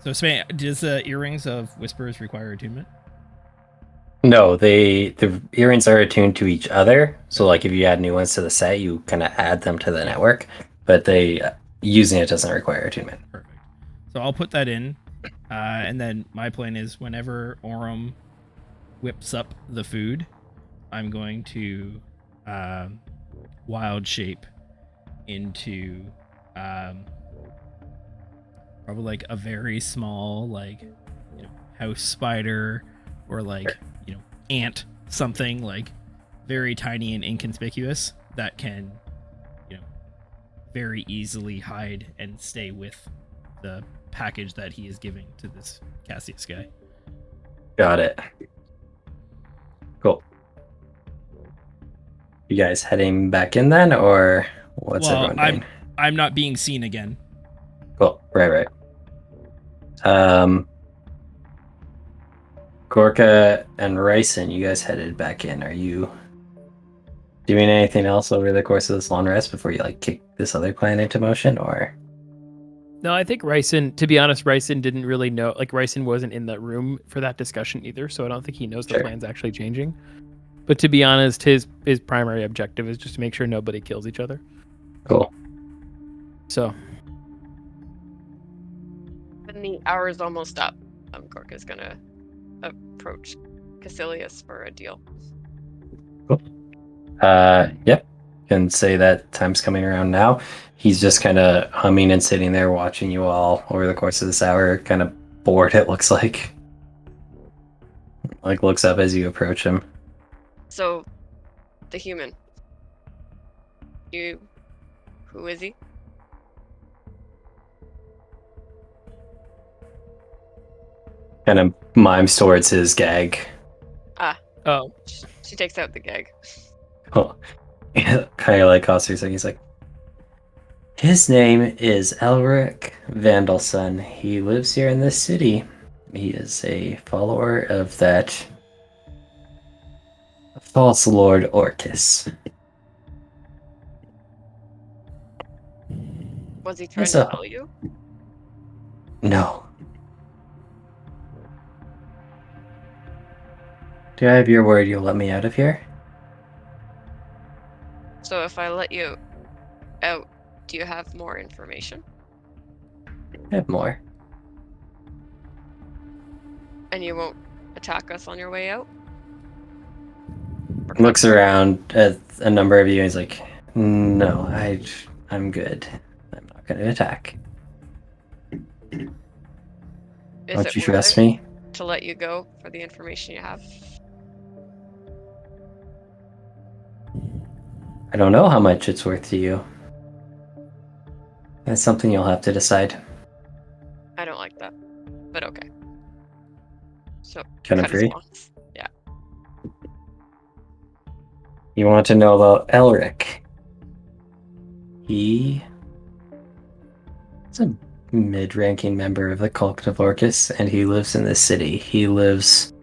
So, Spain, does the earrings of whispers require attunement? No, the earrings are attuned to each other. So like if you add new ones to the set, you kind of add them to the network. But using it doesn't require attunement. Perfect. So I'll put that in. And then my plan is whenever Orem whips up the food, I'm going to wild shape into probably like a very small house spider or ant, something like very tiny and inconspicuous that can very easily hide and stay with the package that he is giving to this Cassius guy. Got it. Cool. You guys heading back in then, or what's everyone doing? I'm not being seen again. Cool. Right. Gorka and Ryson, you guys headed back in. Are you doing anything else over the course of this long rest before you like kick this other plan into motion, or? No, I think Ryson, to be honest, Ryson didn't really know. Like, Ryson wasn't in that room for that discussion either, so I don't think he knows the Sure. plan's actually changing. But to be honest, his primary objective is just to make sure nobody kills each other. Cool. So, When the hour is almost up, Gorka's gonna approach Cassilius for a deal. Yep. Can say that time's coming around now. He's just kind of humming and sitting there watching you all over the course of this hour, kind of bored, it looks like. Like, looks up as you approach him. So, the human. Who is he? Kind of mimes towards his gag. oh, She takes out the gag. Oh, kind of like Coster's thing. He's like, his name is Elric Vandelson. He lives here in this city. He is a follower of that false Lord Orcus. Was he trying Yes, to tell you? No. Do I have your word you'll let me out of here? So if I let you out, do you have more information? I have more. And you won't attack us on your way out? Or Looks around at a number of you and he's like, no, I'm good. I'm not going to attack. Is Don't it you worth trust it me? to let you go for the information you have? I don't know how much it's worth to you. That's something you'll have to decide. I don't like that, but okay. So Kind of cut his free. bonds. Yeah. You want to know about Elric? He's a mid-ranking member of the cult of Orcus, and he lives in this city. He lives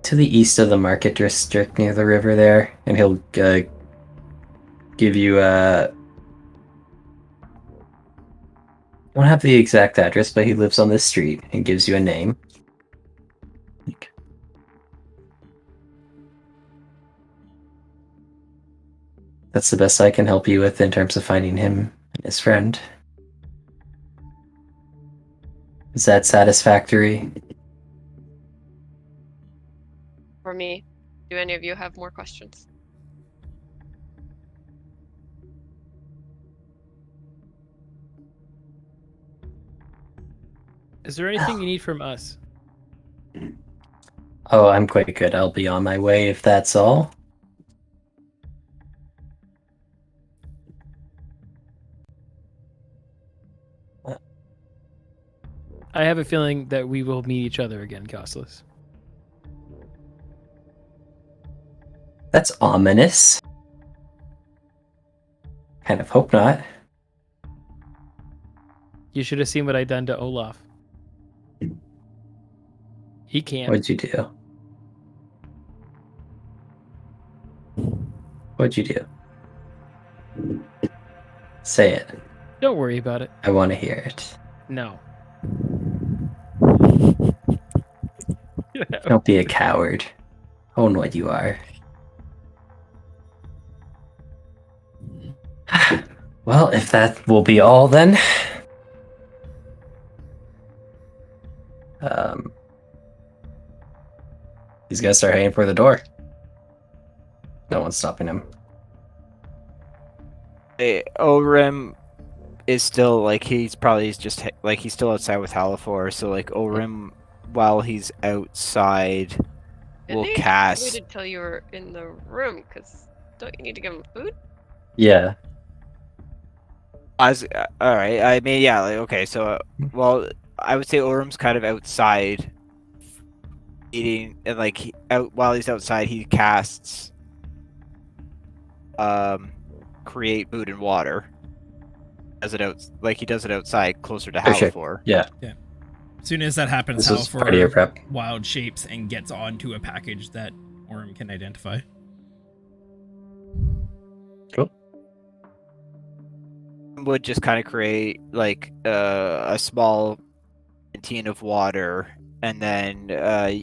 to the east of the market district near the river there, and he'll give you don't have the exact address, but he lives on this street and gives you a name. That's the best I can help you with in terms of finding him and his friend. Is that satisfactory? For me, do any of you have more questions? is there anything you need from us? Oh, I'm quite good. I'll be on my way if that's all. I have a feeling that we will meet each other again, Costless. That's ominous. Kind of hope not. You should have seen what I done to Olaf. He can't. What'd you do? What'd you do? Say it. Don't worry about it. I want to hear it. No. Don't be a coward. Own what you are. Well, if that will be all then. He's gonna start heading for the door. No one's stopping him. Hey, Orim is still like he's still outside with Halifor. So like Orim, while he's outside, will Didn't he cast. waited till you were in the room, because don't you need to give him food? Yeah. All right. I mean, yeah. Like, okay. So, well, I would say Orim's kind of outside, eating, and like while he's outside, he casts, create food and water. does it out like he does it outside, closer to For sure. Halifor. Yeah. As soon as that happens, This was part of your prep. wild shapes and gets onto a package that Orem can identify. Cool. Would just kind of create like a small canteen of water, and then a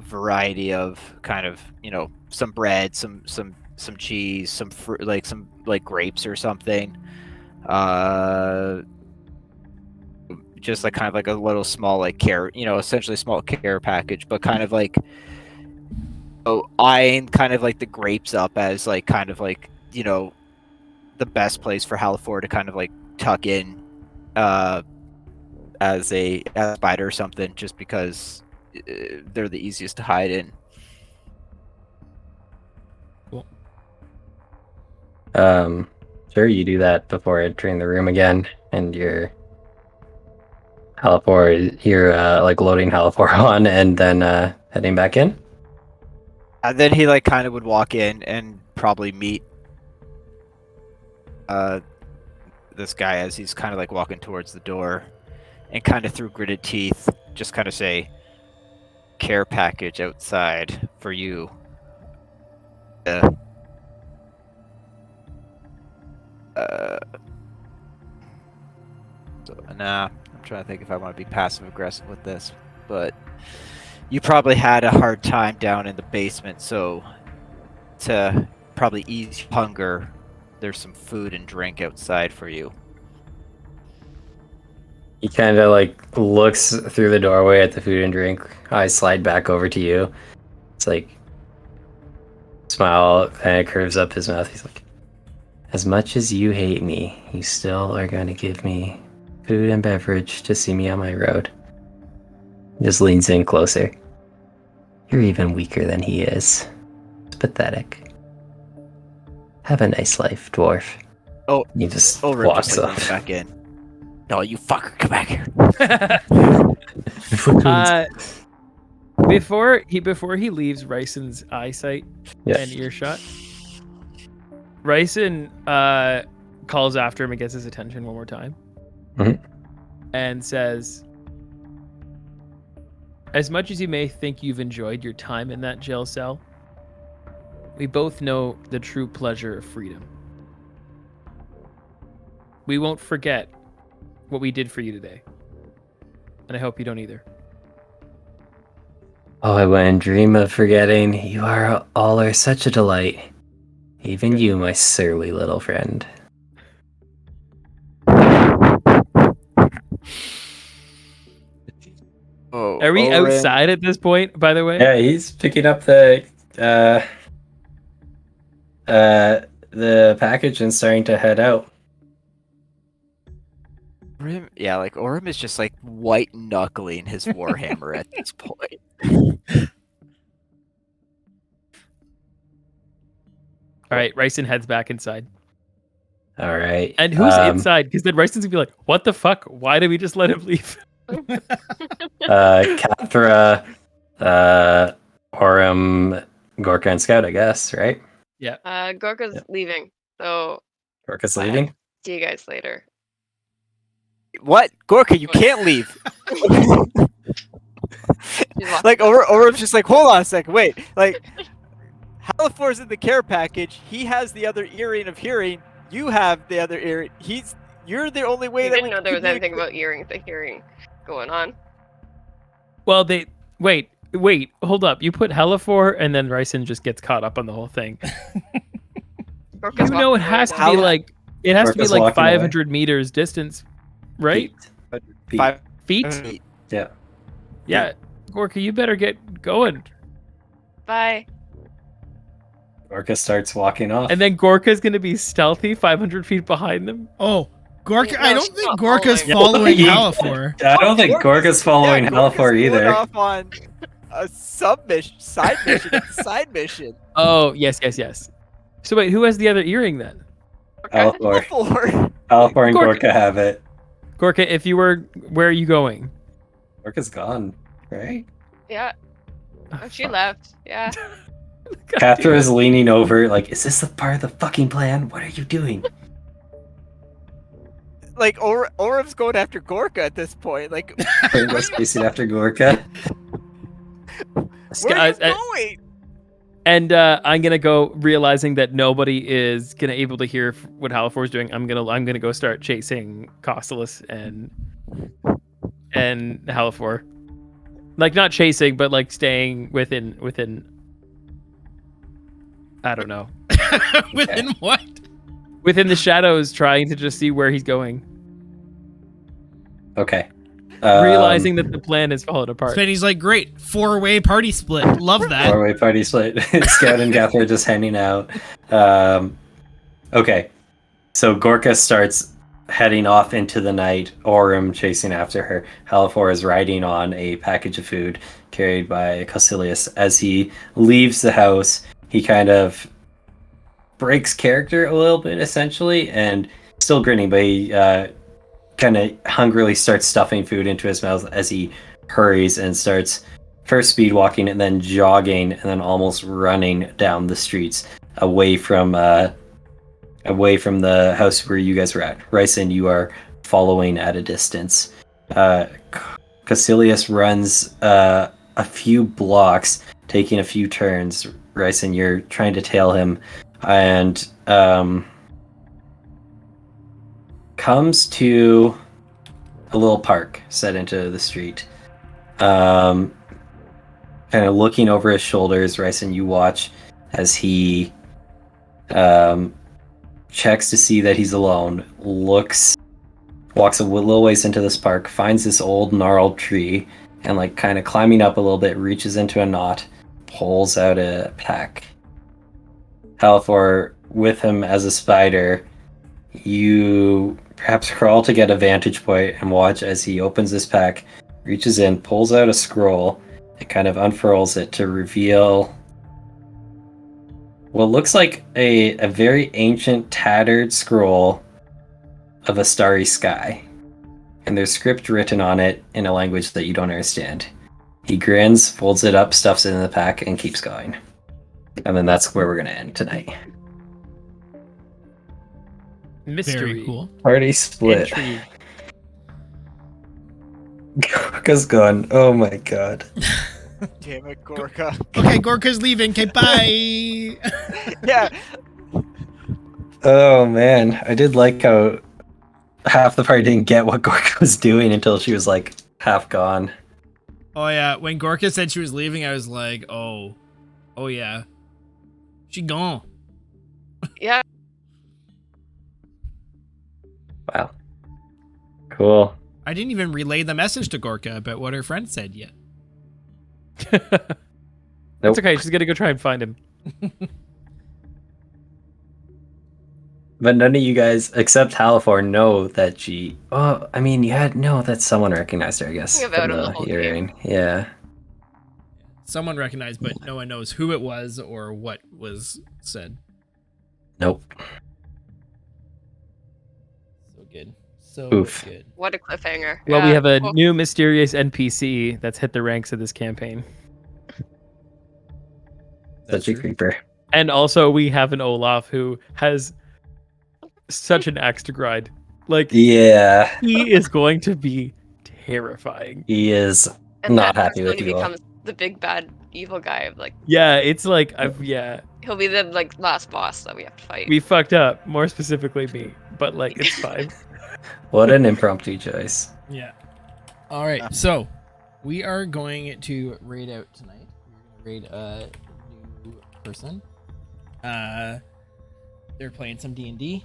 variety of kind of some bread, some cheese, some fruit, like some like grapes or something. Just like kind of like a little small like care, essentially small care package, but kind of like eyeing kind of like the grapes up as like kind of like the best place for Halifor to kind of like tuck in as a spider or something, just because they're the easiest to hide in. Sure, you do that before entering the room again, and you're like loading Halifor on, and then heading back in. And then he like kind of would walk in and probably meet this guy as he's kind of like walking towards the door, and kind of through gritted teeth just kind of say, "Care package outside for you." Nah, I'm trying to think if I want to be passive aggressive with this, but you probably had a hard time down in the basement, so to probably ease hunger, there's some food and drink outside for you. He kind of like looks through the doorway at the food and drink. Eyes slide back over to you. It's like smile kind of curves up his mouth. He's like, "As much as you hate me, you still are going to give me food and beverage to see me on my road." Just leans in closer. "You're even weaker than he is. It's pathetic. Have a nice life, dwarf." Oh, he just Ulrich walks just like, up. runs back in. "No, you fucker, come back here." Before he leaves Ryson's eyesight Yeah. and earshot, Ryson calls after him and gets his attention one more time, and says, "As much as you may think you've enjoyed your time in that jail cell, we both know the true pleasure of freedom. We won't forget what we did for you today, and I hope you don't either." "Oh, I wouldn't dream of forgetting. You all are such a delight. Even you, my surly little friend." Oh, Are we Oren- outside at this point, by the way? Yeah, he's picking up the package and starting to head out. Orem, yeah, like Orem is just like white knuckling his warhammer at this point. All right, Ryson heads back inside. All right. And who's inside? Because then Ryson's gonna be like, "What the fuck? Why did we just let him leave?" Kathra, Orem, Gorka, and Scout, I guess, right? Yeah. Gorka's leaving, so Gorka's leaving? see you guys later. What? Gorka, you can't leave. She's walking Like out. Orem's just like, hold on a second, wait. Like Halifor's in the care package. He has the other earring of hearing. You have the other earring. You're the only way We that didn't we know can there was anything communicate. about the hearing going on. Well, wait, hold up. You put Halifor, and then Ryson just gets caught up on the whole thing. Gorka's You know, it walking has to away be now. like Gorka's walking 500 meters distance, right? Feet. 5 Feet? feet. Yeah. Yeah. Gorka, you better get going. Bye. Gorka starts walking off. And then Gorka's gonna be stealthy 500 feet behind them. Oh, Gorka! No, I don't she's think not Gorka's following. following Yeah. Halifor. I don't think Gorka's following Gorka's Halifor going either. off on a side mission. It's a side mission. Oh, yes. So wait, who has the other earring then? Halifor. Halifor. Halifor and Gorka. Gorka have it. Gorka, if you were, where are you going? Gorka's gone, right? Yeah. Oh, she fuck. left. Yeah. Kathra is leaning over, like, "Is this the part of the fucking plan? What are you doing?" like Orum's going after Gorka at this point. Like, Goes chasing after Gorka. where are you going? And I'm gonna go, realizing that nobody is gonna able to hear what Halifor's doing. I'm gonna go start chasing Costellus and Halifor, like not chasing, but like staying within. I don't know. Within what? Within the shadows, trying to just see where he's going. Okay. Realizing that the plan has fallen apart. Spenny's like, great, 4-way party split. Love that. Four-way party split. Scout and Gaff are just hanging out. Okay. So Gorka starts heading off into the night, Aurum chasing after her. Halifor is riding on a package of food carried by Caecilius. As he leaves the house, he kind of breaks character a little bit, essentially, and still grinning, but he kind of hungrily starts stuffing food into his mouth as he hurries and starts first speed walking and then jogging and then almost running down the streets away from the house where you guys were at. Ryson, you are following at a distance. Caecilius runs a few blocks, taking a few turns. Ryson, you're trying to tail him, and comes to a little park set into the street. Kind of looking over his shoulders, Ryson, you watch as he checks to see that he's alone, walks a little ways into this park, finds this old gnarled tree, and like kind of climbing up a little bit, reaches into a knot, pulls out a pack. Halifor, with him as a spider, you perhaps crawl to get a vantage point and watch as he opens this pack, reaches in, pulls out a scroll, and kind of unfurls it to reveal what looks like a very ancient, tattered scroll of a starry sky. And there's script written on it in a language that you don't understand. He grins, folds it up, stuffs it in the pack, and keeps going. And then that's where we're going to end tonight. Mystery. Very cool. Party split. Intrigue. Gorka's gone. Oh my god. Damn it, Gorka. Okay, Gorka's leaving. Okay, bye. Yeah. Oh man. I did like how half the party didn't get what Gorka was doing until she was like half gone. Oh yeah, when Gorka said she was leaving, I was like, oh yeah, she gone. Yeah. Wow. Cool. I didn't even relay the message to Gorka about what her friend said yet. Nope. It's okay. She's gonna go try and find him. But none of you guys, except Halifor, know that she. Oh, I mean, you had no. That someone recognized her, I guess. Think about from him the whole hearing. Yeah. Someone recognized, but no one knows who it was or what was said. Nope. So good. So Oof. good. What a cliffhanger. Well, we Yeah. have a Well, new mysterious NPC that's hit the ranks of this campaign. That's Such a true. creeper. And also, we have an Olaf who has such an axe to grind. Like, Yeah, he is going to be terrifying. he is. and not that happy person with when he you all. becomes the big bad evil guy of like Yeah, it's like, yeah, he'll be the like last boss that we have to fight. we fucked up. More specifically, me. But like, it's fine. What an impromptu choice. Yeah. All right. So we are going to raid out tonight. We're gonna raid a new person. They're playing some D&D.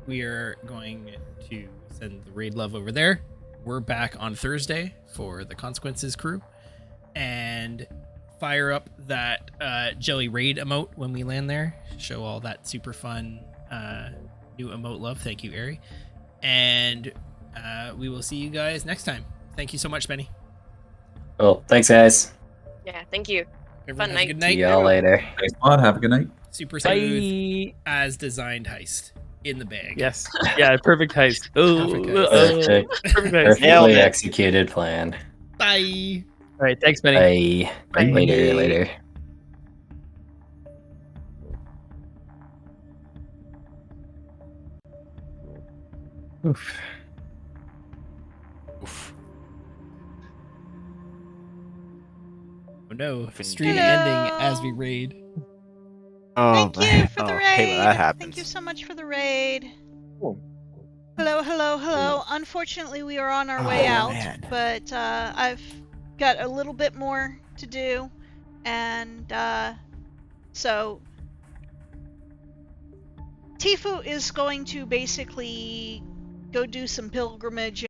We are going to send the raid love over there. We're back on Thursday for the Consequences crew, and fire up that jelly raid emote when we land there. Show all that super fun new emote love. Thank you, Ari. And we will see you guys next time. Thank you so much, Benny. Well, thanks, guys. Yeah, thank you. Everyone Fun have a night. good See night. y'all later. Thanks a lot. Have a good night. Super smooth Bye. as designed heist in the bag. Yes. Yeah, perfect heist. Oh, Perfect heist. Perfect. perfect heist. Perfectly Nailed it. executed plan. Bye. All right, thanks, Benny. Bye. Bye. Later. Oof. Oof. Oh no, If stream indeed. ending as we raid. Oh, Thank you man. for the Oh, raid. hey, when that Thank you happens. so much for the raid. Cool. Hello, hello, hello. Unfortunately, we are on our way Oh, out, man. but I've got a little bit more to do, and so Tifu is going to basically go do some pilgrimage